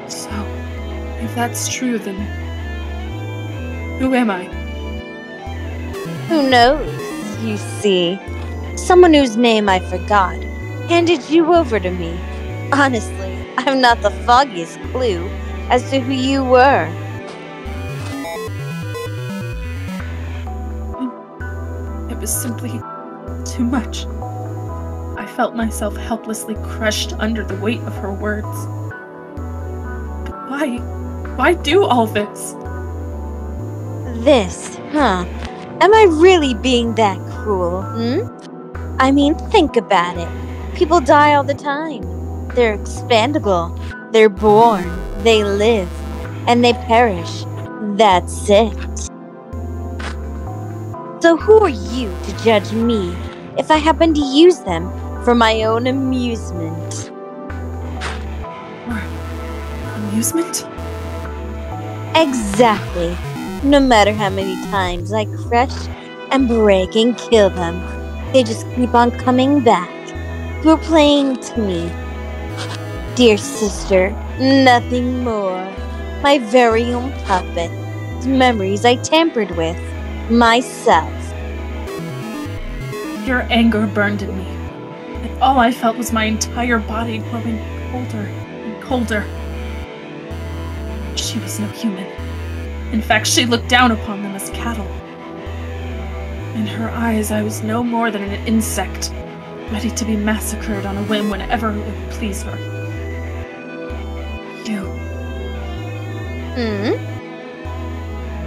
So, if that's true, then who am I? Who knows, you see. Someone whose name I forgot handed you over to me. Honestly, I have not the foggiest clue as to who you were. It was simply too much. I felt myself helplessly crushed under the weight of her words. But why? Why do all this? This, huh? Am I really being that cruel, I mean, think about it. People die all the time. They're expandable. They're born. They live. And they perish. That's it. So who are you to judge me if I happen to use them for my own amusement? Or amusement? Exactly. No matter how many times I crush and break and kill them, they just keep on coming back. You're playing to me. Dear sister, nothing more. My very own puppet. Memories I tampered with. Myself. Your anger burned in me. And all I felt was my entire body growing colder and colder. She was no human. In fact, she looked down upon them as cattle. In her eyes, I was no more than an insect, ready to be massacred on a whim whenever it would please her. You.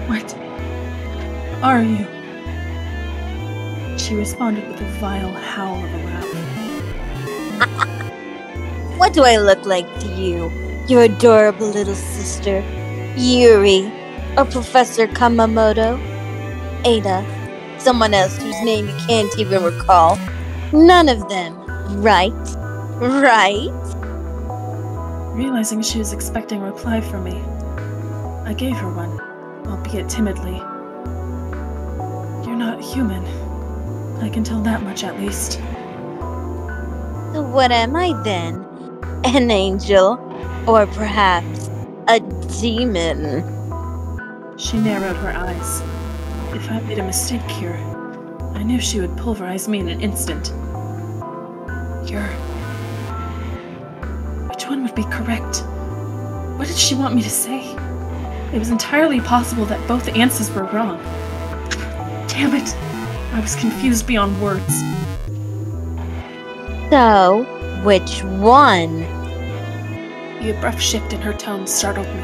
What are you? She responded with a vile howl of a laugh. What do I look like to you, your adorable little sister? Yuri, or Professor Kamamoto? Ada, someone else whose name you can't even recall. None of them, right? Right? Realizing she was expecting a reply from me, I gave her one, albeit timidly. You're not human. I can tell that much at least. So what am I then? An angel? Or perhaps a demon? She narrowed her eyes. If I made a mistake here, I knew she would pulverize me in an instant. Which one would be correct? What did she want me to say? It was entirely possible that both answers were wrong. Damn it! I was confused beyond words. So, which one? The abrupt shift in her tone startled me.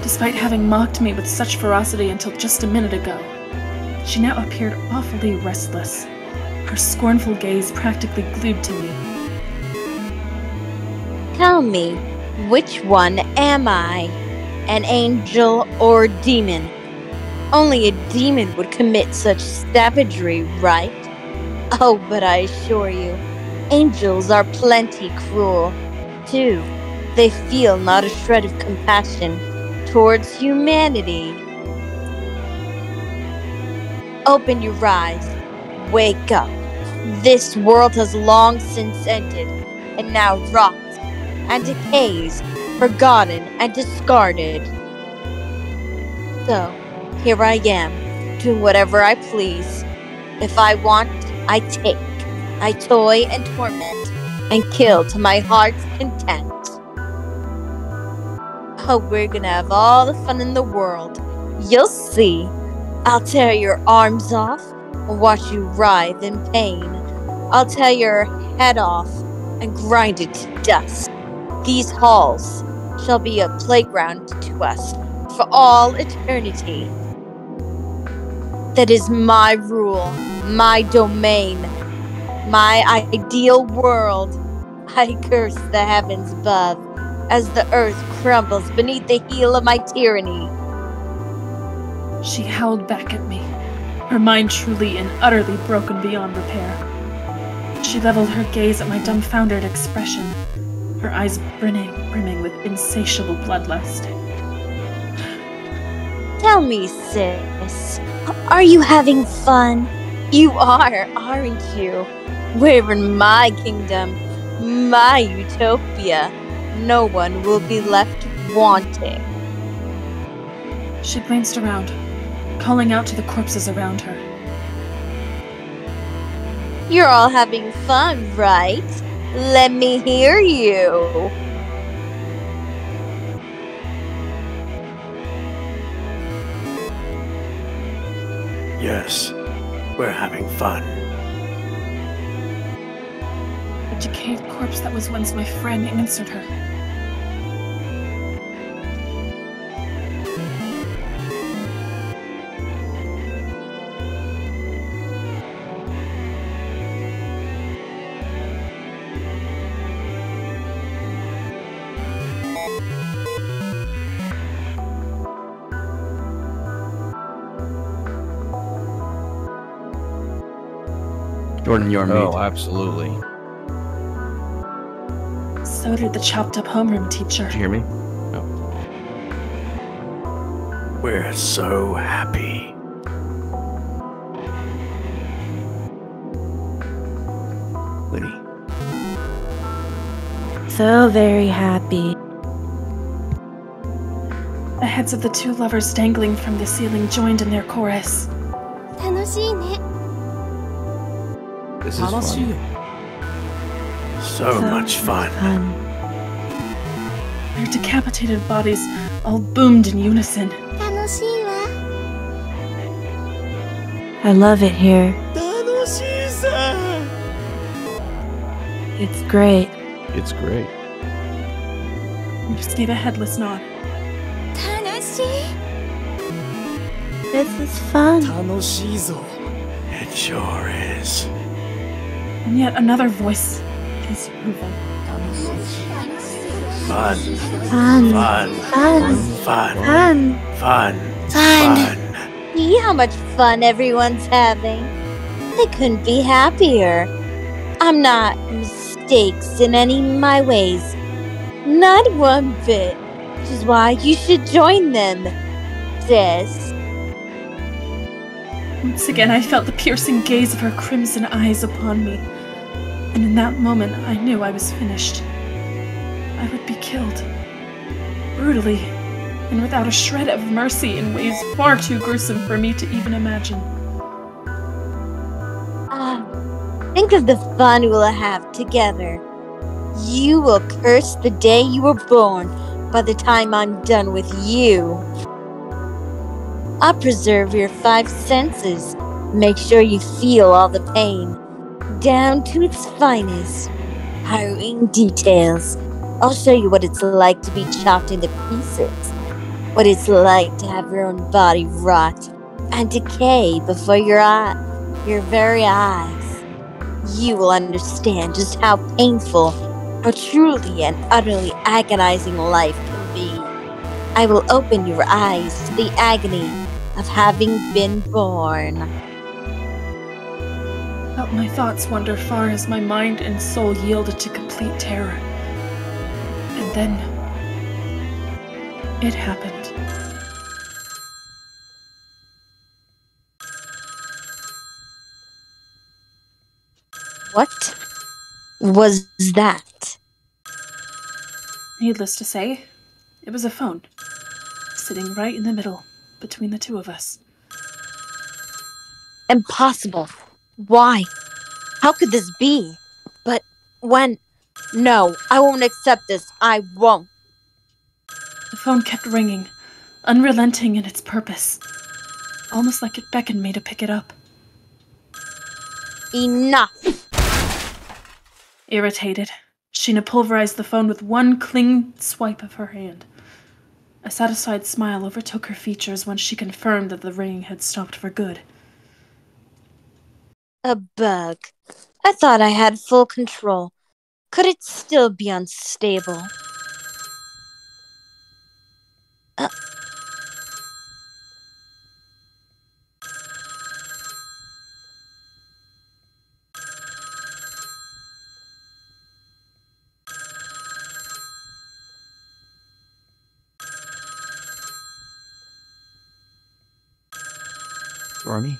Despite having mocked me with such ferocity until just a minute ago, she now appeared awfully restless, her scornful gaze practically glued to me. Tell me, which one am I? An angel or demon? Only a demon would commit such savagery, right? Oh, but I assure you, angels are plenty cruel, too. They feel not a shred of compassion towards humanity. Open your eyes. Wake up. This world has long since ended, and now rots and decays, forgotten and discarded. So, here I am, doing whatever I please. If I want, I take. I toy and torment, and kill to my heart's content. Oh, we're gonna have all the fun in the world. You'll see. I'll tear your arms off and watch you writhe in pain. I'll tear your head off and grind it to dust. These halls shall be a playground to us for all eternity. That is my rule, my domain, my ideal world. I curse the heavens above as the earth crumbles beneath the heel of my tyranny. She howled back at me, her mind truly and utterly broken beyond repair. She leveled her gaze at my dumbfounded expression, her eyes brimming with insatiable bloodlust. Tell me, sis, are you having fun? You are, aren't you? We're in my kingdom, my utopia. No one will be left wanting. She glanced around, calling out to the corpses around her. You're all having fun, right? Let me hear you. Yes, we're having fun. The decayed corpse that was once my friend answered her. Jordan, you're Oh, made. absolutely. So did the chopped up homeroom teacher. Did you hear me? We're so happy. Linny. So very happy. The heads of the two lovers dangling from the ceiling joined in their chorus. 楽しいね。 This is fun. So much fun. Their decapitated bodies all boomed in unison. 楽しいわ。 I love it here. It's great. It's great. You just gave a headless nod. 楽しい。 This is fun. It sure is. And yet another voice disapproval. Fun. Fun. Fun. Fun. Fun. Fun. Fun. Fun. See how much fun everyone's having. I couldn't be happier. I'm not mistakes in any of my ways. Not one bit. Which is why you should join them, sis. Once again, I felt the piercing gaze of her crimson eyes upon me. And in that moment, I knew I was finished. I would be killed. Brutally. And without a shred of mercy in ways far too gruesome for me to even imagine. Think of the fun we'll have together. You will curse the day you were born by the time I'm done with you. I'll preserve your 5 senses. Make sure you feel all the pain, down to its finest, harrowing details. I'll show you what it's like to be chopped into pieces. What it's like to have your own body rot and decay before your very eyes. You will understand just how painful, how truly and utterly agonizing life can be. I will open your eyes to the agony of having been born. Felt my thoughts wander far as my mind and soul yielded to complete terror. And then it happened. What was that? Needless to say, it was a phone, sitting right in the middle between the two of us. Impossible. Why? How could this be? But when? No, I won't accept this. I won't. The phone kept ringing, unrelenting in its purpose, almost like it beckoned me to pick it up. Enough. Irritated, Shiina pulverized the phone with one clean swipe of her hand. A satisfied smile overtook her features when she confirmed that the ringing had stopped for good. A bug. I thought I had full control. Could it still be unstable? Sorami?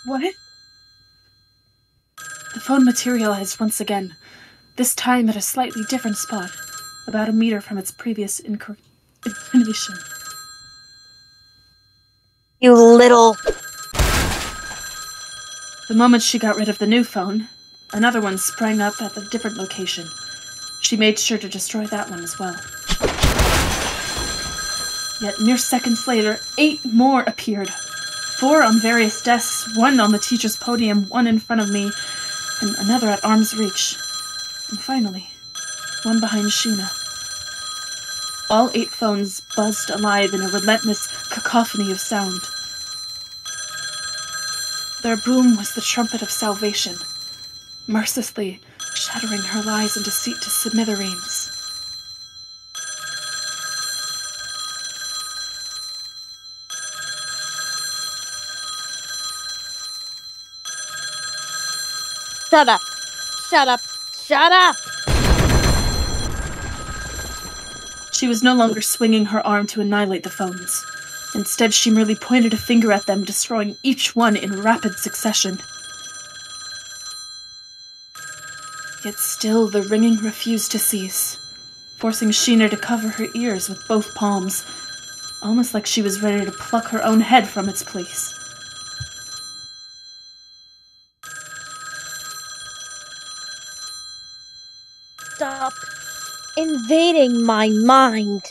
What? The phone materialized once again, this time at a slightly different spot, about a meter from its previous inclination. You little... The moment she got rid of the new phone, another one sprang up at a different location. She made sure to destroy that one as well. Yet mere seconds later, 8 more appeared. 4 on various desks, 1 on the teacher's podium, 1 in front of me, and another at arm's reach. And finally, 1 behind Shiina. All 8 phones buzzed alive in a relentless cacophony of sound. Their boom was the trumpet of salvation, mercilessly shattering her lies and deceit to smithereens. Shut up! Shut up! Shut up! She was no longer swinging her arm to annihilate the phones. Instead, she merely pointed a finger at them, destroying each one in rapid succession. Yet still, the ringing refused to cease, forcing Shiina to cover her ears with both palms, almost like she was ready to pluck her own head from its place. Stop invading my mind.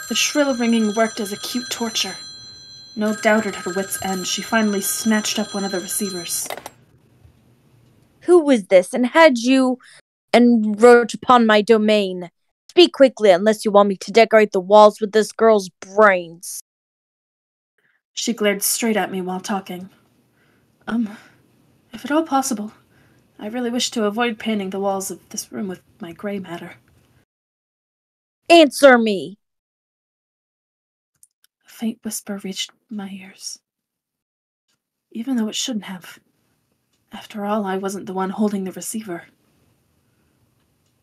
The shrill ringing worked as acute torture. No doubt at her wit's end, she finally snatched up one of the receivers. Who was this, and had you encroached upon my domain? Speak quickly, unless you want me to decorate the walls with this girl's brains. She glared straight at me while talking. If at all possible, I really wish to avoid painting the walls of this room with my gray matter. Answer me! A faint whisper reached my ears. Even though it shouldn't have. After all, I wasn't the one holding the receiver.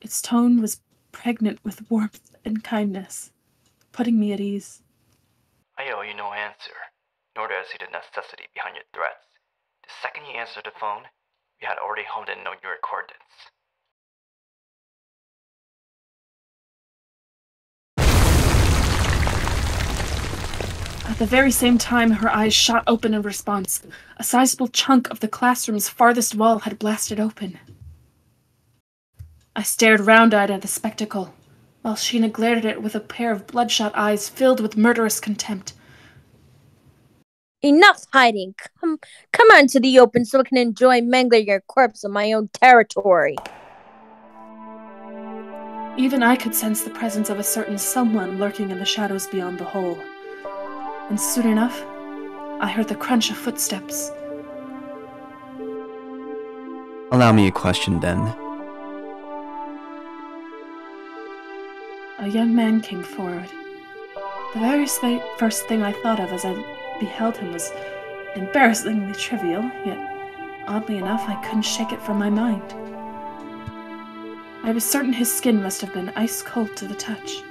Its tone was pregnant with warmth and kindness, putting me at ease. I owe you no answer, nor do I see the necessity behind your threats. The second you answered the phone, you had already honed in on your coordinates. At the very same time, her eyes shot open in response. A sizable chunk of the classroom's farthest wall had blasted open. I stared round-eyed at the spectacle, while Shiina glared at it with a pair of bloodshot eyes filled with murderous contempt. Enough hiding! Come on to the open so I can enjoy mangling your corpse on my own territory. Even I could sense the presence of a certain someone lurking in the shadows beyond the hole. And soon enough, I heard the crunch of footsteps. Allow me a question then. A young man came forward. The very first thing I thought of as I beheld him was embarrassingly trivial, yet oddly enough I couldn't shake it from my mind. I was certain his skin must have been ice cold to the touch.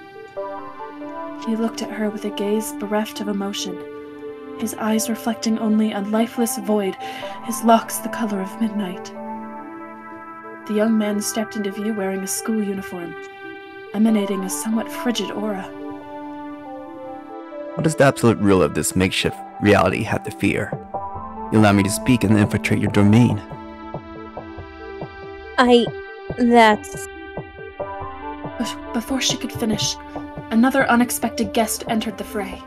He looked at her with a gaze bereft of emotion, his eyes reflecting only a lifeless void, his locks the color of midnight. The young man stepped into view wearing a school uniform, emanating a somewhat frigid aura. What does the absolute ruler of this makeshift reality have to fear? You allow me to speak and infiltrate your domain. That's... Before she could finish, another unexpected guest entered the fray.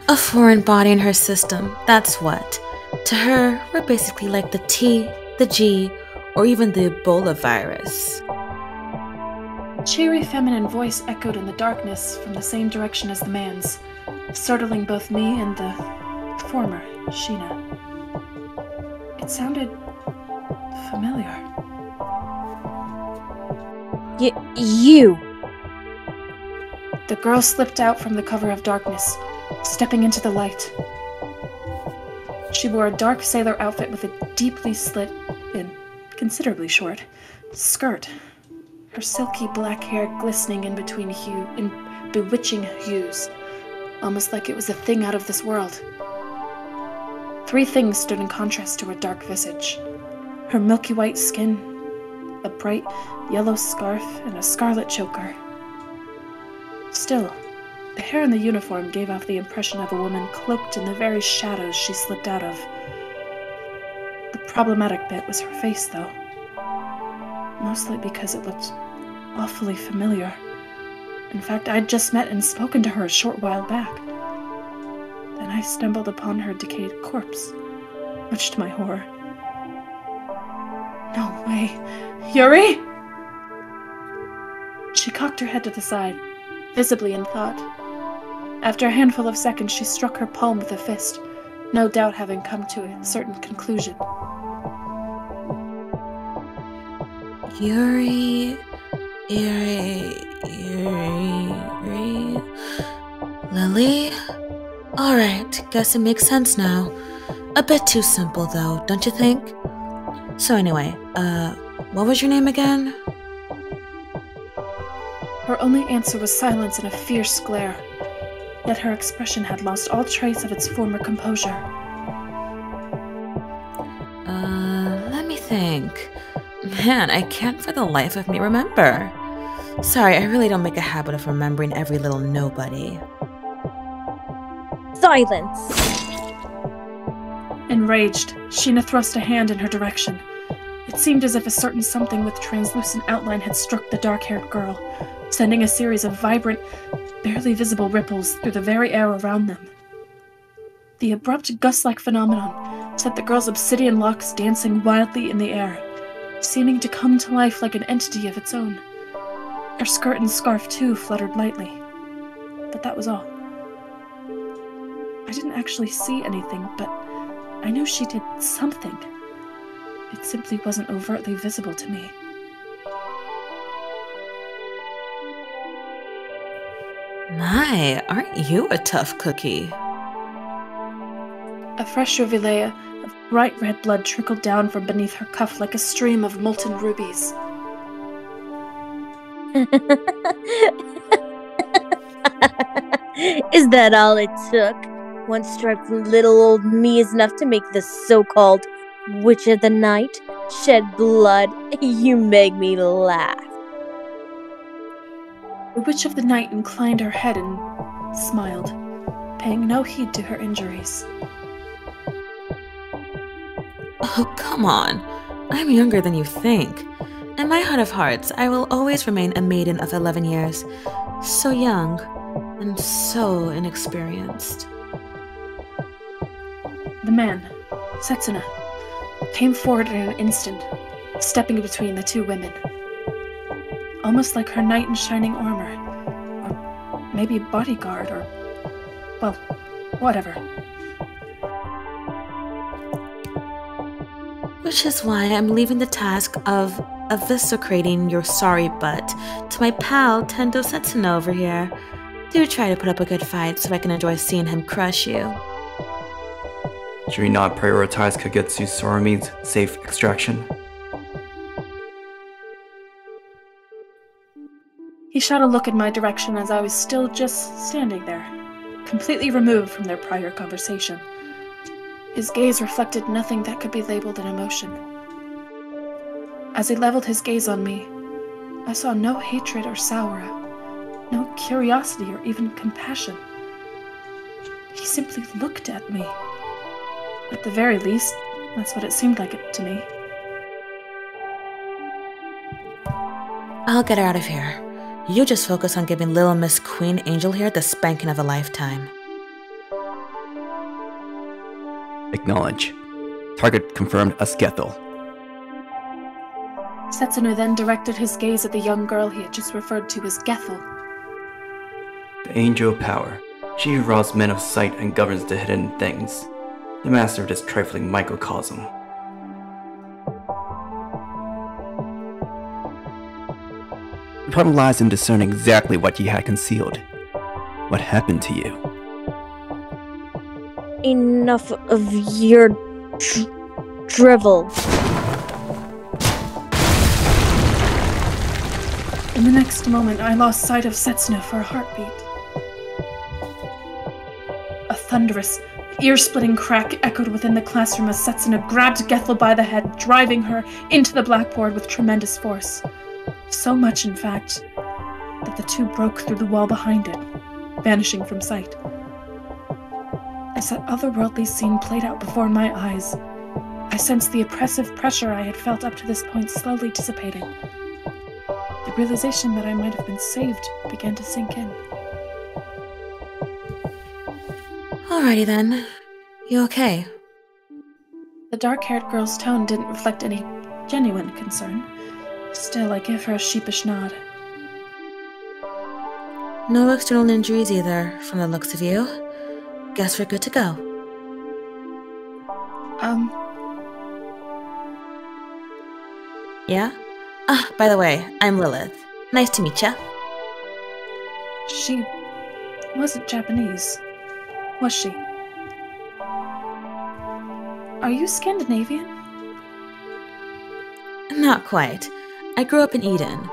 A foreign body in her system, that's what. To her, we're basically like the T, the G, or even the Ebola virus. A cheery feminine voice echoed in the darkness from the same direction as the man's, startling both me and the former, Shiina. It sounded familiar. You! The girl slipped out from the cover of darkness, stepping into the light. She wore a dark sailor outfit with a deeply slit and considerably short skirt, her silky black hair glistening in between bewitching hues, almost like it was a thing out of this world. Three things stood in contrast to her dark visage: her milky white skin, a bright yellow scarf, and a scarlet choker. Still, the hair in the uniform gave off the impression of a woman cloaked in the very shadows she slipped out of. The problematic bit was her face, though. Mostly because it looked awfully familiar. In fact, I'd just met and spoken to her a short while back. Then I stumbled upon her decayed corpse, much to my horror. No way. Yuri? She cocked her head to the side, visibly in thought. After a handful of seconds, she struck her palm with a fist, no doubt having come to a certain conclusion. Yuri. Lily? Alright, guess it makes sense now. A bit too simple though, don't you think? So anyway, what was your name again? Her only answer was silence and a fierce glare. Yet her expression had lost all trace of its former composure. Let me think. Man, I can't for the life of me remember. Sorry, I really don't make a habit of remembering every little nobody. Silence! Enraged, Shiina thrust a hand in her direction. It seemed as if a certain something with translucent outline had struck the dark-haired girl, sending a series of vibrant, barely visible ripples through the very air around them. The abrupt gust-like phenomenon set the girl's obsidian locks dancing wildly in the air, seeming to come to life like an entity of its own. Her skirt and scarf, too, fluttered lightly. But that was all. I didn't actually see anything, but I knew she did something. It simply wasn't overtly visible to me. My, aren't you a tough cookie? A fresh reveillea of bright red blood trickled down from beneath her cuff like a stream of molten rubies. Is that all it took? One stripe from little old me is enough to make the so-called Witch of the Night shed blood. You make me laugh. The Witch of the Night inclined her head and smiled, paying no heed to her injuries. Oh, come on. I'm younger than you think. In my heart of hearts, I will always remain a maiden of 11 years. So young and so inexperienced. The man, Setsuna, came forward in an instant, stepping between the two women. Almost like her knight in shining armor, or maybe bodyguard, or, well, whatever. Which is why I'm leaving the task of eviscerating your sorry butt to my pal Tendo Setsuna over here. Do try to put up a good fight so I can enjoy seeing him crush you. Should we not prioritize Kugutsu Sorami's safe extraction? He shot a look in my direction as I was still just standing there, completely removed from their prior conversation. His gaze reflected nothing that could be labeled an emotion. As he leveled his gaze on me, I saw no hatred or sorrow, no curiosity or even compassion. He simply looked at me. At the very least, that's what it seemed like it to me. I'll get her out of here. You just focus on giving little Miss Queen Angel here the spanking of a lifetime. Acknowledge. Target confirmed as Gethel. Setsuna then directed his gaze at the young girl he had just referred to as Gethel. The Angel of Power. She who robs men of sight and governs the hidden things. The master of this trifling microcosm. The problem lies in discerning exactly what ye had concealed. What happened to you? Enough of your drivel. In the next moment, I lost sight of Setsuna for a heartbeat. A thunderous, ear-splitting crack echoed within the classroom as Setsuna grabbed Gethel by the head, driving her into the blackboard with tremendous force. So much, in fact, that the two broke through the wall behind it, vanishing from sight. As that otherworldly scene played out before my eyes, I sensed the oppressive pressure I had felt up to this point slowly dissipating. The realization that I might have been saved began to sink in. Alrighty then. You okay? The dark-haired girl's tone didn't reflect any genuine concern. Still, I gave her a sheepish nod. No external injuries either, from the looks of you. Guess we're good to go. Yeah? Ah, by the way, I'm Lilith. Nice to meet ya. She wasn't Japanese, was she? Are you Scandinavian? Not quite. I grew up in Eden.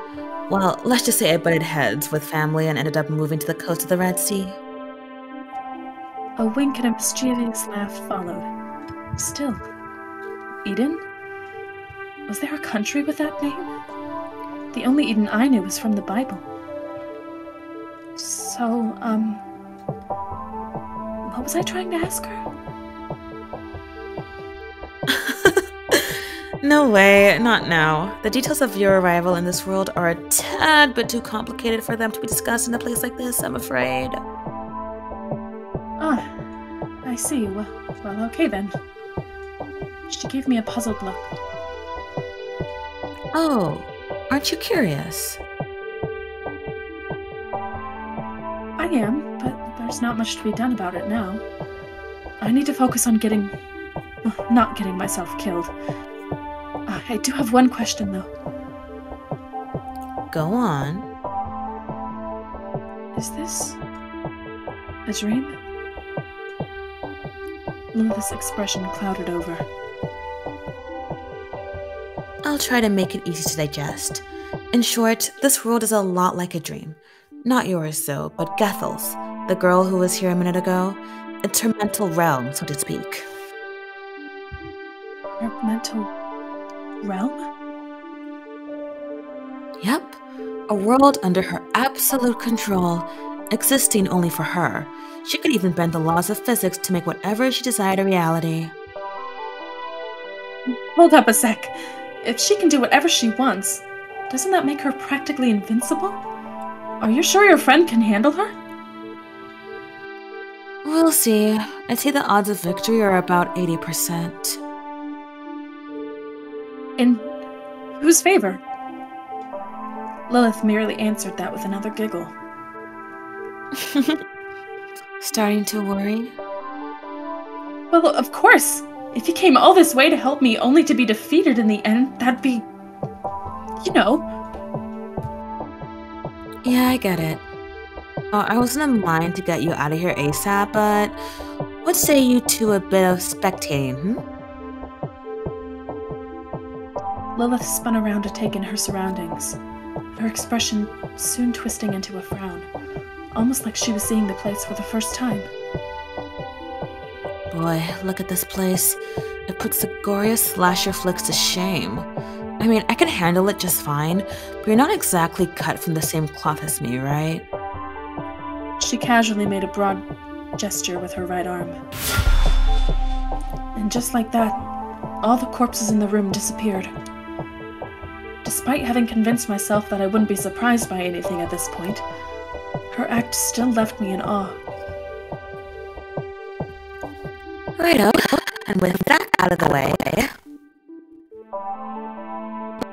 Well, let's just say I butted heads with family and ended up moving to the coast of the Red Sea. A wink and a mischievous laugh followed. Still, Eden? Was there a country with that name? The only Eden I knew was from the Bible. So, what was I trying to ask her? No way, not now. The details of your arrival in this world are a tad bit too complicated for them to be discussed in a place like this, I'm afraid. Ah, I see. Well, okay then. She gave me a puzzled look. Oh, aren't you curious? I am, but there's not much to be done about it now. I need to focus on not getting myself killed. I do have one question, though. Go on. Is this a dream? Lilith's expression clouded over. I'll try to make it easy to digest. In short, this world is a lot like a dream. Not yours, though, but Gethel's, the girl who was here a minute ago. It's her mental realm, so to speak. Her mental realm? Yep. A world under her absolute control, existing only for her. She could even bend the laws of physics to make whatever she desired a reality. Hold up a sec. If she can do whatever she wants, doesn't that make her practically invincible? Are you sure your friend can handle her? We'll see. I'd say the odds of victory are about 80%. In whose favor? Lilith merely answered that with another giggle. Starting to worry? Well, of course! If he came all this way to help me only to be defeated in the end, that'd be... you know. Yeah, I get it. I wasn't in mind to get you out of here ASAP, but what say you to a bit of spectating, Lilith spun around to take in her surroundings, her expression soon twisting into a frown, almost like she was seeing the place for the first time. Boy, look at this place. It puts the goriest slasher flicks to shame. I mean, I can handle it just fine, but you're not exactly cut from the same cloth as me, right? She casually made a broad gesture with her right arm. And just like that, all the corpses in the room disappeared. Despite having convinced myself that I wouldn't be surprised by anything at this point, her act still left me in awe. Righto, and with that out of the way...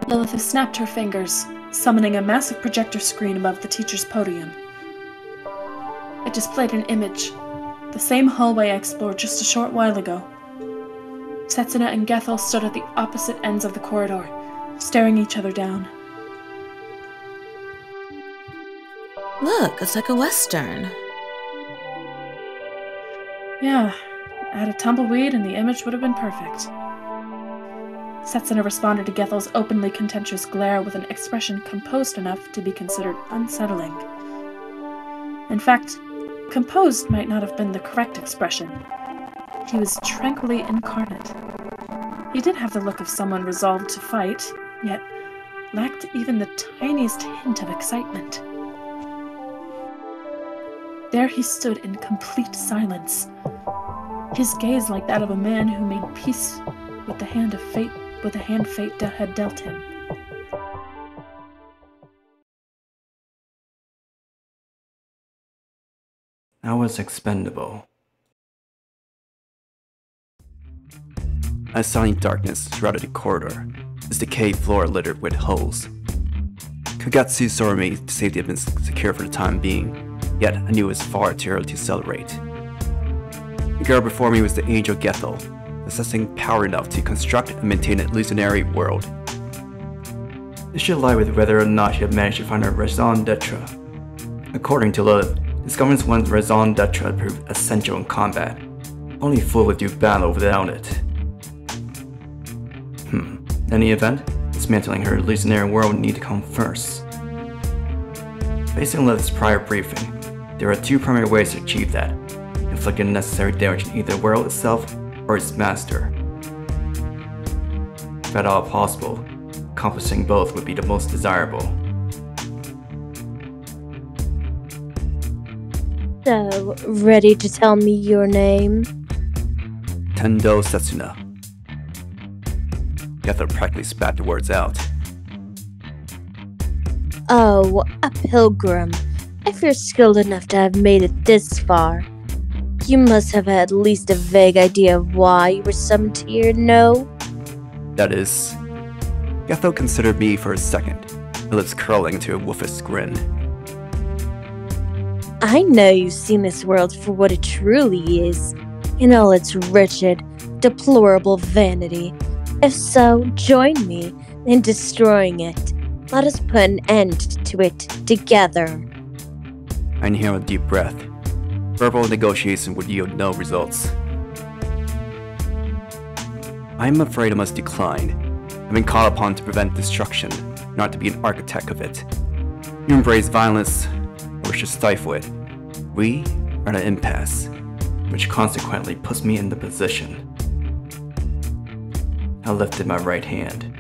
Lilith snapped her fingers, summoning a massive projector screen above the teacher's podium. It displayed an image, the same hallway I explored just a short while ago. Setsuna and Gethel stood at the opposite ends of the corridor, staring each other down. Look, it's like a western. Yeah, add a tumbleweed and the image would have been perfect. Setsuna responded to Gethel's openly contentious glare with an expression composed enough to be considered unsettling. In fact, composed might not have been the correct expression. He was tranquilly incarnate. He did have the look of someone resolved to fight, yet lacked even the tiniest hint of excitement. There he stood in complete silence, his gaze like that of a man who made peace with the hand fate had dealt him. I was expendable. A sunny darkness shrouded the corridor, its decayed floor littered with holes. Kugutsu Sorami's safety had been secure for the time being, yet I knew it was far too early to celebrate. The girl before me was the angel Gethel, possessing power enough to construct and maintain an illusionary world. It should lie with whether or not she had managed to find her raison d'etre. According to Lilith, This government's one raison d'etre proved essential in combat. Only a fool would do battle without it. In any event, dismantling her illusionary world would need to come first. Based on Lilith's prior briefing, there are two primary ways to achieve that: inflicting necessary damage in either the world itself or its master. If at all possible, accomplishing both would be the most desirable. So, ready to tell me your name? Tendo Setsuna. Gethel practically spat the words out. Oh, a pilgrim. If you're skilled enough to have made it this far, you must have had at least a vague idea of why you were summoned here, no? That is... Gethel considered me for a second, her lips curling into a wolfish grin. I know you've seen this world for what it truly is, in all its wretched, deplorable vanity. If so, join me in destroying it. Let us put an end to it together. I inhaled a deep breath. Verbal negotiation would yield no results. I am afraid I must decline. I've been called upon to prevent destruction, not to be an architect of it. You embrace violence, or should stifle it. We are at an impasse, which consequently puts me in the position. I lifted my right hand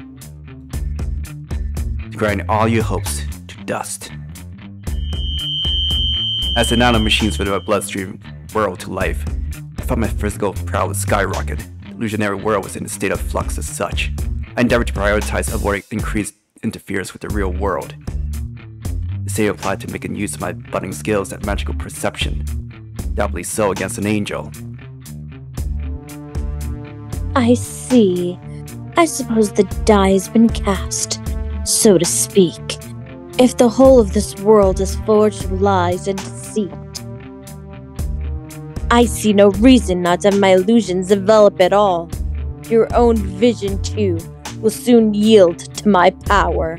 to grind all your hopes to dust. As the nanomachines fed my bloodstream whirled to life, I felt my physical prowess skyrocket. The illusionary world was in a state of flux as such. I endeavored to prioritize avoiding increased interference with the real world. The same applied to making use of my budding skills at magical perception, doubly so against an angel. I see. I suppose the die has been cast, so to speak. If the whole of this world is forged of lies and deceit, I see no reason not to have my illusions develop at all. Your own vision, too, will soon yield to my power.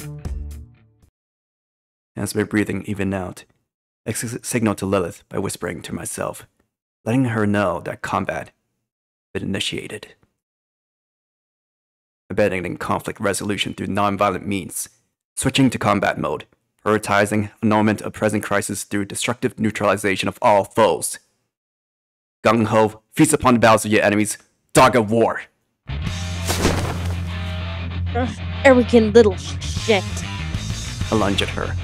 As my breathing evened out, I signaled to Lilith by whispering to myself, letting her know that combat had been initiated. Abandoning conflict resolution through non-violent means, switching to combat mode, prioritizing annulment of present crisis through destructive neutralization of all foes. Gung-ho, feast upon the battles of your enemies, dog of war! Arrogant little shit. I lunged at her.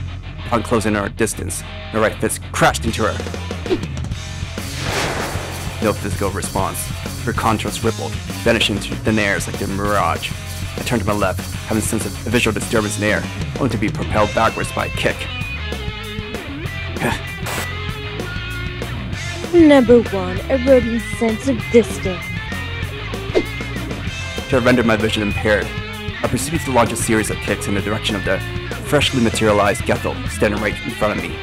Upon closing our distance, my right fist crashed into her. No physical response. Her contrast rippled, vanishing into thin airs like a mirage. I turned to my left, having a sense of a visual disturbance in the air, only to be propelled backwards by a kick. Number 1, eroding sense of distance. To render my vision impaired, I proceeded to launch a series of kicks in the direction of the freshly materialized Gethel standing right in front of me.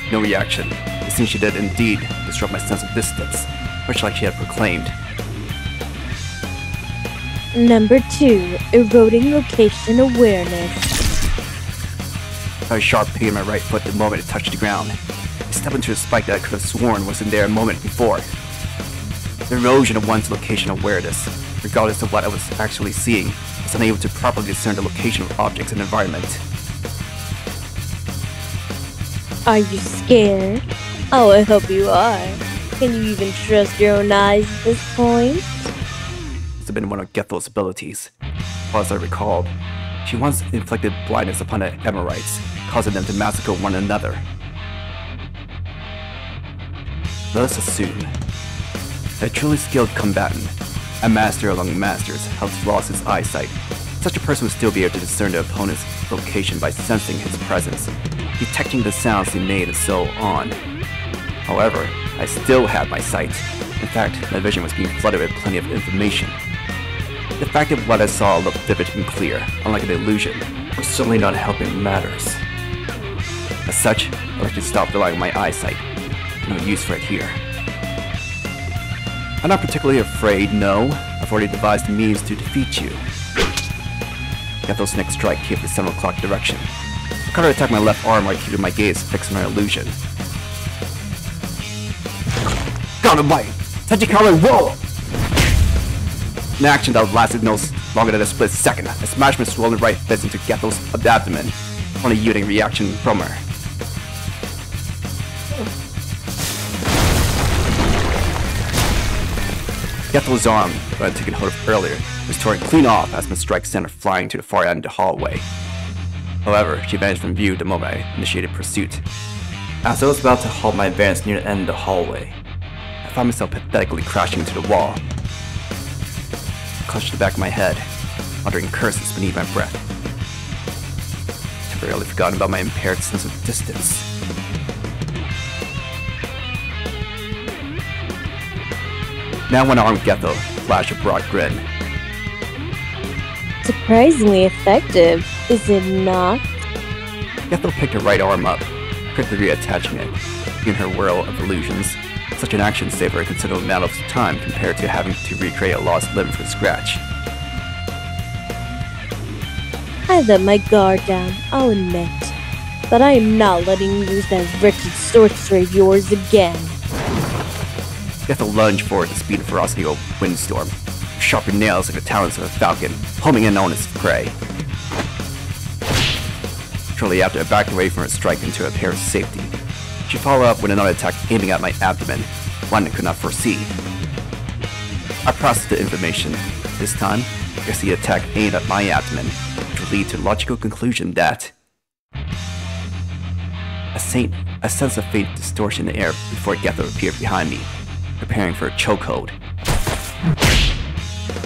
No reaction. It seemed she did indeed disrupt my sense of distance, much like she had proclaimed. Number 2, eroding location awareness. I felt a sharp pain in my right foot the moment it touched the ground. I stepped into a spike that I could have sworn wasn't there a moment before. The erosion of one's location awareness, regardless of what I was actually seeing, was unable to properly discern the location of objects and environment. Are you scared? Oh, I hope you are. Can you even trust your own eyes at this point? This had been one of Gethel's abilities. As I recalled, she once inflicted blindness upon the Emorites, causing them to massacre one another. Let us assume a truly skilled combatant, a master among masters, has lost his eyesight. Such a person would still be able to discern the opponent's location by sensing his presence, detecting the sounds he made, and so on. However, I still had my sight. In fact, my vision was being flooded with plenty of information. The fact that what I saw looked vivid and clear, unlike an illusion, was certainly not helping matters. As such, I'd like to stop relying on my eyesight. No use for it here. I'm not particularly afraid, no. I've already devised means to defeat you. Gethel's next strike came from the 7 o'clock direction. I caught her attack my left arm while keeping my gaze fixed on her illusion. Got him right! Tachikara, roll! An action that lasted no longer than a split second. I smashed my swollen right fist into Gethel's abdomen, only yielding reaction from her. Gethel's arm, that I had taken hold of earlier, was torn clean off as my strike sent her flying to the far end of the hallway. However, she vanished from view the moment I initiated pursuit. As I was about to halt my advance near the end of the hallway, I found myself pathetically crashing into the wall. I clutched the back of my head, uttering curses beneath my breath. Temporarily forgotten about my impaired sense of distance. Now one-armed Gethel flashed a broad grin. Surprisingly effective, is it not? Gethel picked her right arm up, quickly reattaching it, in her whirl of illusions. Such an action saved her a considerable amount of time compared to having to recreate a lost limb from scratch. I let my guard down, I'll admit. But I am not letting you use that wretched sorcery of yours again. Gethel lunged forward at the speed and ferocity of a windstorm, sharpened nails like the talons of a falcon, homing in on its prey. Shortly after, I backed away from her strike into a pair of safety. She followed up with another attack aiming at my abdomen, one I could not foresee. I processed the information. This time, I see the attack aimed at my abdomen, which would lead to the logical conclusion that a sense of faint distortion in the air before Gethel appeared behind me, preparing for a chokehold.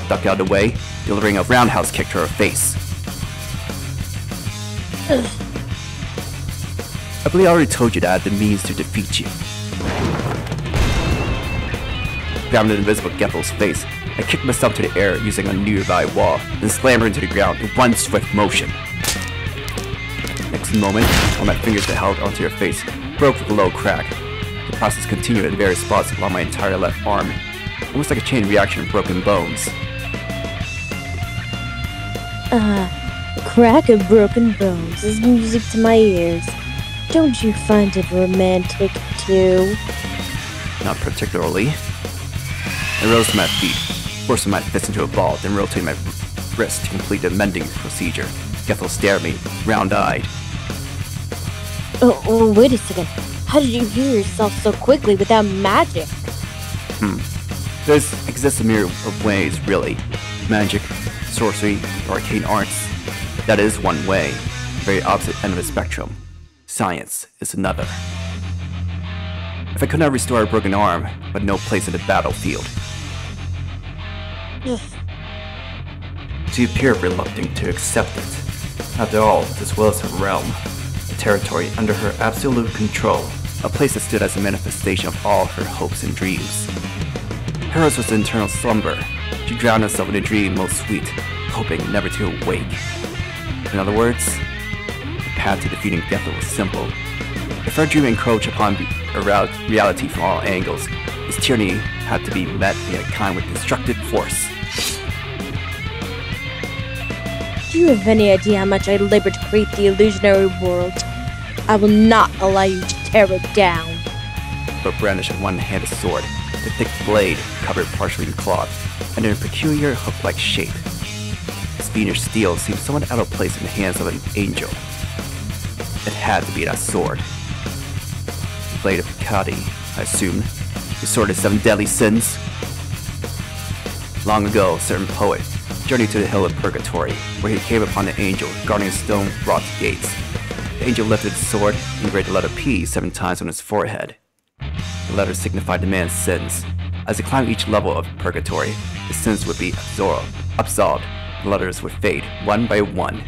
Ducked out of the way, delivering a roundhouse kick to her face. I believe I already told you that I had the means to defeat you. Grabbing the invisible Gethel's face, I kicked myself to the air using a nearby wall, then slammed her into the ground in one swift motion. Next moment, all my fingers that held onto her face broke with a low crack. The process continued in various spots along my entire left arm, almost like a chain reaction of broken bones. The crack of broken bones is music to my ears. Don't you find it romantic, too? Not particularly. I rose to my feet, forcing my fist into a ball, then rotating my wrist to complete the mending procedure. Gethel stared at me, round-eyed. Oh, wait a second. How did you heal yourself so quickly without magic? There exists a myriad of ways, really. Magic, sorcery, arcane arts. That is one way, the very opposite end of the spectrum. Science is another. If I could not restore a broken arm, but no place in the battlefield. She appeared reluctant to accept it. After all, this was her realm, a territory under her absolute control, a place that stood as a manifestation of all her hopes and dreams. Hers was an eternal slumber. She drowned herself in a dream most sweet, hoping never to awake. In other words, the path to defeating Gethel was simple. If her dream encroached upon reality from all angles, this tyranny had to be met in a kind with constructive force. Do you have any idea how much I labored to create the illusionary world? I will not allow you to tear it down. But brandished in one-handed sword, the thick blade covered partially in cloth, and in a peculiar hook-like shape. This fiendish steel seemed somewhat out of place in the hands of an angel. It had to be that sword. The blade of Picati, I assumed. The sword of 7 deadly sins. Long ago, a certain poet journeyed to the hill of Purgatory, where he came upon an angel guarding a stone-wrought gates. The angel lifted his sword and engraved the letter P 7 times on his forehead. The letter signified the man's sins. As he climbed each level of Purgatory, his sins would be absolved. The letters would fade, one by one.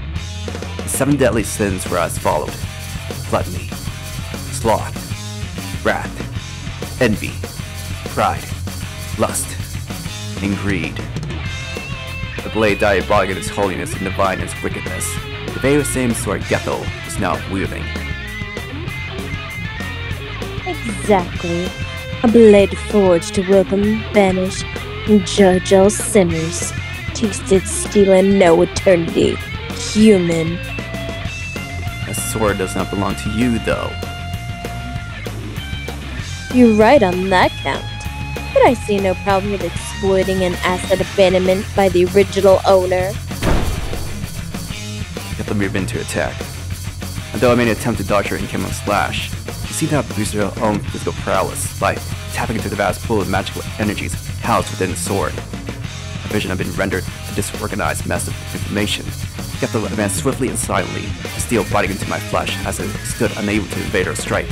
The 7 deadly sins were as followed: gluttony, sloth, wrath, envy, pride, lust, and greed. The blade diabolic in its holiness and divine in its wickedness. The very same sword Gethel was now wielding. Exactly. A blade forged to welcome, banish, and judge all sinners. Tasted steel and no eternity. Human. A sword does not belong to you, though. You're right on that count. But I see no problem with exploiting an asset abandonment by the original owner. Gethel moved in to attack. Although I made an attempt to dodge her incoming slash, she seemed to have boosted her own physical prowess by tapping into the vast pool of magical energies housed within the sword. My vision had been rendered a disorganized mess of information. Gethel advanced swiftly and silently, the steel biting into my flesh as I stood unable to evade her strike.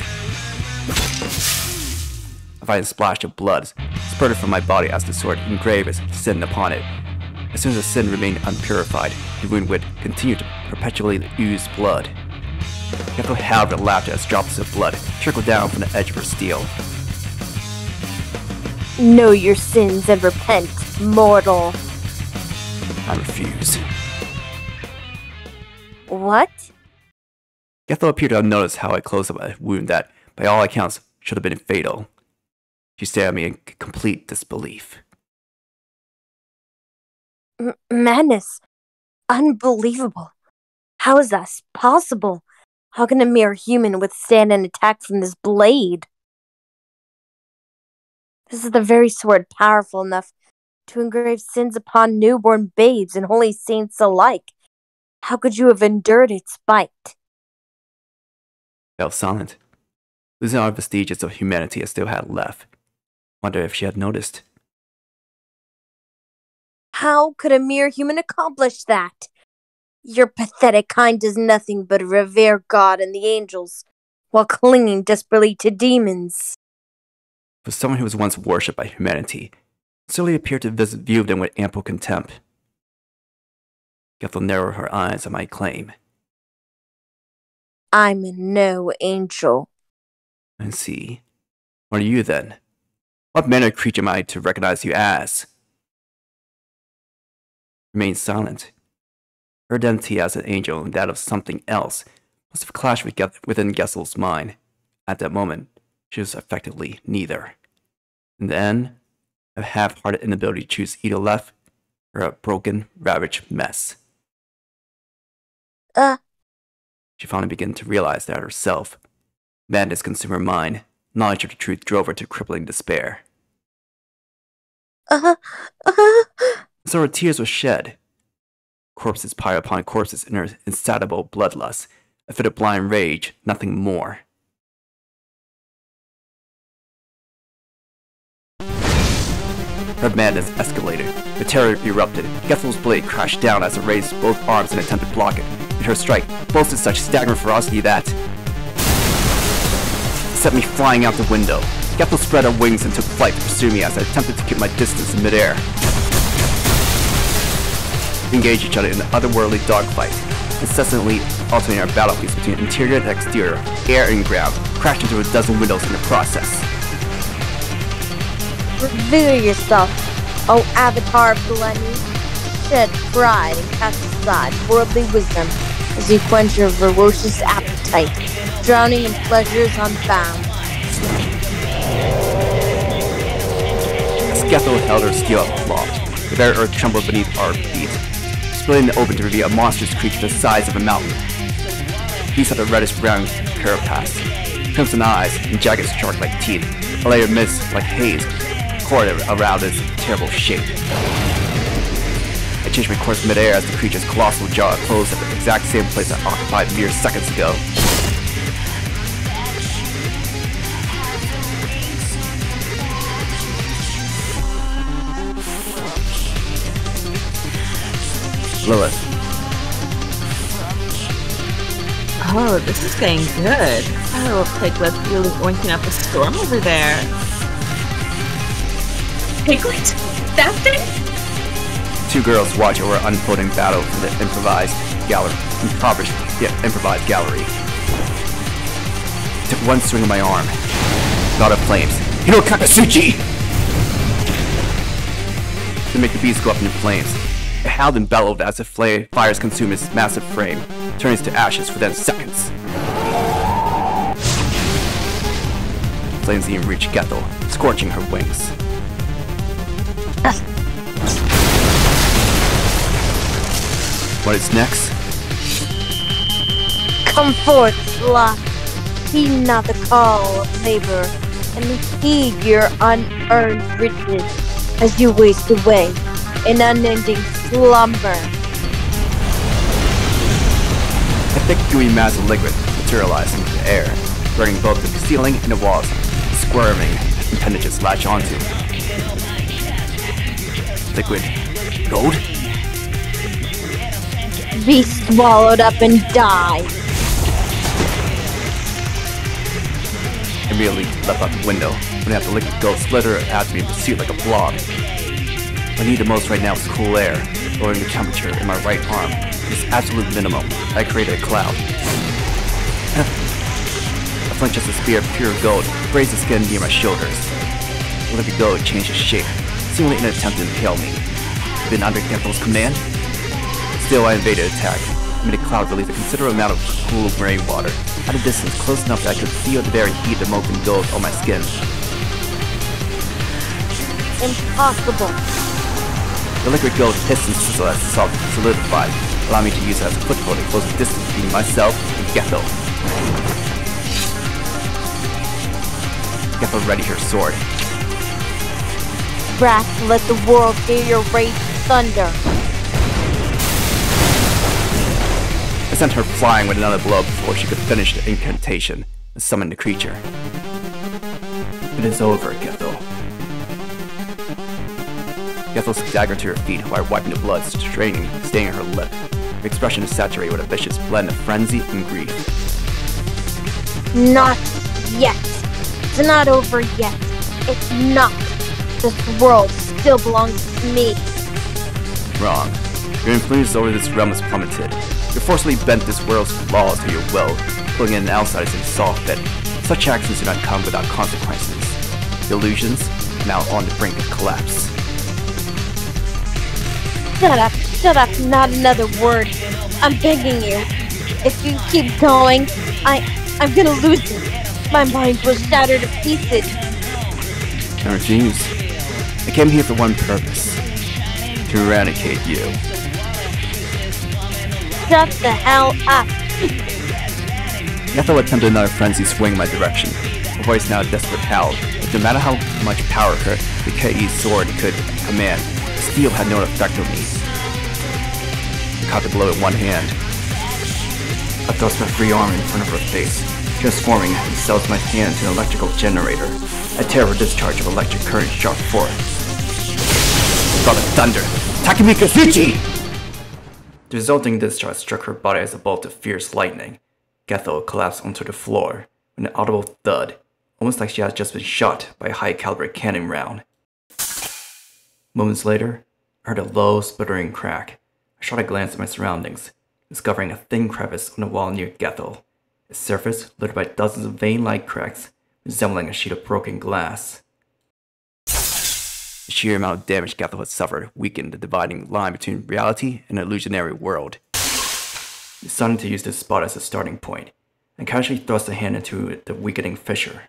A violent splash of blood spurted from my body as the sword engraved its sin upon it. As soon as the sin remained unpurified, the wound would continue to perpetually ooze blood. Gethel howled and laughed as drops of blood trickled down from the edge of her steel. Know your sins and repent, mortal. I refused. What? Gethel appeared to have noticed how I closed up a wound that, by all accounts, should have been fatal. She stared at me in complete disbelief. Madness. Unbelievable. How is that possible? How can a mere human withstand an attack from this blade? This is the very sword powerful enough to engrave sins upon newborn babes and holy saints alike. How could you have endured its bite? I fell silent, losing all vestiges of humanity I still had left. Wonder if she had noticed. How could a mere human accomplish that? Your pathetic kind does nothing but revere God and the angels, while clinging desperately to demons. For someone who was once worshipped by humanity, slowly appeared to view them with ample contempt. Gethel narrowed her eyes at my claim. I'm no angel. I see. What are you then? What manner of creature am I to recognize you as? Remained silent. Her identity as an angel and that of something else must have clashed within Gethel's mind. At that moment, she was effectively neither. In the end, a half-hearted inability to choose either left, or a broken, ravaged mess. She finally began to realize that herself. Madness consumed her mind. Knowledge of the truth drove her to crippling despair. So her tears were shed. Corpses piled upon corpses in her insatiable bloodlust, a fit of blind rage, nothing more. Her madness escalated. The terror erupted. Gethel's blade crashed down as it raised both arms in an attempt to block it, and her strike boasted such staggering ferocity that it sent me flying out the window. Gethel spread her wings and took flight to pursue me as I attempted to keep my distance in midair. We engaged each other in an otherworldly dogfight, incessantly alternating our battlefields between interior and exterior, air and ground, crashed into a dozen windows in the process. Revere yourself, O Avatar of Glenny. Shed pride and cast aside worldly wisdom as you quench your ferocious appetite, drowning in pleasures unbound. As Gethel held her steel aloft, the very earth trembled beneath our feet, splitting the open to reveal a monstrous creature the size of a mountain. These had a reddish-brown carapace, crimson eyes, and jagged shark-like teeth, a layer of mist like haze corded around its terrible shape. I changed my course mid-air as the creature's colossal jaw closed at the exact same place I occupied mere seconds ago. Lilith. Oh, this is getting good. It looks like let's really oinking up a storm over there. Piglet? That thing? Two girls watch over an unfolding battle for the improvised gallery. Improvised gallery. Took one swing of my arm. God of flames. Hiro Kakasuchi! To make the beast go up into flames. It howled and bellowed as the fires consumed its massive frame, turning it to ashes within seconds. Flames even reached Gethel, scorching her wings. What is next? Come forth, sloth. Heed not the call of labor. and heed your unearned riches as you waste away in unending slumber. A thick, gooey mass of liquid materialized into the air, burning both the ceiling and the walls, squirming as appendages latch onto. Liquid gold? Be swallowed up and die. Immediately leapt out the window, when I have the liquid gold slitter at me in pursuit like a blob. What I need the most right now is cool air, lowering the temperature in my right arm. It's absolute minimum. I created a cloud. I flung just a spear of pure gold, grazed the skin near my shoulders. The liquid gold changed its shape, seemingly in an attempt to impale me. Been under Gethel's command? Still, I evaded attack. I made a cloud release a considerable amount of cool gray water, at a distance close enough that I could feel the very heat of molten gold on my skin. Impossible. The liquid gold hissed and sizzled as the salt solidified, allowing me to use it as a foothold to close the distance between myself and Gethel. Gethel readied her sword. Wrath, let the world hear your rage thunder. I sent her flying with another blow before she could finish the incantation and summon the creature. It is over, Gethel. Gethel staggered to her feet while wiping the blood staining her lip. Her expression is saturated with a vicious blend of frenzy and grief. Not yet. It's not over yet. It's not. This world still belongs to me. Wrong. Your influence over this realm is plummeted. You forcibly bent this world's laws to your will, pulling in outsiders as you saw fit. Such actions do not come without consequences. The illusions are now on the brink of collapse. Shut up, not another word. I'm begging you. If you keep going, I'm gonna lose it. My mind will shatter to pieces. I refuse. I came here for one purpose. To eradicate you. Shut the hell up. Gethel attempted another frenzy swing in my direction. Her voice now a desperate howl. But no matter how much power her decayed sword could command, steel had no effect on me. I caught the blow in one hand. I thrust my free arm in front of her face, transforming the cells of my hand into an electrical generator. A terrible discharge of electric current shot forth. Brother Thunder! Takumi Kazuchi! The resulting discharge struck her body as a bolt of fierce lightning. Gethel collapsed onto the floor with an audible thud, almost like she had just been shot by a high-caliber cannon round. Moments later, I heard a low, sputtering crack. I shot a glance at my surroundings, discovering a thin crevice on the wall near Gethel, its surface littered by dozens of vein-like cracks resembling a sheet of broken glass. The sheer amount of damage Gethel had suffered weakened the dividing line between reality and an illusionary world. I decided to use this spot as a starting point, and casually thrust a hand into the weakening fissure.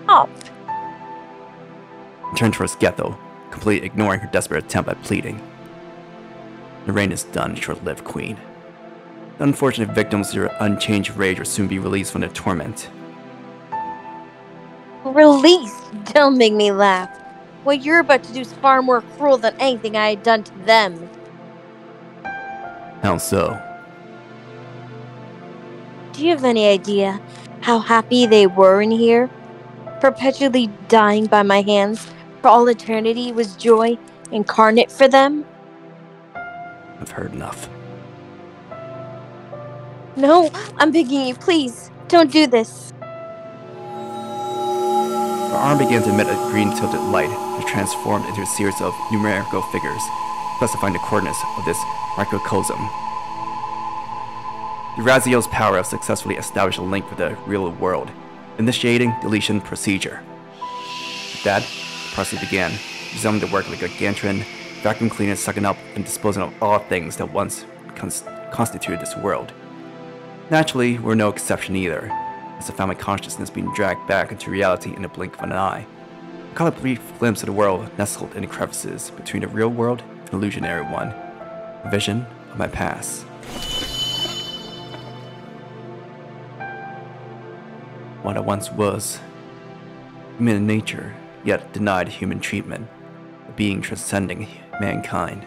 Oh. I turned towards Gethel, completely ignoring her desperate attempt at pleading. The reign is done, short-lived queen. The unfortunate victims of your unchanged rage will soon be released from their torment. Release? Don't make me laugh. What you're about to do is far more cruel than anything I had done to them. How so? Do you have any idea how happy they were in here? Perpetually dying by my hands for all eternity was joy incarnate for them? I've heard enough. No, I'm begging you, please, don't do this. Her arm began to emit a green tilted light, which transformed into a series of numerical figures, specifying the coordinates of this microcosm. The Raziel's power has successfully established a link with the real world, initiating deletion procedure. With that, the process began, resuming to work like a gargantuan vacuum cleaner sucking up and disposing of all things that once constituted this world. Naturally, we're no exception either, as I found my consciousness being dragged back into reality in the blink of an eye. I caught a brief glimpse of the world nestled in the crevices between the real world and the illusionary one, a vision of my past. what I once was. Human in nature, yet denied human treatment, a being transcending mankind.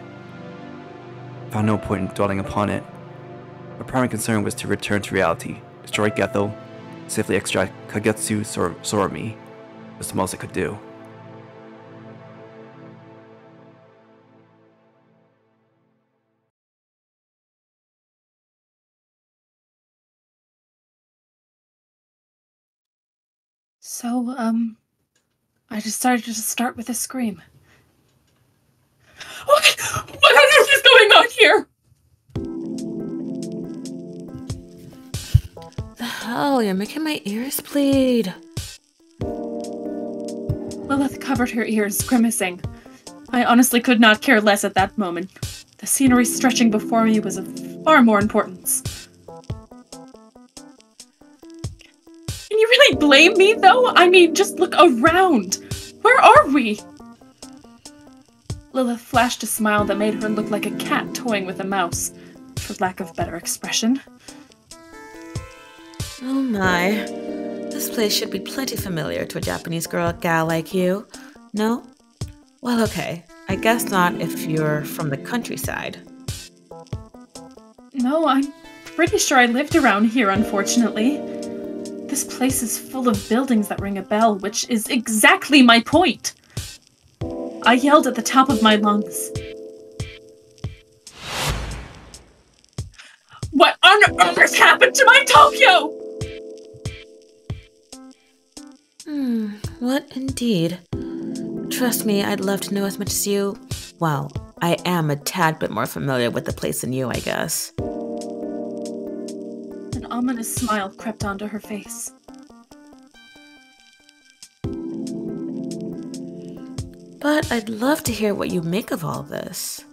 I found no point in dwelling upon it. My primary concern was to return to reality, destroy Gethel, safely extract Kugutsu Sorami. Was the most I could do. So, I decided to start with a scream. What on earth is going on here? The hell, you're making my ears bleed. Lilith covered her ears, grimacing. I honestly could not care less at that moment. The scenery stretching before me was of far more importance. Can you really blame me, though? I mean, just look around. Where are we? Lilith flashed a smile that made her look like a cat toying with a mouse, for lack of better expression. Oh my. This place should be plenty familiar to a Japanese gal like you. No? Well, okay. I guess not if you're from the countryside. No, I'm pretty sure I lived around here, unfortunately. This place is full of buildings that ring a bell, which is exactly my point. I yelled at the top of my lungs. What on earth happened to my Tokyo? What indeed? Trust me, I'd love to know as much as you. Well, I am a tad bit more familiar with the place than you, I guess. An ominous smile crept onto her face. But I'd love to hear what you make of all this.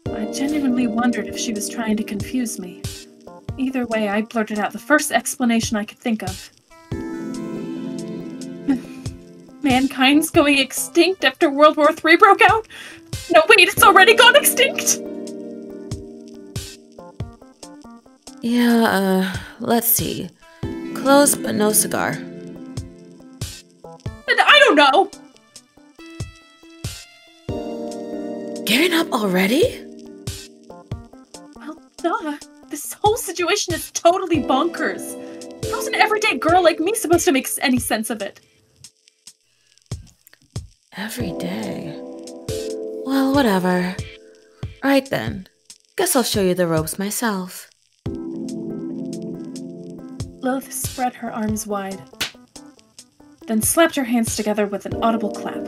I genuinely wondered if she was trying to confuse me. Either way, I blurted out the first explanation I could think of. Mankind's going extinct after World War III broke out? No, wait, it's already gone extinct! Yeah, let's see. Close but no cigar. And I don't know! Gearing up already? Well, duh. This whole situation is totally bonkers. How's an everyday girl like me supposed to make any sense of it? Every day. Well, whatever. Right then. Guess I'll show you the ropes myself. Lilith spread her arms wide, then slapped her hands together with an audible clap.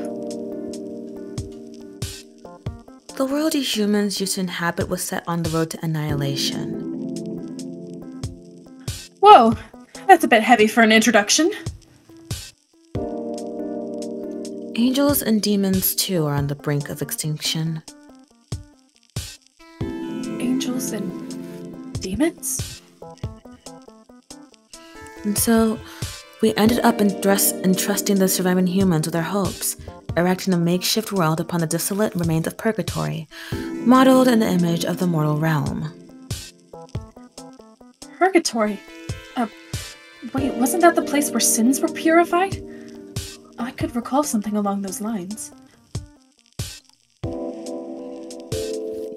The world you humans used to inhabit was set on the road to annihilation. Whoa, that's a bit heavy for an introduction. Angels and demons, too, are on the brink of extinction. Angels and demons? And so, we ended up entrusting the surviving humans with our hopes, erecting a makeshift world upon the desolate remains of purgatory, modeled in the image of the mortal realm. Purgatory? Wait, wasn't that the place where sins were purified? I could recall something along those lines.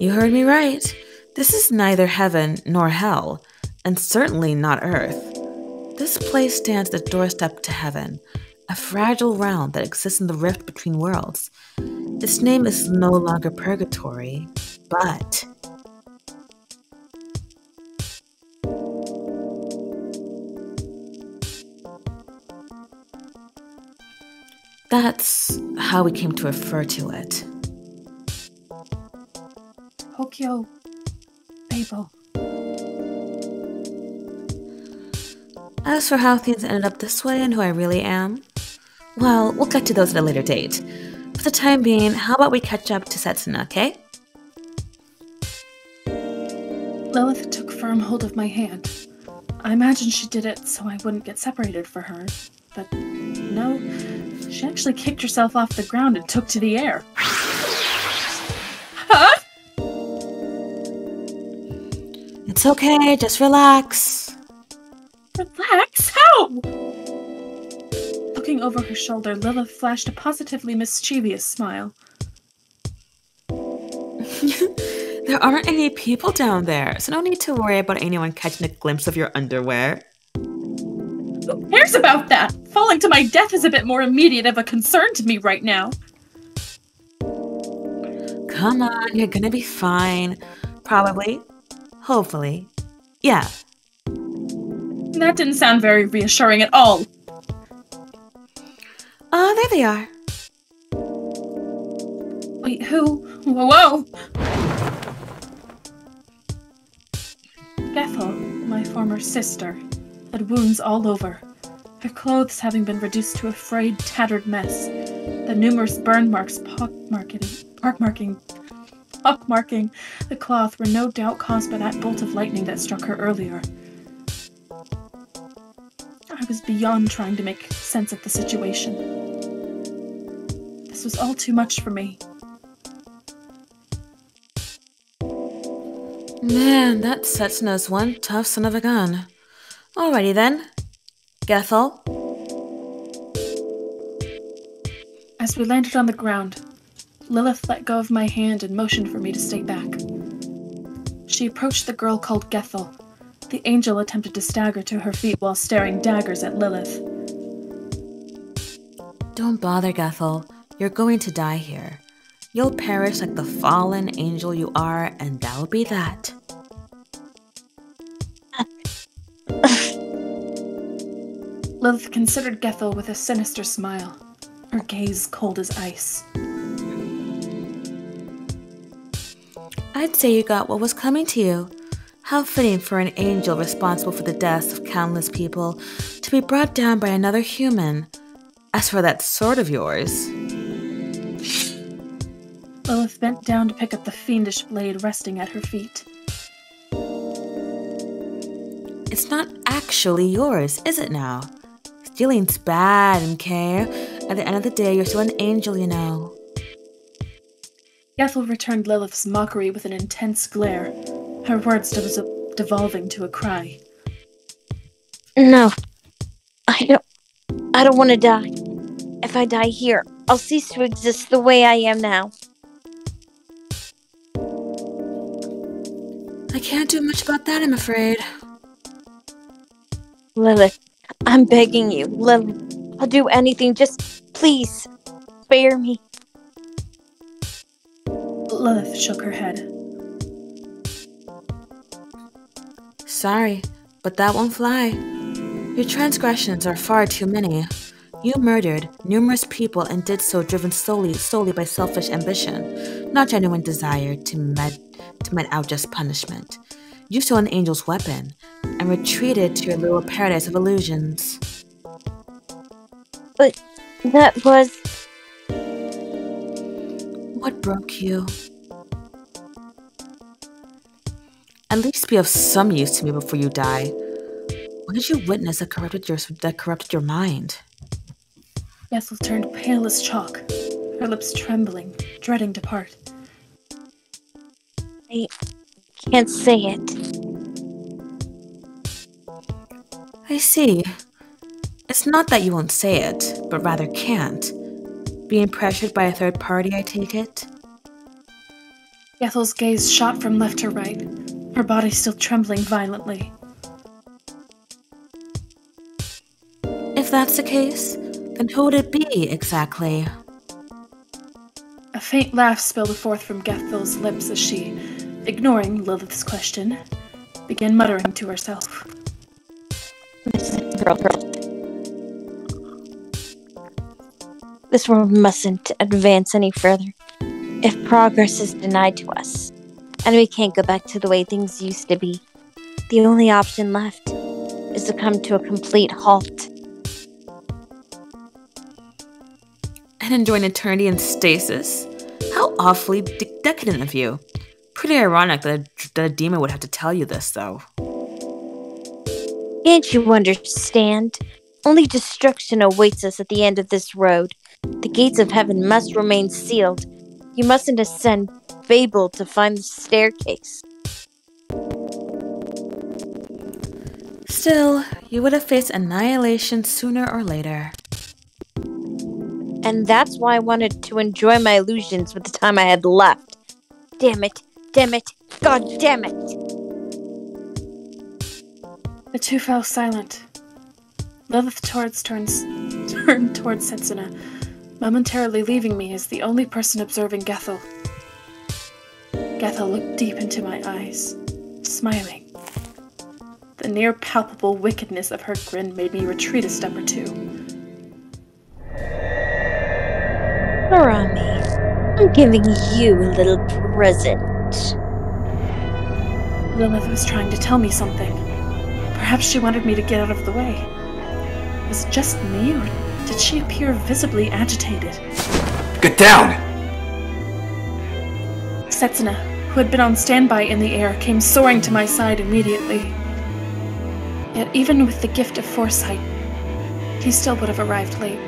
You heard me right. This is neither heaven nor hell, and certainly not earth. This place stands at the doorstep to heaven, a fragile realm that exists in the rift between worlds. Its name is no longer purgatory, but... That's how we came to refer to it. Tokyo Babel. As for how things ended up this way and who I really am, well, we'll get to those at a later date. For the time being, how about we catch up to Setsuna, okay? Lilith took firm hold of my hand. I imagined she did it so I wouldn't get separated from her, but no, she actually kicked herself off the ground and took to the air. Huh? It's okay, just relax. Relax? How? over her shoulder, Lilith flashed a positively mischievous smile. There aren't any people down there, so no need to worry about anyone catching a glimpse of your underwear. Who cares about that? Falling to my death is a bit more immediate of a concern to me right now. Come on, you're gonna be fine. Probably. Hopefully. Yeah. That didn't sound very reassuring at all. There they are. Wait, who? Whoa! Gethel, my former sister, had wounds all over, her clothes having been reduced to a frayed, tattered mess. The numerous burn marks pockmarking the cloth were no doubt caused by that bolt of lightning that struck her earlier. I was beyond trying to make sense of the situation. This was all too much for me. Man, that Setsuna's one tough son of a gun. Alrighty then. Gethel. As we landed on the ground, Lilith let go of my hand and motioned for me to stay back. She approached the girl called Gethel. The angel attempted to stagger to her feet while staring daggers at Lilith. Don't bother, Gethel. You're going to die here. You'll perish like the fallen angel you are, and that'll be that. Lilith considered Gethel with a sinister smile, her gaze cold as ice. I'd say you got what was coming to you. How fitting for an angel responsible for the deaths of countless people to be brought down by another human. As for that sword of yours... Lilith bent down to pick up the fiendish blade resting at her feet. It's not actually yours, is it now? Stealing's bad, okay? At the end of the day, you're still an angel, you know. Gethel returned Lilith's mockery with an intense glare, her words devolving to a cry. No. I don't want to die. If I die here, I'll cease to exist the way I am now. I can't do much about that, I'm afraid. Lilith, I'm begging you, Lilith. I'll do anything, just please, spare me. Lilith shook her head. Sorry, but that won't fly. Your transgressions are far too many. You murdered numerous people and did so driven solely by selfish ambition, not genuine desire to met out just punishment. You stole an angel's weapon and retreated to your little paradise of illusions. But that was... What broke you? At least be of some use to me before you die. What did you witness that corrupted your mind? Gethel turned pale as chalk, her lips trembling, dreading to part. I can't say it. I see. It's not that you won't say it, but rather can't. Being pressured by a third party, I take it? Gethel's gaze shot from left to right, her body still trembling violently. If that's the case, then who would it be, exactly? A faint laugh spilled forth from Gethel's lips as she, ignoring Lilith's question, began muttering to herself. Girl. This world mustn't advance any further. If progress is denied to us, and we can't go back to the way things used to be, the only option left is to come to a complete halt. And enjoy an eternity in stasis? How awfully decadent of you. Pretty ironic that a demon would have to tell you this, though. Can't you understand? Only destruction awaits us at the end of this road. The gates of heaven must remain sealed. You mustn't ascend Babel to find the staircase. Still, you would have faced annihilation sooner or later. And that's why I wanted to enjoy my illusions with the time I had left. Damn it, god damn it. The two fell silent. Lilith turned towards Setsuna, momentarily leaving me as the only person observing Gethel. Gethel looked deep into my eyes, smiling. The near-palpable wickedness of her grin made me retreat a step or two. Sorami, I'm giving you a little present. Lilith was trying to tell me something. Perhaps she wanted me to get out of the way. Was it just me, or did she appear visibly agitated? Get down! Setsuna, who had been on standby in the air, came soaring to my side immediately. Yet even with the gift of foresight, he still would have arrived late.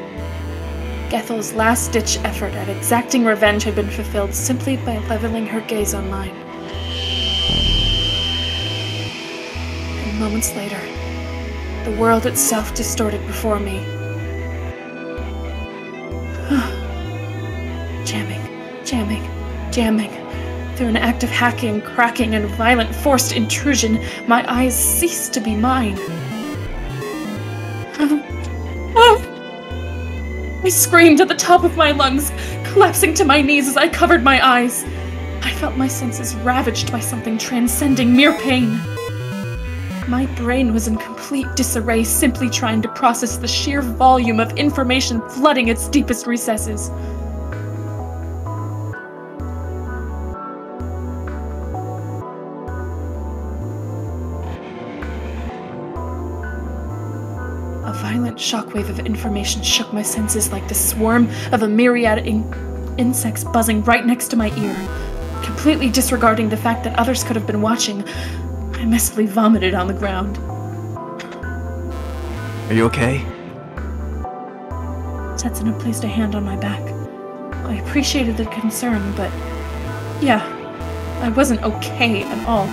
Gethel's last-ditch effort at exacting revenge had been fulfilled simply by leveling her gaze on mine. And moments later, the world itself distorted before me. Jamming. Through an act of hacking, cracking, and violent forced intrusion, my eyes ceased to be mine. I screamed at the top of my lungs, collapsing to my knees as I covered my eyes. I felt my senses ravaged by something transcending mere pain. My brain was in complete disarray, simply trying to process the sheer volume of information flooding its deepest recesses. A violent shockwave of information shook my senses like the swarm of a myriad insects buzzing right next to my ear. Completely disregarding the fact that others could have been watching, I messily vomited on the ground. Are you okay? Setsuna placed a hand on my back. I appreciated the concern, but yeah, I wasn't okay at all.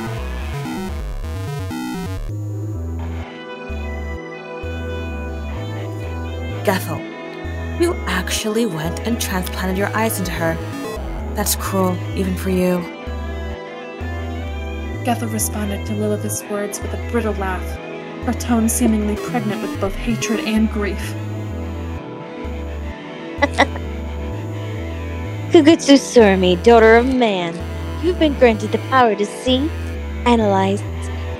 Gethel, you actually went and transplanted your eyes into her. That's cruel, even for you. Gethel responded to Lilith's words with a brittle laugh, her tone seemingly pregnant with both hatred and grief. Kugutsu Sorami, daughter of man, you've been granted the power to see, analyze,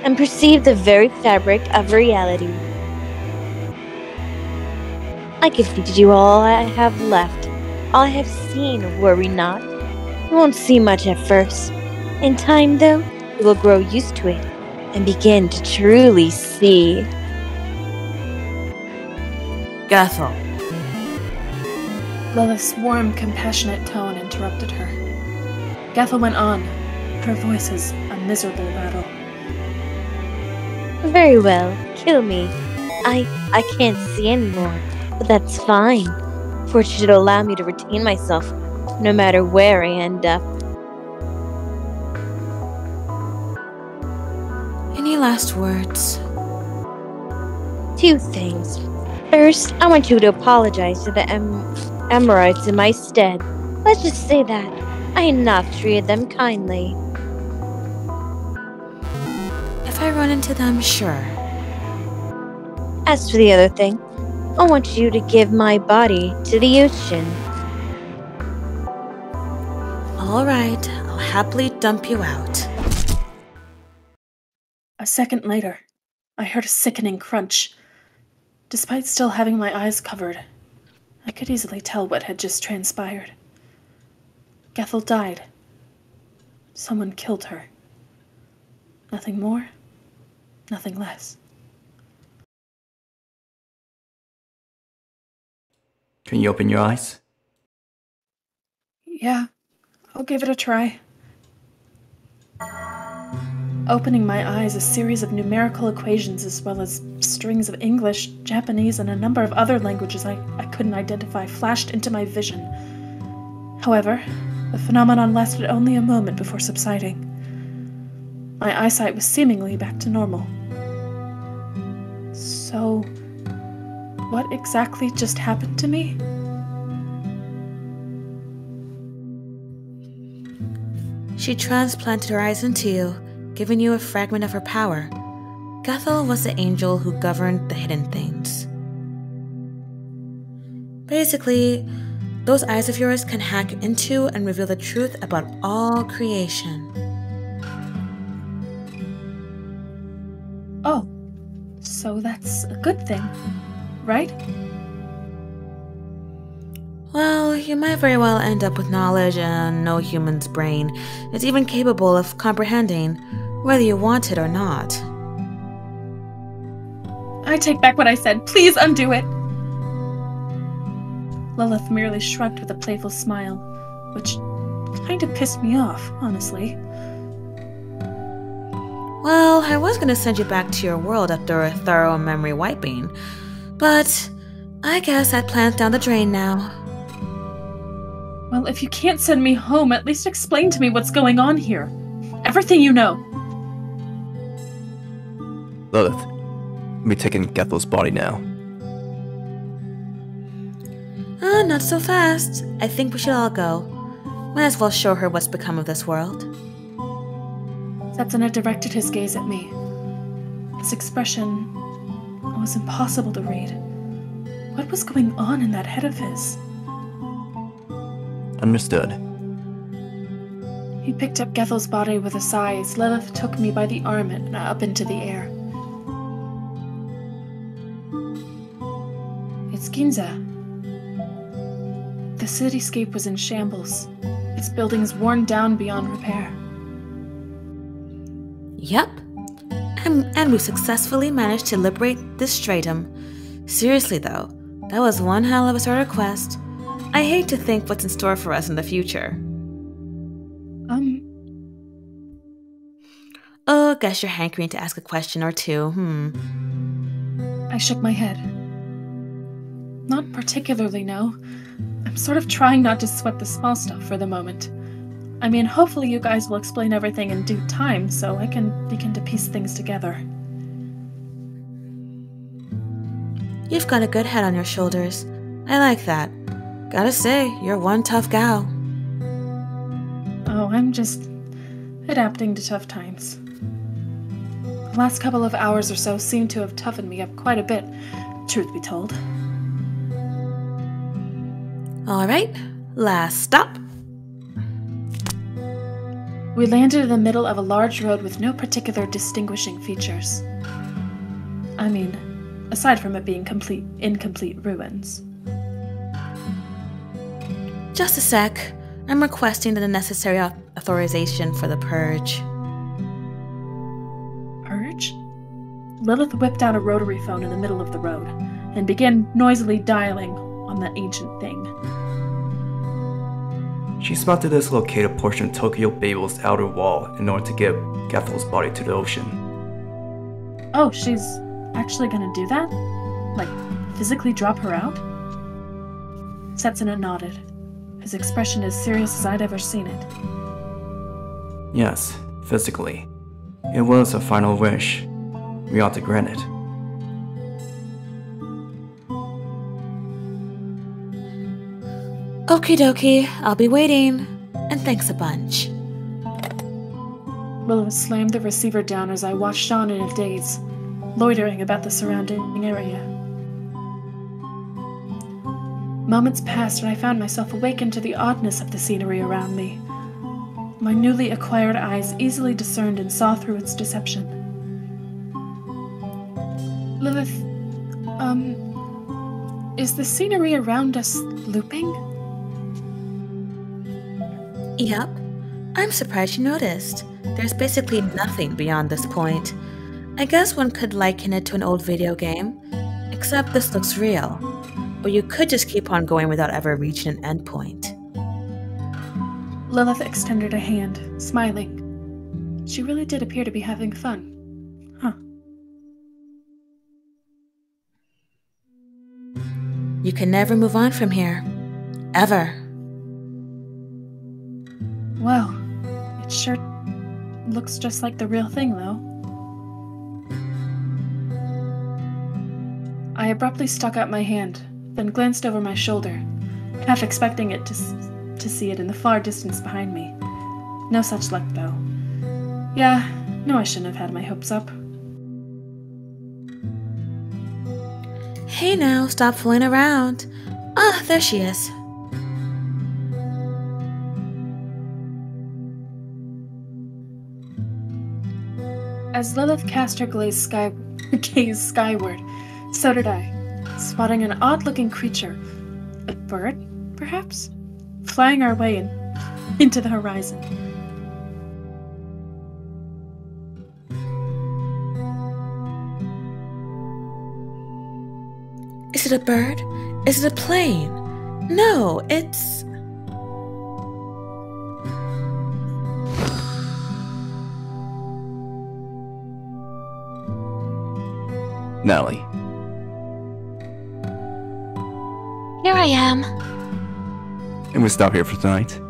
and perceive the very fabric of reality. I can feed you all I have left, all I have seen, worry not. You won't see much at first. In time, though, you will grow used to it, and begin to truly see. Gethel. Lilith's warm, compassionate tone interrupted her. Gethel went on, her voice is a miserable rattle. Very well, kill me. I can't see anymore, but that's fine, for it should allow me to retain myself, no matter where I end up. Any last words? 2 things. First, I want you to apologize to the Emorites in my stead. Let's just say that I had not treated them kindly. If I run into them, sure. As for the other thing, I want you to give my body to the ocean. All right, I'll happily dump you out. A second later, I heard a sickening crunch. Despite still having my eyes covered, I could easily tell what had just transpired. Gethel died. Someone killed her. Nothing more, nothing less. Can you open your eyes? Yeah, I'll give it a try. Opening my eyes, a series of numerical equations as well as strings of English, Japanese, and a number of other languages I couldn't identify flashed into my vision. However, the phenomenon lasted only a moment before subsiding. My eyesight was seemingly back to normal. So, what exactly just happened to me? She transplanted her eyes into you, giving you a fragment of her power. Gethel was the angel who governed the hidden things. Basically, those eyes of yours can hack into and reveal the truth about all creation. Oh, so that's a good thing, right? Well, you might very well end up with knowledge no human's brain is even capable of comprehending, whether you want it or not. I take back what I said. Please undo it. Lilith merely shrugged with a playful smile, which kind of pissed me off, honestly. Well, I was going to send you back to your world after a thorough memory wiping, but I guess that plan's down the drain now. Well, if you can't send me home, at least explain to me what's going on here. Everything you know. Lilith, we'll be taking Gethel's body now. Not so fast. I think we should all go. Might as well show her what's become of this world. Setsuna directed his gaze at me. His expression was impossible to read. What was going on in that head of his? Understood. He picked up Gethel's body with a sigh as Lilith took me by the arm and up into the air. It's Ginza. The cityscape was in shambles, its buildings worn down beyond repair. Yep. And we successfully managed to liberate this stratum. Seriously though, that was one hell of a starter quest. I hate to think what's in store for us in the future. Oh, guess you're hankering to ask a question or two, I shook my head. Not particularly, no. I'm sort of trying not to sweat the small stuff for the moment. I mean, hopefully you guys will explain everything in due time so I can begin to piece things together. You've got a good head on your shoulders. I like that. Gotta say, you're one tough gal. Oh, I'm just adapting to tough times. The last couple of hours or so seem to have toughened me up quite a bit, truth be told. Alright, last stop. We landed in the middle of a large road with no particular distinguishing features. I mean, aside from it being incomplete ruins. Just a sec. I'm requesting the necessary authorization for the purge. Purge? Lilith whipped out a rotary phone in the middle of the road and began noisily dialing on the ancient thing. She's about to dislocate a portion of Tokyo Babel's outer wall in order to get Gethel's body to the ocean. Oh, she's actually gonna do that? Like, physically drop her out? Setsuna nodded. His expression as serious as I'd ever seen it. Yes, physically. It was a final wish. We ought to grant it. Okie dokie, I'll be waiting. And thanks a bunch. Lilith slammed the receiver down as I watched on in a daze, loitering about the surrounding area. Moments passed and I found myself awakened to the oddness of the scenery around me. My newly acquired eyes easily discerned and saw through its deception. Lilith, is the scenery around us looping? Yep. I'm surprised you noticed. There's basically nothing beyond this point. I guess one could liken it to an old video game, except this looks real. Or you could just keep on going without ever reaching an endpoint. Lilith extended a hand, smiling. She really did appear to be having fun. Huh. You can never move on from here. Ever. Well, it sure looks just like the real thing, though. I abruptly stuck out my hand, then glanced over my shoulder, half expecting it to see it in the far distance behind me. No such luck, though. Yeah, no, I shouldn't have had my hopes up. Hey now, stop fooling around. Ah, there she is. As Lilith cast her gaze skyward, so did I, spotting an odd-looking creature. A bird, perhaps? Flying our way into the horizon. Is it a bird? Is it a plane? No, it's... Natalie. Here I am. And we stop here for tonight.